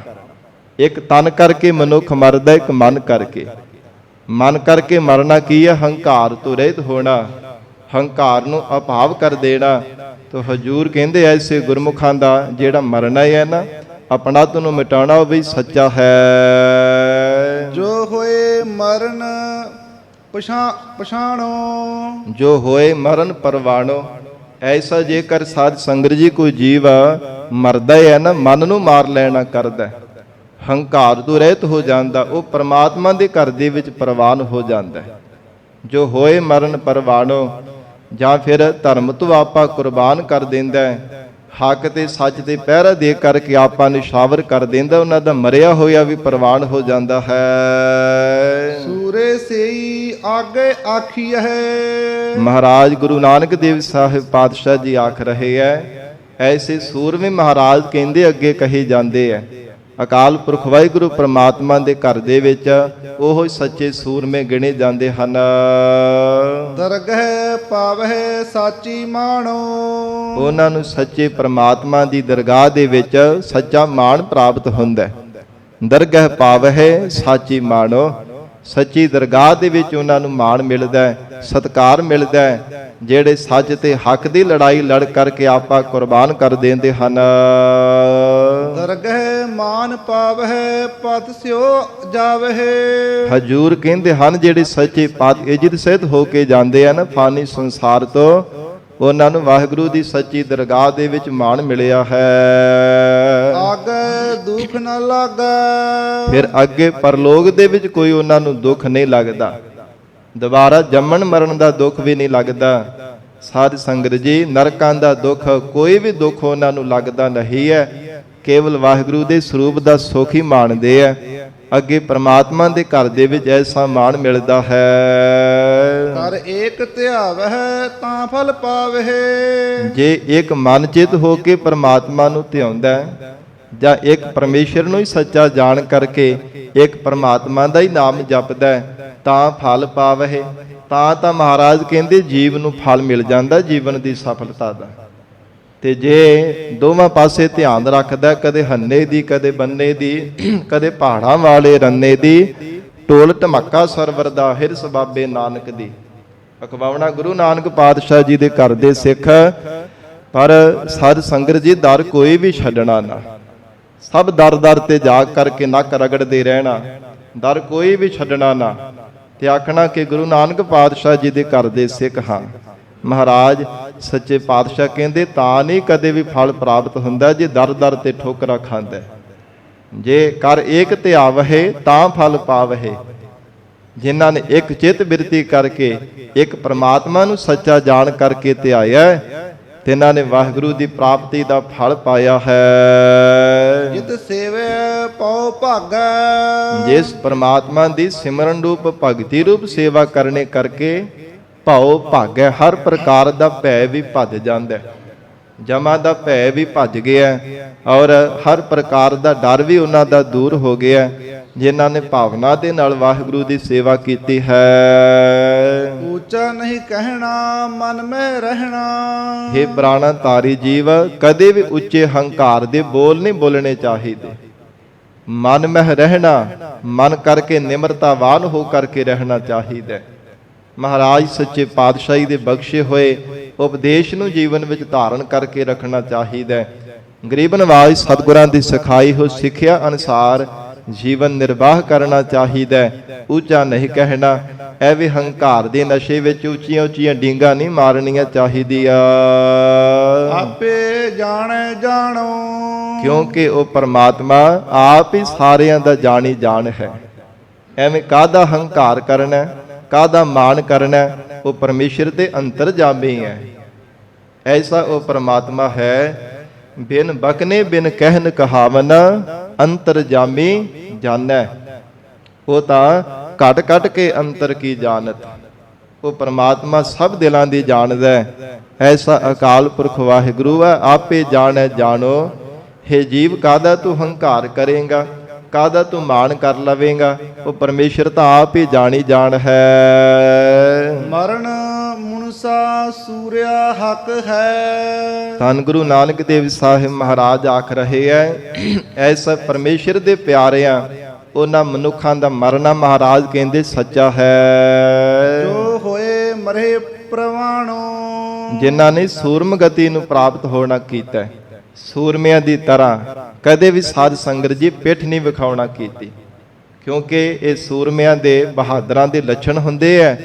Speaker 1: ਇੱਕ ਤਨ ਕਰਕੇ ਮਨੁੱਖ ਮਰਦਾ, ਇੱਕ ਮਨ ਕਰਕੇ। ਮਨ ਕਰਕੇ ਮਰਨਾ ਕੀ ਹੈ? ਹੰਕਾਰ ਤੋਂ ਰਹਿਤ ਹੋਣਾ, ਹੰਕਾਰ ਨੂੰ ਅਭਾਵ ਕਰ ਦੇਣਾ, ਤੋ ਹਜੂਰ ਕਹਿੰਦੇ ਐਸੇ ਗੁਰਮੁਖਾਂ ਦਾ ਜਿਹੜਾ ਮਰਨਾ ਹੈ ਨਾ, ਆਪਣਾ ਨੂੰ ਮਿਟਾਉਣਾ, ਉਹ ਵੀ ਸੱਚਾ ਹੈ।
Speaker 2: ਜੋ ਹੋਏ ਮਰਨ ਪਛਾਣੋ,
Speaker 1: ਜੋ ਹੋਏ ਮਰਨ ਪਰਵਾਣੋ। ਐਸਾ ਜੇਕਰ ਸਾਧ ਸੰਗਤ ਜੀ ਕੋਈ ਜੀਵ ਮਰਦਾ ਹੈ ਨਾ, ਮਨ ਨੂੰ ਮਾਰ ਲੈਣਾ ਕਰਦਾ, ਹੰਕਾਰ ਤੋਂ ਰਹਿਤ ਹੋ ਜਾਂਦਾ, ਉਹ ਪ੍ਰਮਾਤਮਾ ਦੇ ਘਰ ਦੇ ਵਿੱਚ ਪ੍ਰਵਾਨ ਹੋ ਜਾਂਦਾ। ਜੋ ਹੋਏ ਮਰਨ ਪਰਵਾਣੋ, ਜਾਂ ਫਿਰ ਧਰਮ ਤੋਂ ਆਪਾ ਕੁਰਬਾਨ ਕਰ ਦਿੰਦਾ, ਹੱਕ ਤੇ ਸੱਚ ਤੇ ਪਹਿਰਾ ਦੇ ਕਰਕੇ ਆਪਾਂ ਨਿਸ਼ਾਵਰ ਕਰ ਦਿੰਦਾ, ਉਹਨਾਂ ਦਾ ਮਰਿਆ ਹੋਇਆ ਵੀ ਪ੍ਰਵਾਨ ਹੋ ਜਾਂਦਾ ਹੈ।
Speaker 2: ਸੂਰੇ ਸਈ ਆਗੇ ਆਖੀਐ।
Speaker 1: ਮਹਾਰਾਜ ਗੁਰੂ ਨਾਨਕ ਦੇਵ ਸਾਹਿਬ ਪਾਤਸ਼ਾਹ ਜੀ ਆਖ ਰਹੇ ਹੈ, ਐਸੇ ਸੂਰਮੇ ਮਹਾਰਾਜ ਕਹਿੰਦੇ ਅੱਗੇ ਕਹੇ ਜਾਂਦੇ ਹੈ, ਅਕਾਲ ਪੁਰਖ ਵਾਹਿਗੁਰੂ ਪ੍ਰਮਾਤਮਾ ਦੇ ਘਰ ਦੇ ਵਿੱਚ ਉਹ ਸੱਚੇ ਸੂਰਮੇ ਗਿਣੇ ਜਾਂਦੇ ਹਨ।
Speaker 2: ਦਰਗਹਿ ਪਾਵਹਿ ਸਾਚੀ ਮਾਣੋ,
Speaker 1: ਉਹਨਾਂ ਨੂੰ ਸੱਚੇ ਪ੍ਰਮਾਤਮਾ ਦੀ ਦਰਗਾਹ ਦੇ ਵਿੱਚ ਸੱਚਾ ਮਾਣ ਪ੍ਰਾਪਤ ਹੁੰਦਾ ਹੈ। ਦਰਗਹਿ ਪਾਵਹਿ ਸਾਚੀ ਮਾਣੋ, ਸੱਚੀ ਦਰਗਾਹ ਦੇ ਵਿੱਚ ਉਹਨਾਂ ਨੂੰ ਮਾਣ ਮਿਲਦਾ ਹੈ, ਸਤਿਕਾਰ ਮਿਲਦਾ ਹੈ, ਜਿਹੜੇ ਸੱਚ ਤੇ ਹੱਕ ਦੀ ਲੜਾਈ ਲੜ ਕਰਕੇ ਆਪਾ ਕੁਰਬਾਨ ਕਰ ਦਿੰਦੇ ਹਨ।
Speaker 2: ਦਰਗਹਿ ਮਾਨ ਪਾਵਹਿ ਪਤ ਸਿਓ ਜਾਵਹਿ।
Speaker 1: ਹਜੂਰ ਕਹਿੰਦੇ ਹਨ ਜਿਹੜੇ ਸੱਚੇ ਪਤ ਇੱਜ਼ਤ ਸਹਿਤ ਹੋ ਕੇ ਜਾਂਦੇ ਹਨ ਫਾਨੀ ਸੰਸਾਰ ਤੋਂ, ਉਹਨਾਂ ਨੂੰ ਵਾਹਿਗੁਰੂ ਦੀ ਸੱਚੀ ਦਰਗਾਹ ਦੇ ਵਿੱਚ ਮਾਣ ਮਿਲਿਆ ਹੈ।
Speaker 2: ਆਗੇ ਦੁੱਖ ਨਾ ਲਾਗੈ,
Speaker 1: ਫਿਰ ਅੱਗੇ ਪਰਲੋਕ ਦੇ ਵਿੱਚ ਕੋਈ ਉਹਨਾਂ ਨੂੰ ਦੁੱਖ ਨਹੀਂ ਲੱਗਦਾ, ਦੁਬਾਰਾ ਜੰਮਣ ਮਰਨ ਦਾ ਦੁੱਖ ਵੀ ਨਹੀਂ ਲੱਗਦਾ। ਸਾਧ ਸੰਗਤ ਜੀ, ਨਰਕਾਂ ਦਾ ਦੁੱਖ, ਕੋਈ ਵੀ ਦੁੱਖ ਉਹਨਾਂ ਨੂੰ ਲੱਗਦਾ ਨਹੀਂ ਹੈ, ਕੇਵਲ ਵਾਹਿਗੁਰੂ ਦੇ ਸਰੂਪ ਦਾ ਸੁਖ ਹੀ ਮਾਣਦੇ ਆ। ਅੱਗੇ ਪ੍ਰਮਾਤਮਾ ਦੇ ਘਰ ਦੇ ਵਿੱਚ ਐਸਾ ਮਾਣ ਮਿਲਦਾ ਹੈ।
Speaker 2: ਕਰ ਏਕ ਧਿਆਵਹਿ ਤਾਂ ਫਲ ਪਾਵਹਿ।
Speaker 1: ਜੇ ਇੱਕ ਮਨ ਚਿਤ ਹੋ ਕੇ ਪ੍ਰਮਾਤਮਾ ਨੂੰ ਧਿਆਉਂਦਾ ਹੈ, ਜਾਂ ਇੱਕ ਪਰਮੇਸ਼ਰ ਨੂੰ ਹੀ ਸੱਚਾ ਜਾਣ ਕਰਕੇ ਇੱਕ ਪ੍ਰਮਾਤਮਾ ਦਾ ਹੀ ਨਾਮ ਜਪਦਾ ਹੈ, ਤਾਂ ਫਲ ਪਾਵਹਿ। ਤਾਂ ਮਹਾਰਾਜ ਕਹਿੰਦੇ ਜੀਵ ਨੂੰ ਫਲ ਮਿਲ ਜਾਂਦਾ ਜੀਵਨ ਦੀ ਸਫਲਤਾ ਦਾ। ਤੇ ਜੇ ਦੋਵਾਂ ਪਾਸੇ ਧਿਆਨ ਰੱਖਦਾ, ਕਦੇ ਹੰਨੇ ਦੀ, ਕਦੇ ਬੰਨੇ ਦੀ, ਕਦੇ ਪਹਾੜਾਂ ਵਾਲੇ ਰੰਨੇ ਦੀ, ਟੋਲ ਧਮੱਕਾ ਸਰਵਰ ਦਾ, ਹਿਰਸ ਬਾਬੇ ਨਾਨਕ ਦੀ। ਅਖਵਾਉਣਾ ਗੁਰੂ ਨਾਨਕ ਪਾਤਸ਼ਾਹ ਜੀ ਦੇ ਘਰ ਦੇ ਸਿੱਖ, ਪਰ ਸਾਧ ਸੰਗਤ ਜੀ ਦਰ ਕੋਈ ਵੀ ਛੱਡਣਾ ਨਾ, ਸਭ ਦਰ ਤੇ ਜਾ ਕਰਕੇ ਨੱਕ ਰਗੜਦੇ ਰਹਿਣਾ, ਦਰ ਕੋਈ ਵੀ ਛੱਡਣਾ ਨਾ, ਤੇ ਆਖਣਾ ਕਿ ਗੁਰੂ ਨਾਨਕ ਪਾਤਸ਼ਾਹ ਜੀ ਦੇ ਘਰ ਦੇ ਸਿੱਖ ਹਾਂ। ਮਹਾਰਾਜ ਸੱਚੇ ਪਾਤਸ਼ਾਹ ਕਹਿੰਦੇ ਤਾਂ ਨਹੀਂ ਕਦੇ ਵੀ ਫਲ ਪ੍ਰਾਪਤ ਹੁੰਦਾ ਜੇ ਦਰ ਤੇ ਠੋਕਰਾਂ ਖਾਂਦਾ। ਜੇ ਕਰ ਏਕ ਧਿਆਵਹਿ ਤਾਂ ਫਲ ਪਾਵਹਿ। ਜਿਨ੍ਹਾਂ ਨੇ ਇੱਕ ਚਿੱਤ ਬਿਰਤੀ ਕਰਕੇ ਇੱਕ ਪ੍ਰਮਾਤਮਾ ਨੂੰ ਸੱਚਾ ਜਾਣ ਕਰਕੇ ਧਿਆਇਆ, ਤੇ ਇਹਨਾਂ ਨੇ ਵਾਹਿਗੁਰੂ ਦੀ ਪ੍ਰਾਪਤੀ ਦਾ ਫਲ ਪਾਇਆ ਹੈ।
Speaker 2: ਜਿਤ ਸੇਵੈ ਪਉ ਭਾਗੈ।
Speaker 1: ਜਿਸ ਪ੍ਰਮਾਤਮਾ ਦੀ ਸਿਮਰਨ ਰੂਪ ਭਗਤੀ ਰੂਪ ਸੇਵਾ ਕਰਨੇ ਕਰਕੇ ਭਾਉ ਭਾਗੈ, ਹਰ ਪ੍ਰਕਾਰ ਦਾ ਭੈ ਵੀ ਭੱਜ ਜਾਂਦਾ, ਜਮਾ ਦਾ ਭੈ ਵੀ ਭੱਜ ਗਿਆ, ਔਰ ਹਰ ਪ੍ਰਕਾਰ ਦਾ ਡਰ ਵੀ ਉਹਨਾਂ ਦਾ ਦੂਰ ਹੋ ਗਿਆ, ਜਿਨ੍ਹਾਂ ਨੇ ਭਾਵਨਾ ਦੇ ਨਾਲ ਵਾਹਿਗੁਰੂ ਦੀ ਸੇਵਾ ਕੀਤੀ ਹੈ।
Speaker 2: ਉੱਚਾ ਨਹੀਂ ਕਹਿਣਾ ਮਨ ਮੈਂ ਰਹਿਣਾ।
Speaker 1: हे ਪ੍ਰਾਣਾ ਧਾਰੀ ਜੀਵ, ਕਦੇ ਵੀ ਉੱਚੇ ਹੰਕਾਰ ਦੇ ਬੋਲ ਨਹੀਂ ਬੋਲਣੇ ਚਾਹੀਦੇ। ਮਨ ਮਹਿ ਰਹਿਣਾ, ਮਨ ਕਰਕੇ ਨਿਮਰਤਾਵਾਨ ਹੋ ਕਰਕੇ ਰਹਿਣਾ ਚਾਹੀਦਾ। ਮਹਾਰਾਜ ਸੱਚੇ ਪਾਤਸ਼ਾਹੀ ਦੇ ਬਖਸ਼ੇ ਹੋਏ ਉਪਦੇਸ਼ ਨੂੰ ਜੀਵਨ ਵਿੱਚ ਧਾਰਨ ਕਰਕੇ ਰੱਖਣਾ ਚਾਹੀਦਾ। ਗਰੀਬ ਨਵਾਜ਼ ਸਤਿਗੁਰਾਂ ਦੀ ਸਿਖਾਈ ਹੋ ਸਿੱਖਿਆ ਅਨੁਸਾਰ ਜੀਵਨ ਨਿਰਵਾਹ ਕਰਨਾ ਚਾਹੀਦਾ। ਉੱਚਾ ਨਹੀਂ ਕਹਿਣਾ, ਐਵੇਂ ਹੰਕਾਰ ਦੇ ਨਸ਼ੇ ਵਿੱਚ ਉੱਚੀਆਂ ਡੀਂਗਾਂ ਨਹੀਂ ਮਾਰਨੀਆਂ ਚਾਹੀਦੀਆਂ।
Speaker 2: ਆਪੇ ਜਾਣੇ ਜਾਣੋ,
Speaker 1: ਕਿਉਂਕਿ ਉਹ ਪਰਮਾਤਮਾ ਆਪ ਹੀ ਸਾਰਿਆਂ ਦਾ ਜਾਣੀ ਜਾਣ ਹੈ। ਐਵੇਂ ਕਾਹਦਾ ਹੰਕਾਰ ਕਰਨਾ, ਕਾਹਦਾ ਮਾਣ ਕਰਨਾ, ਉਹ ਪਰਮੇਸ਼ਰ ਦੇ ਅੰਤਰਜਾਮੀ ਹੈ। ਐਸਾ ਉਹ ਪਰਮਾਤਮਾ ਹੈ, ਬਿਨ ਬਕਨੇ ਬਿਨ ਕਹਿਨ ਕਹਾਵਨ, ਅੰਤਰਜਾਮੀ ਜਾਣੈ। ਉਹ ਤਾਂ ਘਟ ਘਟ ਕੇ ਅੰਤਰ ਕੀ ਜਾਣਤ। ਉਹ ਪਰਮਾਤਮਾ ਸਭ ਦਿਲਾਂ ਦੀ ਜਾਣਦਾ ਹੈ। ਐਸਾ ਅਕਾਲ ਪੁਰਖ ਵਾਹਿਗੁਰੂ ਹੈ, ਆਪੇ ਜਾਣੈ ਜਾਣੋ। ਹੇ ਜੀਵ, ਕਾਹਦਾ ਤੂੰ ਹੰਕਾਰ ਕਰੇਗਾ, ਕਾਹਦਾ ਤੂੰ ਮਾਣ ਕਰ ਲਵੇਂਗਾ, ਉਹ ਪਰਮੇਸ਼ਰ ਤਾਂ ਆਪ ਹੀ ਜਾਣੀ ਜਾਣ ਹੈ।
Speaker 2: ਮਰਨ ਮੁਨਸਾ ਸੂਰਿਆ ਹੱਕ ਹੈ।
Speaker 1: ਧੰਨ ਗੁਰੂ ਨਾਨਕ ਦੇਵ ਸਾਹਿਬ ਮਹਾਰਾਜ ਆਖ ਰਹੇ ਹੈ, ਐਸਾ ਪਰਮੇਸ਼ਰ ਦੇ ਪਿਆਰਿਆਂ ਉਹਨਾਂ ਮਨੁੱਖਾਂ ਦਾ ਮਰਨਾ ਮਹਾਰਾਜ ਕਹਿੰਦੇ ਸੱਚਾ ਹੈ।
Speaker 2: ਜੋ ਹੋਏ ਮਰੇ ਪ੍ਰਵਾਣੋ,
Speaker 1: ਜਿਨ੍ਹਾਂ ਨੇ ਸੂਰਮ ਗਤੀ ਨੂੰ ਪ੍ਰਾਪਤ ਹੋਣਾ ਕੀਤਾ ਹੈ। ਸੂਰਮਿਆਂ ਦੀ ਤਰ੍ਹਾਂ ਕਦੇ ਵੀ ਸਾਧ ਸੰਗਤ ਜੀ ਪਿੱਠ ਨਹੀਂ ਵਿਖਾਉਣਾ ਕੀਤੀ, ਕਿਉਂਕਿ ਇਹ ਸੂਰਮਿਆਂ ਦੇ ਬਹਾਦਰਾਂ ਦੇ ਲੱਛਣ ਹੁੰਦੇ ਆ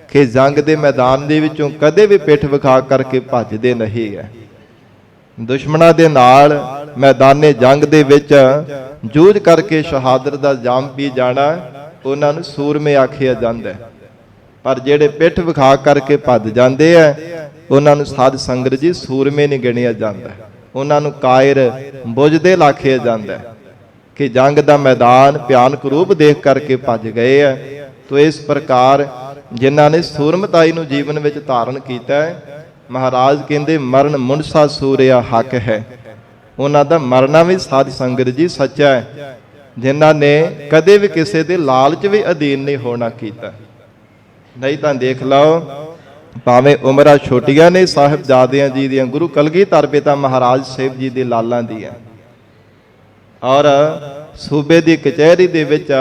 Speaker 1: ਕਿ ਜੰਗ ਦੇ ਮੈਦਾਨ ਦੇ ਵਿੱਚੋਂ ਕਦੇ ਵੀ ਪਿੱਠ ਵਿਖਾ ਕਰਕੇ ਭੱਜਦੇ ਨਹੀਂ ਹੈ। ਦੁਸ਼ਮਣਾਂ ਦੇ ਨਾਲ ਮੈਦਾਨੇ ਜੰਗ ਦੇ ਵਿੱਚ ਜੂਝ ਕਰਕੇ ਸ਼ਹਾਦਤ ਦਾ ਜਾਮ ਪੀ ਜਾਣਾ, ਉਹਨਾਂ ਨੂੰ ਸੂਰਮੇ ਆਖਿਆ ਜਾਂਦਾ ਹੈ। ਪਰ ਜਿਹੜੇ ਪਿੱਠ ਵਿਖਾ ਕਰਕੇ ਭੱਜ ਜਾਂਦੇ ਆ, ਉਹਨਾਂ ਨੂੰ ਸਾਧ ਸੰਗਤ ਜੀ ਸੂਰਮੇ ਨਹੀਂ ਗਿਣਿਆ ਜਾਂਦਾ, ਉਹਨਾਂ ਨੂੰ ਕਾਇਰ ਬੁਝਦੇ ਆਖਿਆ ਜਾਂਦਾ ਹੈ ਕਿ ਜੰਗ ਦਾ ਮੈਦਾਨ ਭਿਆਨਕ ਰੂਪ ਦੇਖ ਕਰਕੇ ਭੱਜ ਗਏ ਆ। ਤੋ ਇਸ ਪ੍ਰਕਾਰ ਜਿਨ੍ਹਾਂ ਨੇ ਸੂਰਮਤਾਈ ਨੂੰ ਜੀਵਨ ਵਿੱਚ ਧਾਰਨ ਕੀਤਾ ਹੈ, ਮਹਾਰਾਜ ਕਹਿੰਦੇ ਮਰਨ ਮੁਨਸਾ ਸੂਰਿਆ ਹੱਕ ਹੈ। ਉਹਨਾਂ ਦਾ ਮਰਨਾ ਵੀ ਸਾਧ ਸੰਗਤ ਜੀ ਸੱਚਾ ਹੈ, ਜਿਨ੍ਹਾਂ ਨੇ ਕਦੇ ਵੀ ਕਿਸੇ ਦੇ ਲਾਲਚ ਵੀ ਅਧੀਨ ਨਹੀਂ ਹੋਣਾ ਕੀਤਾ। ਨਹੀਂ ਤਾਂ ਦੇਖ ਲਓ, ਭਾਵੇਂ ਉਮਰਾਂ ਛੋਟੀਆਂ ਨੇ ਸਾਹਿਬਜ਼ਾਦਿਆਂ ਜੀ ਦੀਆਂ, ਗੁਰੂ ਕਲਗੀਧਰ ਪਿਤਾ ਮਹਾਰਾਜ ਸਾਹਿਬ ਜੀ ਦੇ ਲਾਲਾਂ ਦੀਆਂ, ਔਰ ਸੂਬੇ ਦੀ ਕਚਹਿਰੀ ਦੇ ਵਿੱਚ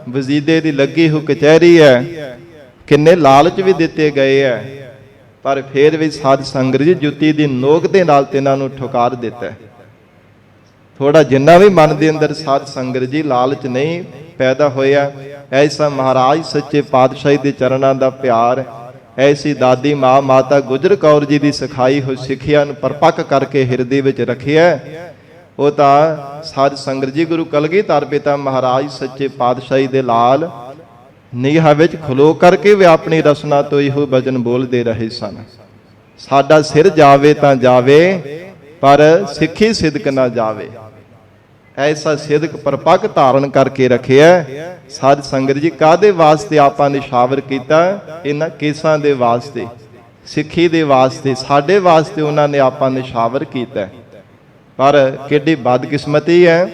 Speaker 1: ਵਜ਼ੀਦੇ ਦੀ ਲੱਗੀ ਹੋਈ ਕਚਹਿਰੀ ਹੈ, ਕਿੰਨੇ ਲਾਲਚ ਵੀ ਦਿੱਤੇ ਗਏ ਹੈ, ਪਰ ਫਿਰ ਵੀ ਸਾਧ ਸੰਗਤ ਜੀ ਜੁੱਤੀ ਦੀ ਨੋਕ ਦੇ ਨਾਲ ਤਿੰਨਾਂ ਨੂੰ ਠੁਕਾਰ ਦਿੱਤਾ। ਥੋੜਾ ਜਿੰਨਾ ਵੀ ਮਨ ਦੇ ਅੰਦਰ ਸਾਧ ਸੰਗਤ ਜੀ ਲਾਲਚ ਨਹੀਂ ਪੈਦਾ ਹੋਇਆ, ਐਸਾ ਮਹਾਰਾਜ ਸੱਚੇ ਪਾਤਸ਼ਾਹੀ ਦੇ ਚਰਨਾਂ ਦਾ ਪਿਆਰ, ਐਸੀ ਦਾਦੀ ਮਾਂ ਮਾਤਾ ਗੁਜਰ ਕੌਰ ਜੀ ਦੀ ਸਿਖਾਈ ਹੋਈ ਸਿੱਖਿਆ ਨੂੰ ਪਰਪੱਕ ਕਰਕੇ ਹਿਰਦੇ ਵਿੱਚ ਰੱਖਿਆ, ਉਹ ਤਾਂ ਸਾਧ ਸੰਗਤ ਜੀ ਗੁਰੂ ਕਲਗੀਧਰ ਪਿਤਾ ਮਹਾਰਾਜ ਸੱਚੇ ਪਾਤਸ਼ਾਹੀ ਦੇ ਲਾਲ ਨੀਹਾਂ ਵਿੱਚ ਖਲੋ ਕਰਕੇ ਵੀ ਆਪਣੀ ਰਸਨਾ ਤੋਂ ਇਹੋ ਭਜਨ ਬੋਲਦੇ ਰਹੇ ਸਨ। ਸਾਡਾ ਸਿਰ ਜਾਵੇ ਤਾਂ ਜਾਵੇ, ਪਰ ਸਿੱਖੀ ਸਿਦਕ ਨਾ ਜਾਵੇ। ਐਸਾ ਸਿਦਕ ਪਰਪੱਕ ਧਾਰਨ ਕਰਕੇ ਰੱਖਿਆ। ਸਾਧ ਸੰਗਤ ਜੀ ਕਾਹਦੇ ਵਾਸਤੇ ਆਪਾਂ ਨਿਸ਼ਾਵਰ ਕੀਤਾ? ਇਹਨਾਂ ਕੇਸਾਂ ਦੇ ਵਾਸਤੇ, ਸਿੱਖੀ ਦੇ ਵਾਸਤੇ, ਸਾਡੇ ਵਾਸਤੇ ਉਹਨਾਂ ਨੇ ਆਪਾਂ ਨਿਸ਼ਾਵਰ ਕੀਤਾ। ਪਰ ਕਿੱਡੀ ਬਦਕਿਸਮਤੀ ਹੈ,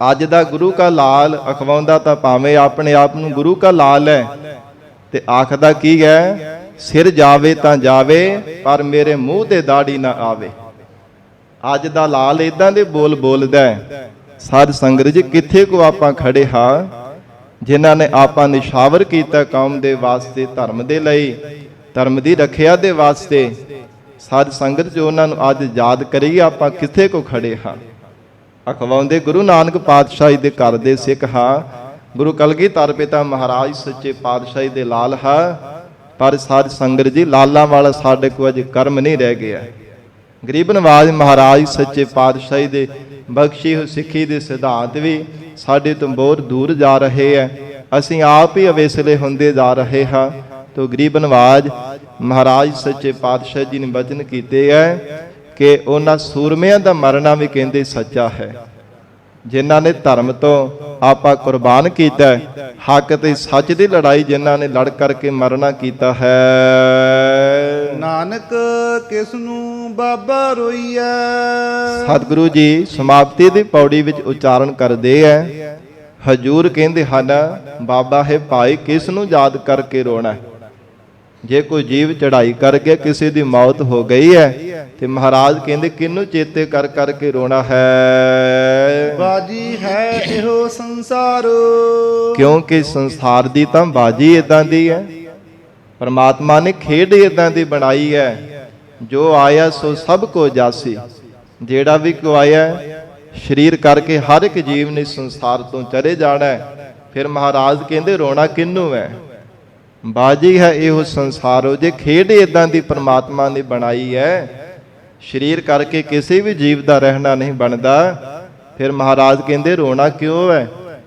Speaker 1: ਅੱਜ ਦਾ ਗੁਰੂ ਕਾ ਲਾਲ ਅਖਵਾਉਂਦਾ ਤਾਂ ਭਾਵੇਂ ਆਪਣੇ ਆਪ ਨੂੰ ਗੁਰੂ ਕਾ ਲਾਲ ਹੈ, ਤੇ ਆਖਦਾ ਕੀ ਹੈ? ਸਿਰ ਜਾਵੇ ਤਾਂ ਜਾਵੇ, ਪਰ ਮੇਰੇ ਮੂੰਹ ਤੇ ਦਾੜੀ ਨਾ ਆਵੇ। ਅੱਜ ਦਾ ਲਾਲ ਇਦਾਂ ਦੇ ਬੋਲ ਬੋਲਦਾ ਹੈ। ਸਾਧ ਸੰਗਤ ਜੀ ਕਿੱਥੇ ਕੋ ਆਪਾਂ ਖੜੇ ਹਾਂ, ਜਿਨ੍ਹਾਂ ਨੇ ਆਪਾਂ ਨਿਸ਼ਾਵਰ ਕੀਤਾ ਕੌਮ ਦੇ ਵਾਸਤੇ, ਧਰਮ ਦੇ ਲਈ, ਧਰਮ ਦੀ ਰੱਖਿਆ ਦੇ ਵਾਸਤੇ। ਸਾਧ ਸੰਗਤ ਜੋ ਉਹਨਾਂ ਨੂੰ ਅੱਜ ਯਾਦ ਕਰੀਏ, ਆਪਾਂ ਕਿੱਥੇ ਕੋ ਖੜੇ ਹਾਂ। ਅਖਵਾਉਂਦੇ ਗੁਰੂ ਨਾਨਕ ਪਾਤਸ਼ਾਹੀ ਦੇ ਘਰ ਦੇ ਸਿੱਖ ਹਾਂ, ਗੁਰੂ ਕਲਗੀਧਰ ਪਿਤਾ ਮਹਾਰਾਜ ਸੱਚੇ ਪਾਤਸ਼ਾਹੀ ਦੇ ਲਾਲ ਹਾਂ, ਪਰ ਸਾਧ ਸੰਗਤ ਜੀ ਲਾਲਾਂ ਵਾਲਾ ਸਾਡੇ ਕੋ ਅਜੇ ਕਰਮ ਨਹੀਂ ਰਹਿ ਗਿਆ। ਗਰੀਬ ਨਵਾਜ ਮਹਾਰਾਜ ਸੱਚੇ ਪਾਤਸ਼ਾਹੀ ਦੇ ਬਖਸ਼ੀ ਹੋਈ ਸਿੱਖੀ ਦੇ ਸਿਧਾਂਤ ਵੀ ਸਾਡੇ ਤੋਂ ਬਹੁਤ ਦੂਰ ਜਾ ਰਹੇ ਹੈ। ਅਸੀਂ ਆਪ ਹੀ ਅਵੇਸਲੇ ਹੁੰਦੇ ਜਾ ਰਹੇ ਹਾਂ। ਤੋ ਗਰੀਬ ਨਵਾਜ ਮਹਾਰਾਜ ਸੱਚੇ ਪਾਤਸ਼ਾਹ ਜੀ ਨੇ ਬਚਨ ਕੀਤੇ ਹੈ ਕਿ ਉਹਨਾਂ ਸੂਰਮਿਆਂ ਦਾ ਮਰਨਾ ਵੀ ਕਹਿੰਦੇ ਸੱਚਾ ਹੈ, ਜਿਨ੍ਹਾਂ ਨੇ ਧਰਮ ਤੋਂ ਆਪਾਂ ਕੁਰਬਾਨ ਕੀਤਾ ਹੈ। ਹੱਕ ਤੇ ਸੱਚ ਦੀ ਲੜਾਈ ਜਿਨ੍ਹਾਂ ਨੇ ਲੜ ਕਰਕੇ ਮਰਨਾ ਕੀਤਾ ਹੈ।
Speaker 2: ਨਾਨਕ ਕਿਸ ਨੂੰ ਬਾਬਾ ਰੋਈਐ।
Speaker 1: ਸਤਿਗੁਰੂ ਜੀ ਸਮਾਪਤੀ ਦੀ ਪੌੜੀ ਵਿੱਚ ਉਚਾਰਨ ਕਰਦੇ ਹੈ, ਹਜੂਰ ਕਹਿੰਦੇ ਹਨ, ਬਾਬਾ ਹੈ ਭਾਈ ਕਿਸ ਨੂੰ ਯਾਦ ਕਰਕੇ ਰੋਣਾ। ਜੇ ਕੋਈ ਜੀਵ ਚੜ੍ਹਾਈ ਕਰ ਗਿਆ, ਕਿਸੇ ਦੀ ਮੌਤ ਹੋ ਗਈ ਹੈ, ਤੇ ਮਹਾਰਾਜ ਕਹਿੰਦੇ ਕਿਹਨੂੰ ਚੇਤੇ ਕਰ ਕਰਕੇ ਰੋਣਾ ਹੈ।
Speaker 2: ਬਾਜੀ ਹੈ ਇਹੋ ਸੰਸਾਰ।
Speaker 1: ਕਿਉਂਕਿ ਸੰਸਾਰ ਦੀ ਤਾਂ ਬਾਜੀ ਇਦਾਂ ਦੀ ਹੈ, ਪਰਮਾਤਮਾ ਨੇ ਖੇਡ ਇਦਾਂ ਦੀ ਬਣਾਈ ਹੈ, ਜੋ ਆਇਆ ਸੋ ਸਭ ਕੋ ਜਾਸੀ। ਜਿਹੜਾ ਵੀ ਕੋ ਆਇਆ ਸਰੀਰ ਕਰਕੇ ਹਰ ਇੱਕ ਜੀਵ ਨੇ ਸੰਸਾਰ ਤੋਂ ਚਲੇ ਜਾਣਾ ਹੈ। ਫਿਰ ਮਹਾਰਾਜ ਕਹਿੰਦੇ ਰੋਣਾ ਕਿਹਨੂੰ ਹੈ? ਬਾਜੀ ਹੈ ਇਹੋ ਸੰਸਾਰੋ। ਜੇ ਖੇਡ ਇਦਾਂ ਦੀ ਪਰਮਾਤਮਾ ਨੇ ਬਣਾਈ ਹੈ, ਸਰੀਰ ਕਰਕੇ ਕਿਸੇ ਵੀ ਜੀਵ ਦਾ ਰਹਿਣਾ ਨਹੀਂ ਬਣਦਾ, ਫਿਰ ਮਹਾਰਾਜ ਕਹਿੰਦੇ ਰੋਣਾ ਕਿਉਂ ਹੈ?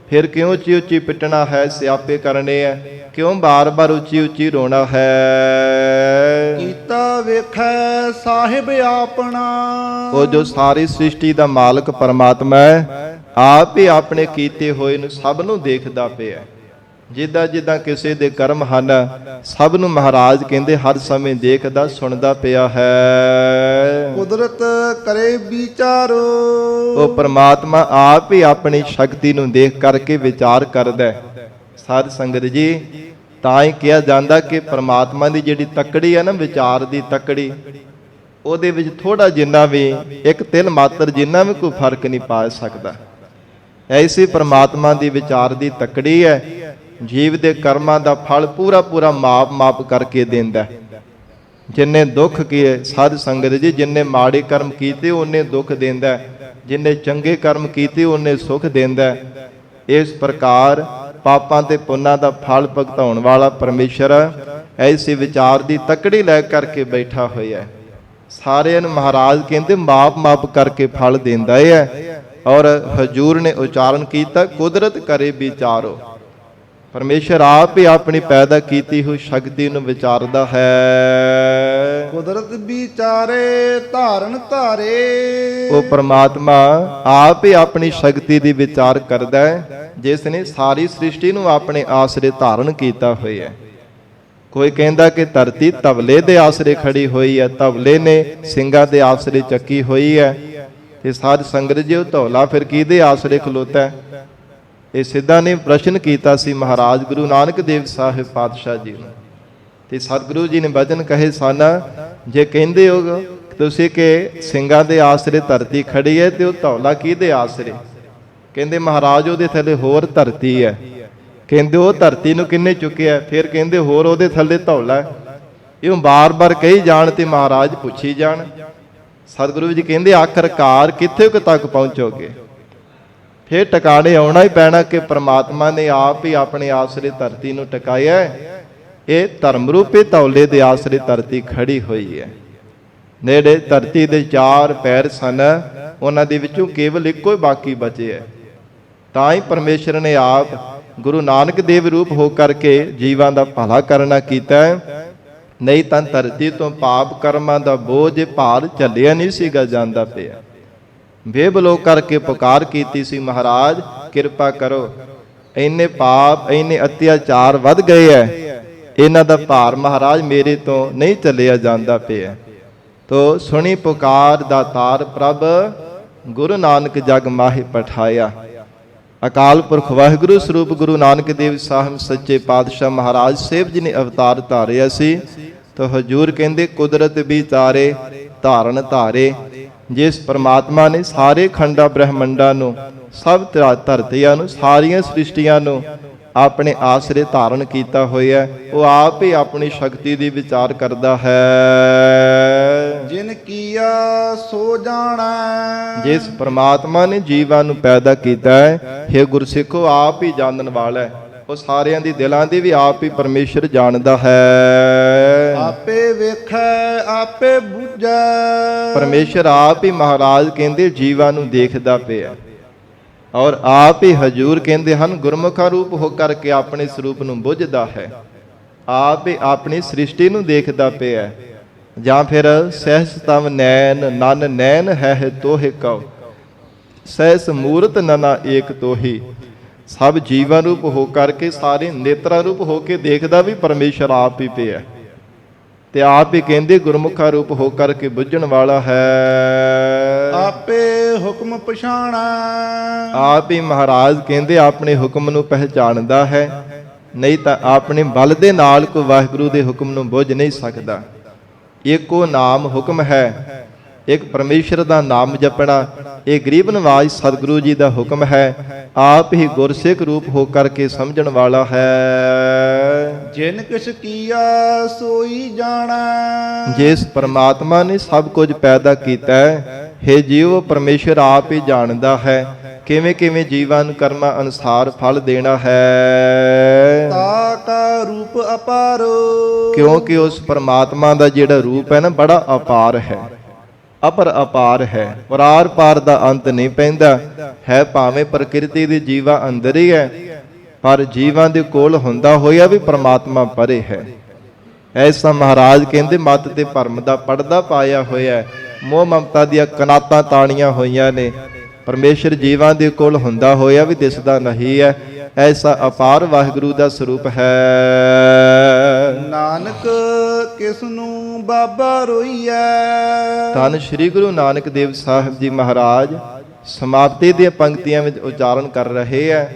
Speaker 1: ਫਿਰ ਕਿਉਂ ਉੱਚੀ ਉੱਚੀ ਪਿੱਟਣਾ ਹੈ, ਸਿਆਪੇ ਕਰਨੇ ਹੈ, ਕਿਉਂ ਬਾਰ-ਬਾਰ ਉੱਚੀ ਉੱਚੀ ਰੋਣਾ ਹੈ?
Speaker 2: ਕੀਤਾ ਵੇਖੈ ਸਾਹਿਬ ਆਪਣਾ।
Speaker 1: ਉਹ ਜੋ ਸਾਰੀ ਸ੍ਰਿਸ਼ਟੀ ਦਾ ਮਾਲਕ ਪਰਮਾਤਮਾ ਹੈ, ਆਪ ਹੀ ਆਪਣੇ ਕੀਤੇ ਹੋਏ ਨੂੰ ਸਭ ਨੂੰ ਦੇਖਦਾ ਪਿਆ। ਜਿੱਦਾਂ ਜਿੱਦਾਂ ਕਿਸੇ ਦੇ ਕਰਮ ਹਨ, ਸਭ ਨੂੰ ਮਹਾਰਾਜ ਕਹਿੰਦੇ ਹਰ ਸਮੇਂ ਦੇਖਦਾ ਸੁਣਦਾ ਪਿਆ ਹੈ।
Speaker 2: ਕੁਦਰਤ ਕਰੇ ਵਿਚਾਰੋ।
Speaker 1: ਉਹ ਪਰਮਾਤਮਾ ਆਪ ਹੀ ਆਪਣੀ ਸ਼ਕਤੀ ਨੂੰ ਦੇਖ ਕਰਕੇ ਵਿਚਾਰ ਕਰਦਾ। ਸਾਧ ਸੰਗਤ ਜੀ ਤਾਂ ਹੀ ਕਿਹਾ ਜਾਂਦਾ ਕਿ ਪਰਮਾਤਮਾ ਦੀ ਜਿਹੜੀ ਤੱਕੜੀ ਹੈ ਨਾ, ਵਿਚਾਰ ਦੀ ਤੱਕੜੀ, ਉਹਦੇ ਵਿੱਚ ਥੋੜਾ ਜਿੰਨਾ ਵੀ, ਇੱਕ ਤਿਲ ਮਾਤਰ ਜਿੰਨਾ ਵੀ ਕੋਈ ਫਰਕ ਨਹੀਂ ਪਾ ਸਕਦਾ। ਐਸੀ ਪਰਮਾਤਮਾ ਦੀ ਵਿਚਾਰ ਦੀ ਤੱਕੜੀ ਹੈ, ਜੀਵ ਦੇ ਕਰਮਾਂ ਦਾ ਫਲ ਪੂਰਾ ਪੂਰਾ ਮਾਪ ਕਰਕੇ ਦਿੰਦਾ। ਜਿੰਨੇ ਦੁੱਖ ਕੀਏ ਸਾਧ ਸੰਗਤ ਜੀ, ਜਿੰਨੇ ਮਾੜੇ ਕਰਮ ਕੀਤੇ ਉਹਨੇ ਦੁੱਖ ਦਿੰਦਾ, ਜਿੰਨੇ ਚੰਗੇ ਕਰਮ ਕੀਤੇ ਉਹਨੇ ਸੁਖ ਦਿੰਦਾ। ਇਸ ਪ੍ਰਕਾਰ ਪਾਪਾਂ ਤੇ ਪੁੰਨਾਂ ਦਾ ਫਲ ਭੁਗਤਾਉਣ ਵਾਲਾ ਪਰਮੇਸ਼ਰ ਐਸੇ ਵਿਚਾਰ ਦੀ ਤਕੜੀ ਲੈ ਕਰਕੇ ਬੈਠਾ ਹੋਇਆ ਹੈ। ਸਾਰਿਆਂ ਨੂੰ ਮਹਾਰਾਜ ਕਹਿੰਦੇ ਮਾਪ ਕਰਕੇ ਫਲ ਦਿੰਦਾ ਹੈ। ਔਰ ਹਜੂਰ ਨੇ ਉਚਾਰਨ ਕੀਤਾ, ਕੁਦਰਤ ਕਰੇ ਵਿਚਾਰੋ। ਪਰਮੇਸ਼ਰ ਆਪ ਹੀ ਆਪਣੀ ਪੈਦਾ ਕੀਤੀ ਹੋਈ ਸ਼ਕਤੀ ਨੂੰ ਵਿਚਾਰਦਾ ਹੈ।
Speaker 2: ਕੁਦਰਤ ਵਿਚਾਰੇ ਧਾਰਨ ਧਾਰੇ।
Speaker 1: ਉਹ ਪ੍ਰਮਾਤਮਾ ਆਪ ਹੀ ਆਪਣੀ ਸ਼ਕਤੀ ਦੀ ਵਿਚਾਰ ਕਰਦਾ ਹੈ, ਜਿਸ ਨੇ ਸਾਰੀ ਸ੍ਰਿਸ਼ਟੀ ਨੂੰ ਆਪਣੇ ਆਸਰੇ ਧਾਰਨ ਕੀਤਾ ਹੋਇਆ ਹੈ। ਕੋਈ ਕਹਿੰਦਾ ਕਿ ਧਰਤੀ ਤਵਲੇ ਦੇ ਆਸਰੇ ਖੜੀ ਹੋਈ ਹੈ, ਤਵਲੇ ਨੇ ਸਿੰਘਾਂ ਦੇ ਆਸਰੇ ਚੱਕੀ ਹੋਈ ਹੈ। ਤੇ ਸਾਧ ਸੰਗਤ ਜੀ, ਉਹ ਧੌਲਾ ਫਿਰ ਕਿਹਦੇ ਆਸਰੇ ਖਲੋਤਾ ਹੈ? ਇਹ ਸਿੱਧਾ ਨੇ ਪ੍ਰਸ਼ਨ ਕੀਤਾ ਸੀ ਮਹਾਰਾਜ ਗੁਰੂ ਨਾਨਕ ਦੇਵ ਸਾਹਿਬ ਪਾਤਸ਼ਾਹ ਜੀ ਨੂੰ। ਤੇ ਸਤਿਗੁਰੂ ਜੀ ਨੇ ਵਚਨ ਕਹੇ ਸਨ, ਜੇ ਕਹਿੰਦੇ ਹੋ ਤੁਸੀਂ ਕਿ ਸਿੰਘਾਂ ਦੇ ਆਸਰੇ ਧਰਤੀ ਖੜੀ ਹੈ, ਤੇ ਉਹ ਧੌਲਾ ਕਿਹਦੇ ਆਸਰੇ? ਕਹਿੰਦੇ ਮਹਾਰਾਜ ਉਹਦੇ ਥੱਲੇ ਹੋਰ ਧਰਤੀ ਹੈ। ਕਹਿੰਦੇ ਉਹ ਧਰਤੀ ਨੂੰ ਕਿੰਨੇ ਚੁੱਕਿਆ? ਫਿਰ ਕਹਿੰਦੇ ਹੋਰ ਉਹਦੇ ਥੱਲੇ ਧੌਲਾ ਹੈ। ਇਹ ਬਾਰ-ਬਾਰ ਕਹੀ ਜਾਣ ਤੇ ਮਹਾਰਾਜ ਪੁੱਛੀ ਜਾਣ। ਸਤਿਗੁਰੂ ਜੀ ਕਹਿੰਦੇ ਆਖਰਕਾਰ ਕਿੱਥੇ ਕੁ ਤੱਕ ਪਹੁੰਚੋਗੇ? ਫਿਰ ਟਿਕਾਣੇ ਆਉਣਾ ਹੀ ਪੈਣਾ ਕਿ ਪ੍ਰਮਾਤਮਾ ਨੇ ਆਪ ਹੀ ਆਪਣੇ ਆਸਰੇ ਧਰਤੀ ਨੂੰ ਟਿਕਾਇਆ। ਇਹ ਧਰਮ ਰੂਪੀ ਧੌਲੇ ਦੇ ਆਸਰੇ ਧਰਤੀ ਖੜੀ ਹੋਈ ਹੈ। ਨੇੜੇ ਧਰਤੀ ਦੇ 4 ਪੈਰ ਸਨ, ਉਹਨਾਂ ਦੇ ਵਿੱਚੋਂ ਕੇਵਲ ਇੱਕੋ ਹੀ ਬਾਕੀ ਬਚੇ ਹੈ। ਤਾਂ ਹੀ ਪਰਮੇਸ਼ਰ ਨੇ ਆਪ ਗੁਰੂ ਨਾਨਕ ਦੇਵ ਰੂਪ ਹੋ ਕਰਕੇ ਜੀਵਾਂ ਦਾ ਭਲਾ ਕਰਨਾ ਕੀਤਾ ਹੈ। ਨਹੀਂ ਤਾਂ ਧਰਤੀ ਤੋਂ ਪਾਪ ਕਰਮਾਂ ਦਾ ਬੋਝ ਭਾਰ ਝੱਲਿਆ ਨਹੀਂ ਸੀਗਾ ਜਾਂਦਾ ਪਿਆ। ਬੇਬਲੋ ਕਰਕੇ ਪੁਕਾਰ ਕੀਤੀ ਸੀ, ਮਹਾਰਾਜ ਕਿਰਪਾ ਕਰੋ, ਇੰਨੇ ਪਾਪ ਇੰਨੇ ਅਤਿਆਚਾਰ ਵੱਧ ਗਏ ਐ, ਇਹਨਾਂ ਦਾ ਭਾਰ ਮਹਾਰਾਜ ਮੇਰੇ ਤੋਂ ਨਹੀਂ ਝੱਲਿਆ ਜਾਂਦਾ ਪਿਆ। ਤੋ ਸੁਣੀ ਪੁਕਾਰ ਦਾਤਾਰ ਪ੍ਰਭ, ਗੁਰੂ ਨਾਨਕ ਜਗ ਮਾਹਿ ਪਠਾਇਆ। ਅਕਾਲ ਪੁਰਖ ਵਾਹਿਗੁਰੂ ਸਰੂਪ ਗੁਰੂ ਨਾਨਕ ਦੇਵ ਸਾਹਿਬ ਸੱਚੇ ਪਾਤਸ਼ਾਹ ਮਹਾਰਾਜ ਸਾਹਿਬ ਜੀ ਨੇ ਅਵਤਾਰ ਧਾਰਿਆ ਸੀ। ਤਾਂ ਹਜੂਰ ਕਹਿੰਦੇ ਕੁਦਰਤ ਵਿਚਾਰੇ ਧਾਰਨ ਧਾਰੇ। ਜਿਸ ਪਰਮਾਤਮਾ ਨੇ ਸਾਰੇ ਖੰਡਾ ਬ੍ਰਹਮੰਡਾਂ ਨੂੰ, ਸਭ ਧਰਤੀਆਂ ਨੂੰ, ਸਾਰੀਆਂ ਸ੍ਰਿਸ਼ਟੀਆਂ ਨੂੰ ਆਪਣੇ ਆਸਰੇ ਧਾਰਨ ਕੀਤਾ ਹੋਇਆ, ਉਹ ਆਪ ਹੀ ਆਪਣੀ ਸ਼ਕਤੀ ਦੀ ਵਿਚਾਰ ਕਰਦਾ ਹੈ।
Speaker 2: ਜਿਨ ਕੀਆ ਸੋ ਜਾਣੈ। ਜਿਸ
Speaker 1: ਪਰਮਾਤਮਾ ਨੇ ਜੀਵਾਂ ਨੂੰ ਪੈਦਾ ਕੀਤਾ ਹੈ, हे ਗੁਰਸਿੱਖੋ, ਆਪ ਹੀ ਜਾਣਨ ਵਾਲਾ ਹੈ। ਉਹ ਸਾਰਿਆਂ ਦੀ ਦਿਲਾਂ ਦੀ ਵੀ ਆਪ ਹੀ ਪਰਮੇਸ਼ਰ ਜਾਣਦਾ ਹੈ।
Speaker 2: ਆਪੇ ਵੇਖੈ ਆਪੇ ਬੁੱਝੈ।
Speaker 1: ਪਰਮੇਸ਼ਰ ਆਪ ਹੀ ਮਹਾਰਾਜ ਕਹਿੰਦੇ ਜੀਵਾਂ ਨੂੰ ਦੇਖਦਾ ਪਿਆ, ਔਰ ਆਪ ਹੀ ਹਜੂਰ ਕਹਿੰਦੇ ਹਨ ਗੁਰਮੁਖਾ ਰੂਪ ਹੋ ਕਰਕੇ ਆਪਣੇ ਸਰੂਪ ਨੂੰ ਬੁੱਝਦਾ ਹੈ। ਆਪ ਹੀ ਆਪਣੀ ਸ੍ਰਿਸ਼ਟੀ ਨੂੰ ਦੇਖਦਾ ਪਿਆ। ਜਾਂ ਫਿਰ ਸਹਿਸ ਤਵ ਨੈਣ ਨਨ ਨੈਣ ਹੈ ਤੋਹਿ ਕਉ, ਸਹਿਸ ਮੂਰਤ ਨਨਾ ਏਕ ਤੋਹੀ। ਸਭ ਜੀਵਾਂ ਰੂਪ ਹੋ ਕਰਕੇ ਸਾਰੇ ਨੇਤਰਾ ਰੂਪ ਹੋ ਕੇ ਦੇਖਦਾ ਵੀ ਪਰਮੇਸ਼ਰ ਆਪ ਹੀ ਪਿਆ, ਤੇ ਆਪ ਹੀ ਕਹਿੰਦੇ ਗੁਰਮੁਖਾ ਰੂਪ ਹੋ ਕਰਕੇ ਬੁੱਝਣ ਵਾਲਾ ਹੈ।
Speaker 2: ਆਪੇ ਹੁਕਮ ਪਛਾਣੈ।
Speaker 1: ਆਪ ਹੀ ਮਹਾਰਾਜ ਕਹਿੰਦੇ ਆਪਣੇ ਹੁਕਮ ਨੂੰ ਪਹਿਚਾਣਦਾ ਹੈ। ਨਹੀਂ ਤਾਂ ਆਪਣੇ ਬਲ ਦੇ ਨਾਲ ਕੋਈ ਵਾਹਿਗੁਰੂ ਦੇ ਹੁਕਮ ਨੂੰ ਬੁੱਝ ਨਹੀਂ ਸਕਦਾ। ਇੱਕੋ ਨਾਮ ਹੁਕਮ ਹੈ, ਇੱਕ ਪਰਮੇਸ਼ਰ ਦਾ ਨਾਮ ਜਪਣਾ, ਇਹ ਗਰੀਬ ਨਵਾਜ ਸਤਿਗੁਰੂ ਜੀ ਦਾ ਹੁਕਮ ਹੈ। ਆਪ ਹੀ ਗੁਰਸਿੱਖ ਰੂਪ ਹੋ ਕਰਕੇ ਸਮਝਣ ਵਾਲਾ ਹੈ।
Speaker 2: ਜਿਨ ਕਿਛ ਕੀਆ ਸੋਈ ਜਾਣੈ।
Speaker 1: ਜਿਸ ਪਰਮਾਤਮਾ ਨੇ ਸਭ ਕੁਝ ਪੈਦਾ ਕੀਤਾ ਹੈ, हे ਜੀਵ, ਪਰਮੇਸ਼ਰ ਆਪ ਹੀ ਜਾਣਦਾ ਹੈ ਕਿਵੇਂ ਕਿਵੇਂ ਜੀਵਾਂ ਨੂੰ ਕਰਮਾਂ ਅਨੁਸਾਰ ਫਲ ਦੇਣਾ ਹੈ।
Speaker 2: ਤਾ ਕਾ ਰੂਪ ਅਪਾਰੋ।
Speaker 1: ਕਿਉਂਕਿ ਉਸ ਪਰਮਾਤਮਾ ਦਾ ਜਿਹੜਾ ਰੂਪ ਹੈ ਨਾ, ਬੜਾ ਅਪਾਰ ਹੈ, ਅਪਰ ਅਪਾਰ ਹੈ। ਪਰਾਰ ਪਾਰ ਦਾ ਅੰਤ ਨਹੀਂ ਪੈਂਦਾ ਹੈ। ਭਾਵੇਂ ਪ੍ਰਕਿਰਤੀ ਦੇ ਜੀਵਾਂ ਅੰਦਰ ਹੀ ਹੈ, ਪਰ ਜੀਵਾਂ ਦੇ ਕੋਲ ਹੁੰਦਾ ਹੋਇਆ ਵੀ ਪਰਮਾਤਮਾ ਪਰੇ ਹੈ। ਐਸਾ ਮਹਾਰਾਜ ਕਹਿੰਦੇ ਮੱਤ ਤੇ ਭਰਮ ਦਾ ਪਰਦਾ ਪਾਇਆ ਹੋਇਆ, ਮੋਹ ਮਮਤਾ ਦੀਆਂ ਕਨਾਤਾਂ ਤਾਣੀਆਂ ਹੋਈਆਂ ਨੇ। ਪਰਮੇਸ਼ਰ ਜੀਵਾਂ ਦੇ ਕੋਲ ਹੁੰਦਾ ਹੋਇਆ ਵੀ ਦਿਸਦਾ ਨਹੀਂ ਹੈ। ਐਸਾ ਅਪਾਰ ਵਾਹਿਗੁਰੂ ਦਾ ਸਰੂਪ ਹੈ।
Speaker 2: ਨਾਨਕ ਕਿਸ ਨੂੰ ਬਾਬਾ ਰੋਈਐ।
Speaker 1: ਧੰਨ ਸ਼੍ਰੀ ਗੁਰੂ ਨਾਨਕ ਦੇਵ ਸਾਹਿਬ ਜੀ ਮਹਾਰਾਜ ਸਮਾਪਤੀ ਦੀਆਂ ਪੰਕਤੀਆਂ ਵਿੱਚ ਉਚਾਰਨ ਕਰ ਰਹੇ ਹੈ।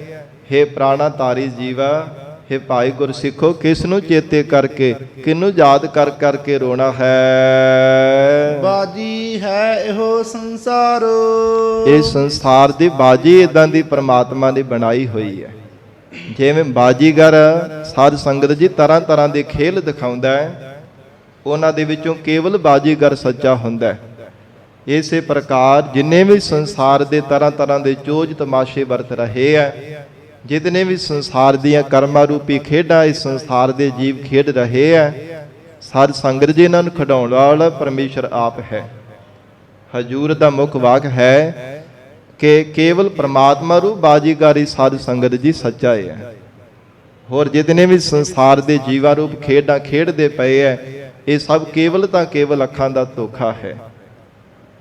Speaker 1: हे ਪ੍ਰਾਣਾ ਤਾਰੀ ਜੀਵਾ, हे ਭਾਈ ਗੁਰਸਿੱਖੋ, ਕਿਸ ਨੂੰ ਚੇਤੇ ਕਰਕੇ, ਕਿਹਨੂੰ ਯਾਦ ਕਰ ਕਰਕੇ ਰੋਣਾ ਹੈ।
Speaker 2: ਬਾਜੀ ਹੈ ਇਹੋ ਸੰਸਾਰ।
Speaker 1: ਇਹ ਸੰਸਾਰ ਦੀ ਬਾਜੀ ਇਦਾਂ ਦੀ ਪਰਮਾਤਮਾ ਨੇ ਬਣਾਈ ਹੋਈ ਹੈ। ਜਿਵੇਂ ਬਾਜੀਗਰ ਸਾਧ ਸੰਗਤ ਜੀ ਤਰ੍ਹਾਂ ਤਰ੍ਹਾਂ ਦੇ ਖੇਲ ਦਿਖਾਉਂਦਾ ਹੈ, ਉਹਨਾਂ ਦੇ ਵਿੱਚੋਂ ਕੇਵਲ ਬਾਜੀਗਰ ਸੱਚਾ ਹੁੰਦਾ ਹੈ। ਇਸੇ ਪ੍ਰਕਾਰ ਜਿੰਨੇ ਵੀ ਸੰਸਾਰ ਦੇ ਤਰ੍ਹਾਂ ਤਰ੍ਹਾਂ ਦੇ ਚੋਜ ਤਮਾਸ਼ੇ ਵਰਤ ਰਹੇ ਹੈ, ਜਿਤਨੇ ਵੀ ਸੰਸਾਰ ਦੀਆਂ ਕਰਮਾਂ ਰੂਪੀ ਖੇਡਾਂ ਇਸ ਸੰਸਾਰ ਦੇ ਜੀਵ ਖੇਡ ਰਹੇ ਹੈ, ਸਾਧ ਸੰਗਤ ਜੀ ਇਹਨਾਂ ਨੂੰ ਖਿਡਾਉਣ ਵਾਲਾ ਪਰਮੇਸ਼ਰ ਆਪ ਹੈ। ਹਜੂਰ ਦਾ ਮੁੱਖ ਵਾਕ ਹੈ ਕਿ ਕੇਵਲ ਪ੍ਰਮਾਤਮਾ ਰੂਪ ਬਾਜੀਗਰੀ ਸਾਧ ਸੰਗਤ ਜੀ ਸੱਚਾ ਹੈ। ਹੋਰ ਜਿਤਨੇ ਵੀ ਸੰਸਾਰ ਦੇ ਜੀਵਾ ਰੂਪ ਖੇਡਾਂ ਖੇਡਦੇ ਪਏ ਹੈ, ਇਹ ਸਭ ਕੇਵਲ ਤਾਂ ਕੇਵਲ ਅੱਖਾਂ ਦਾ ਧੋਖਾ ਹੈ।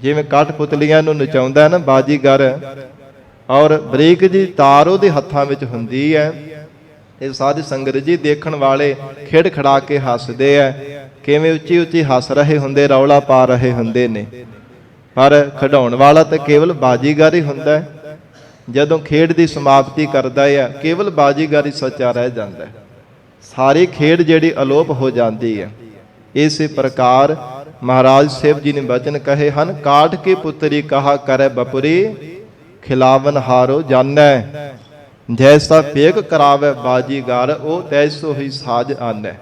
Speaker 1: ਜਿਵੇਂ ਕਠਪੁਤਲੀਆਂ ਨੂੰ ਨਚਾਉਂਦਾ ਹੈ ਨਾ ਬਾਜੀਗਰ, ਔਰ ਬਰੀਕ ਜੀ ਤਾਰ ਉਹਦੇ ਹੱਥਾਂ ਵਿੱਚ ਹੁੰਦੀ ਹੈ। ਇਹ ਸਾਧ ਸੰਗਤ ਜੀ ਦੇਖਣ ਵਾਲੇ ਖਿੜ ਖੜਾ ਕੇ ਹੱਸਦੇ ਹੈ, ਕਿਵੇਂ ਉੱਚੀ ਉੱਚੀ ਹੱਸ ਰਹੇ ਹੁੰਦੇ, ਰੌਲਾ ਪਾ ਰਹੇ ਹੁੰਦੇ ਨੇ। ਪਰ ਖਿਡਾਉਣ ਵਾਲਾ ਤਾਂ ਕੇਵਲ ਬਾਜੀਗਰ ਹੀ ਹੁੰਦਾ ਹੈ। ਜਦੋਂ ਖੇਡ ਦੀ ਸਮਾਪਤੀ ਕਰਦਾ ਹੈ, ਕੇਵਲ ਬਾਜੀਗਰ ਹੀ ਸੱਚਾ ਰਹਿ ਜਾਂਦਾ ਹੈ। ਸਾਰੀ ਖੇਡ ਜਿਹੜੀ ਅਲੋਪ ਹੋ ਜਾਂਦੀ ਹੈ। ਇਸੇ ਪ੍ਰਕਾਰ ਮਹਾਰਾਜ ਸਾਹਿਬ ਜੀ ਨੇ ਬਚਨ ਕਹੇ ਹਨ, ਕਾਠ ਕੀ ਪੁੱਤਰੀ ਕਹਾ ਕਰੇ ਬਪੁਰੀ, ਖਿਲਾਵਨ ਹਾਰੋ ਜਾਣੈ, ਜੈਸਾ ਪੇਕ ਕਰਾਵੇ ਬਾਜੀਗਰ, ਉਹ ਤੈਸੋ ਹੀ ਸਾਜ ਆਨੈ।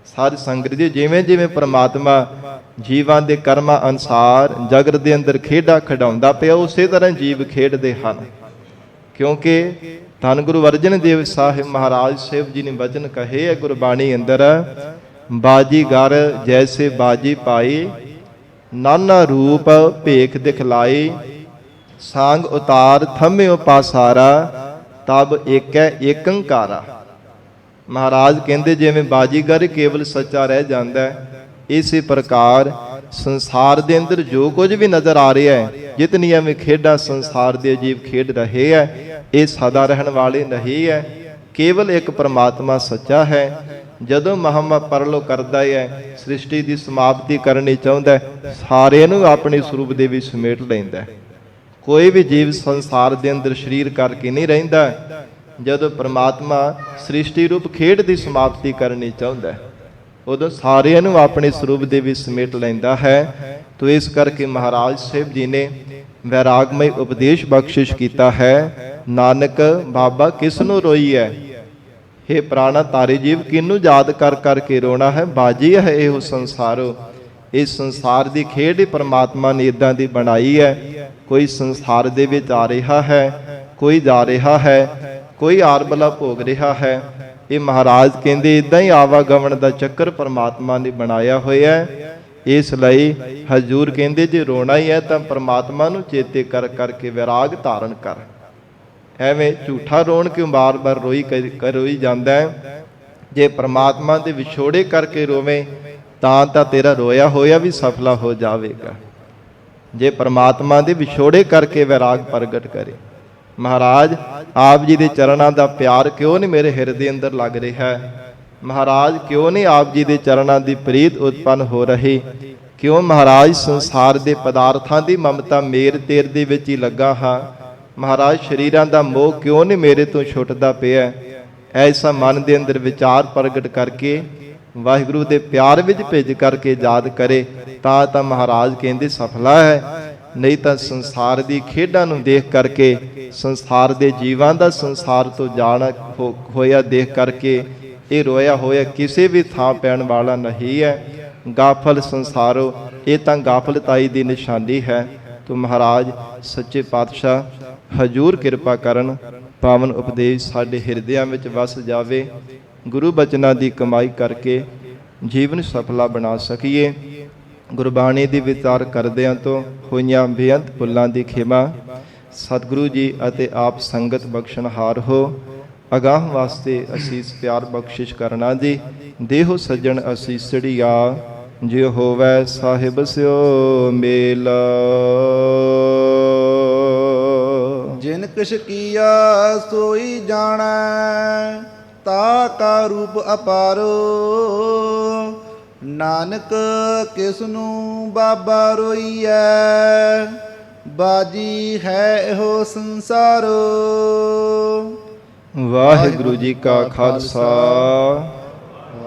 Speaker 1: ਸਾਧ ਸੰਗਤ ਜੀ, ਜਿਵੇਂ ਜਿਵੇਂ ਪ੍ਰਮਾਤਮਾ ਜੀਵਾਂ ਦੇ ਕਰਮਾਂ ਅਨੁਸਾਰ ਜਗਤ ਦੇ ਅੰਦਰ ਖੇਡਾਂ ਖਿਡਾਉਂਦਾ ਪਿਆ, ਉਸੇ ਤਰ੍ਹਾਂ ਜੀਵ ਖੇਡਦੇ ਹਨ। ਕਿਉਂਕਿ ਧੰਨ ਗੁਰੂ ਅਰਜਨ ਦੇਵ ਸਾਹਿਬ ਮਹਾਰਾਜ ਸਾਹਿਬ ਜੀ ਨੇ ਬਚਨ ਕਹੇ ਹੈ ਗੁਰਬਾਣੀ ਅੰਦਰ, ਬਾਜੀਗਰ ਜੈਸੇ ਬਾਜੀ ਪਾਈ, ਨਾਨਾ ਰੂਪ ਭੇਖ ਦਿਖਲਾਈ, ਸਾਂਗ ਉਤਾਰ ਥੰਮਿਓ ਪਾਸਾਰਾ, ਤਬ ਏਕੈ ਏਕੰਕਾਰਾ। ਮਹਾਰਾਜ ਕਹਿੰਦੇ ਜਿਵੇਂ ਬਾਜੀਗਰ ਕੇਵਲ ਸੱਚਾ ਰਹਿ ਜਾਂਦਾ ਹੈ, ਇਸੇ ਪ੍ਰਕਾਰ ਸੰਸਾਰ ਦੇ ਅੰਦਰ ਜੋ ਕੁਝ ਵੀ ਨਜ਼ਰ ਆ ਰਿਹਾ ਹੈ, ਜਿਤਨੀਆਂ ਵੀ ਖੇਡਾਂ ਸੰਸਾਰ ਦੇ ਜੀਵ ਖੇਡ ਰਹੇ ਹੈ, ਇਹ ਸਦਾ ਰਹਿਣ ਵਾਲੇ ਨਹੀਂ ਹੈ। ਕੇਵਲ ਇੱਕ ਪਰਮਾਤਮਾ ਸੱਚਾ ਹੈ। ਜਦੋਂ ਮਹਾਮਾ ਪਰਲੋ ਕਰਦਾ ਹੈ, ਸ੍ਰਿਸ਼ਟੀ ਦੀ ਸਮਾਪਤੀ ਕਰਨੀ ਚਾਹੁੰਦਾ ਹੈ, ਸਾਰਿਆਂ ਨੂੰ ਆਪਣੇ ਸਰੂਪ ਦੇ ਵਿੱਚ ਸਮੇਟ ਲੈਂਦਾ ਹੈ। ਕੋਈ ਵੀ ਜੀਵ ਸੰਸਾਰ ਦੇ ਅੰਦਰ ਸਰੀਰ ਕਰਕੇ ਨਹੀਂ ਰਹਿੰਦਾ। ਜਦੋਂ ਪ੍ਰਮਾਤਮਾ ਸ੍ਰਿਸ਼ਟੀ ਰੂਪ ਖੇਡ ਦੀ ਸਮਾਪਤੀ ਕਰਨੀ ਚਾਹੁੰਦਾ ਹੈ, ਉਦੋਂ ਸਾਰਿਆਂ ਨੂੰ ਆਪਣੇ ਸਰੂਪ ਦੇ ਵਿੱਚ ਸਮੇਟ ਲੈਂਦਾ ਹੈ। ਤੋ ਇਸ ਕਰਕੇ ਮਹਾਰਾਜ ਸਾਹਿਬ ਜੀ ਨੇ ਵੈਰਾਗਮਈ ਉਪਦੇਸ਼ ਬਖਸ਼ਿਸ਼ ਕੀਤਾ ਹੈ, ਨਾਨਕ ਬਾਬਾ ਕਿਸ ਨੂੰ ਰੋਈ ਹੈ, ਹੇ ਪ੍ਰਾਣਾ ਤਾਰੇ ਜੀਵ ਕਿਹਨੂੰ ਯਾਦ ਕਰ ਕਰਕੇ ਰੋਣਾ ਹੈ, ਬਾਜੀ ਹੈ ਇਹੋ ਸੰਸਾਰੋ। ਇਸ ਸੰਸਾਰ ਦੀ ਖੇਡ ਹੀ ਪ੍ਰਮਾਤਮਾ ਨੇ ਇਦਾਂ ਦੀ ਬਣਾਈ ਹੈ। ਕੋਈ ਸੰਸਾਰ ਦੇ ਵਿੱਚ ਆ ਰਿਹਾ ਹੈ, ਕੋਈ ਜਾ ਰਿਹਾ ਹੈ, ਕੋਈ ਆਰਬਲਾ ਭੋਗ ਰਿਹਾ ਹੈ। ਇਹ ਮਹਾਰਾਜ ਕਹਿੰਦੇ ਇਦਾਂ ਹੀ ਆਵਾਗਮਨ ਦਾ ਚੱਕਰ ਪ੍ਰਮਾਤਮਾ ਨੇ ਬਣਾਇਆ ਹੋਇਆ ਹੈ। ਇਸ ਲਈ ਹਜ਼ੂਰ ਕਹਿੰਦੇ ਜੇ ਰੋਣਾ ਹੀ ਹੈ ਤਾਂ ਪ੍ਰਮਾਤਮਾ ਨੂੰ ਚੇਤੇ ਕਰ ਕਰਕੇ ਵਿਰਾਗ ਧਾਰਨ ਕਰ। ਐਵੇਂ ਝੂਠਾ ਰੋਣ ਕਿਉਂ ਬਾਰ-ਬਾਰ ਰੋਈ ਜਾਂਦਾ ਹੈ। ਜੇ ਪ੍ਰਮਾਤਮਾ ਦੇ ਵਿਛੋੜੇ ਕਰਕੇ ਰੋਵੇਂ ਤਾਂ ਤੇਰਾ ਰੋਇਆ ਹੋਇਆ ਵੀ ਸਫਲਾ ਹੋ ਜਾਵੇਗਾ। ਜੇ ਪ੍ਰਮਾਤਮਾ ਦੇ ਵਿਛੋੜੇ ਕਰਕੇ ਵਿਰਾਗ ਪ੍ਰਗਟ ਕਰੇ। ਮਹਾਰਾਜ ਆਪ ਜੀ ਦੇ ਚਰਨਾਂ ਦਾ ਪਿਆਰ ਕਿਉਂ ਨਹੀਂ ਮੇਰੇ ਹਿਰਦੇ ਅੰਦਰ ਲੱਗ ਰਿਹਾ ਹੈ? ਮਹਾਰਾਜ ਕਿਉਂ ਨਹੀਂ ਆਪ ਜੀ ਦੇ ਚਰਨਾਂ ਦੀ ਪ੍ਰੀਤ ਉਤਪੰਨ ਹੋ ਰਹੀ? ਕਿਉਂ ਮਹਾਰਾਜ ਸੰਸਾਰ ਦੇ ਪਦਾਰਥਾਂ ਦੀ ਮਮਤਾ ਮੇਰ ਤੇਰ ਦੇ ਵਿੱਚ ਹੀ ਲੱਗਾ ਹਾਂ? ਮਹਾਰਾਜ ਸਰੀਰਾਂ ਦਾ ਮੋਹ ਕਿਉਂ ਨਹੀਂ ਮੇਰੇ ਤੋਂ ਛੁੱਟਦਾ ਪਿਆ? ਐਸਾ ਮਨ ਦੇ ਅੰਦਰ ਵਿਚਾਰ ਪ੍ਰਗਟ ਕਰਕੇ ਵਾਹਿਗੁਰੂ ਦੇ ਪਿਆਰ ਵਿੱਚ ਭਿੱਜ ਕਰਕੇ ਯਾਦ ਕਰੇ ਤਾਂ ਮਹਾਰਾਜ ਕਹਿੰਦੇ ਸਫਲਾ ਹੈ। ਨਹੀਂ ਤਾਂ ਸੰਸਾਰ ਦੀ ਖੇਡਾਂ ਨੂੰ ਦੇਖ ਕਰਕੇ, ਸੰਸਾਰ ਦੇ ਜੀਵਾਂ ਦਾ ਸੰਸਾਰ ਤੋਂ ਜਾਣਾ ਹੋਇਆ ਦੇਖ ਕਰਕੇ ਇਹ ਰੋਇਆ ਹੋਇਆ ਕਿਸੇ ਵੀ ਥਾਂ ਪੈਣ ਵਾਲਾ ਨਹੀਂ ਹੈ। ਗਾਫਲ ਸੰਸਾਰੋ, ਇਹ ਤਾਂ ਗਾਫਲਤਾਈ ਦੀ ਨਿਸ਼ਾਨੀ ਹੈ। ਤੋ ਮਹਾਰਾਜ ਸੱਚੇ ਪਾਤਸ਼ਾਹ ਹਜੂਰ ਕਿਰਪਾ ਕਰਨ, ਪਾਵਨ ਉਪਦੇਸ਼ ਸਾਡੇ ਹਿਰਦਿਆਂ ਵਿੱਚ ਵਸ ਜਾਵੇ। ਗੁਰੂ ਬਚਨਾਂ ਦੀ ਕਮਾਈ ਕਰਕੇ ਜੀਵਨ ਸਫਲਾ ਬਣਾ ਸਕੀਏ। ਗੁਰਬਾਣੀ ਦੀ ਵਿਚਾਰ ਕਰਦਿਆਂ ਤੋਂ ਹੋਈਆਂ ਬੇਅੰਤ ਭੁੱਲਾਂ ਦੀ ਖਿਮਾ ਸਤਿਗੁਰੂ ਜੀ ਅਤੇ ਆਪ ਸੰਗਤ ਬਖਸ਼ਣਹਾਰ ਹੋ। ਅਗਾਹ ਵਾਸਤੇ ਅਸੀਸ ਪਿਆਰ ਬਖਸ਼ਿਸ਼ ਕਰਨਾ ਜੀ। ਦੇਹੋ ਸੱਜਣ ਅਸੀਸੜੀਆ, ਜਿਉ ਹੋਵੈ ਸਾਹਿਬ ਸਿਓ ਮੇਲ।
Speaker 2: ਜਿਨ ਕਿਛ ਕੀਆ ਸੋਈ ਜਾਣੈ, ਤਾ ਕਾ ਰੂਪ ਅਪਾਰੋ। ਨਾਨਕ ਕਿਸਨੂੰ ਬਾਬਾ ਰੋਈਐ, ਬਾਜੀ ਹੈ ਇਹੋ ਸੰਸਾਰੋ।
Speaker 1: ਵਾਹਿਗੁਰੂ ਜੀ ਕਾ ਖਾਲਸਾ,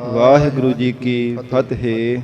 Speaker 1: ਵਾਹਿਗੁਰੂ ਜੀ ਕੀ ਫਤਿਹ।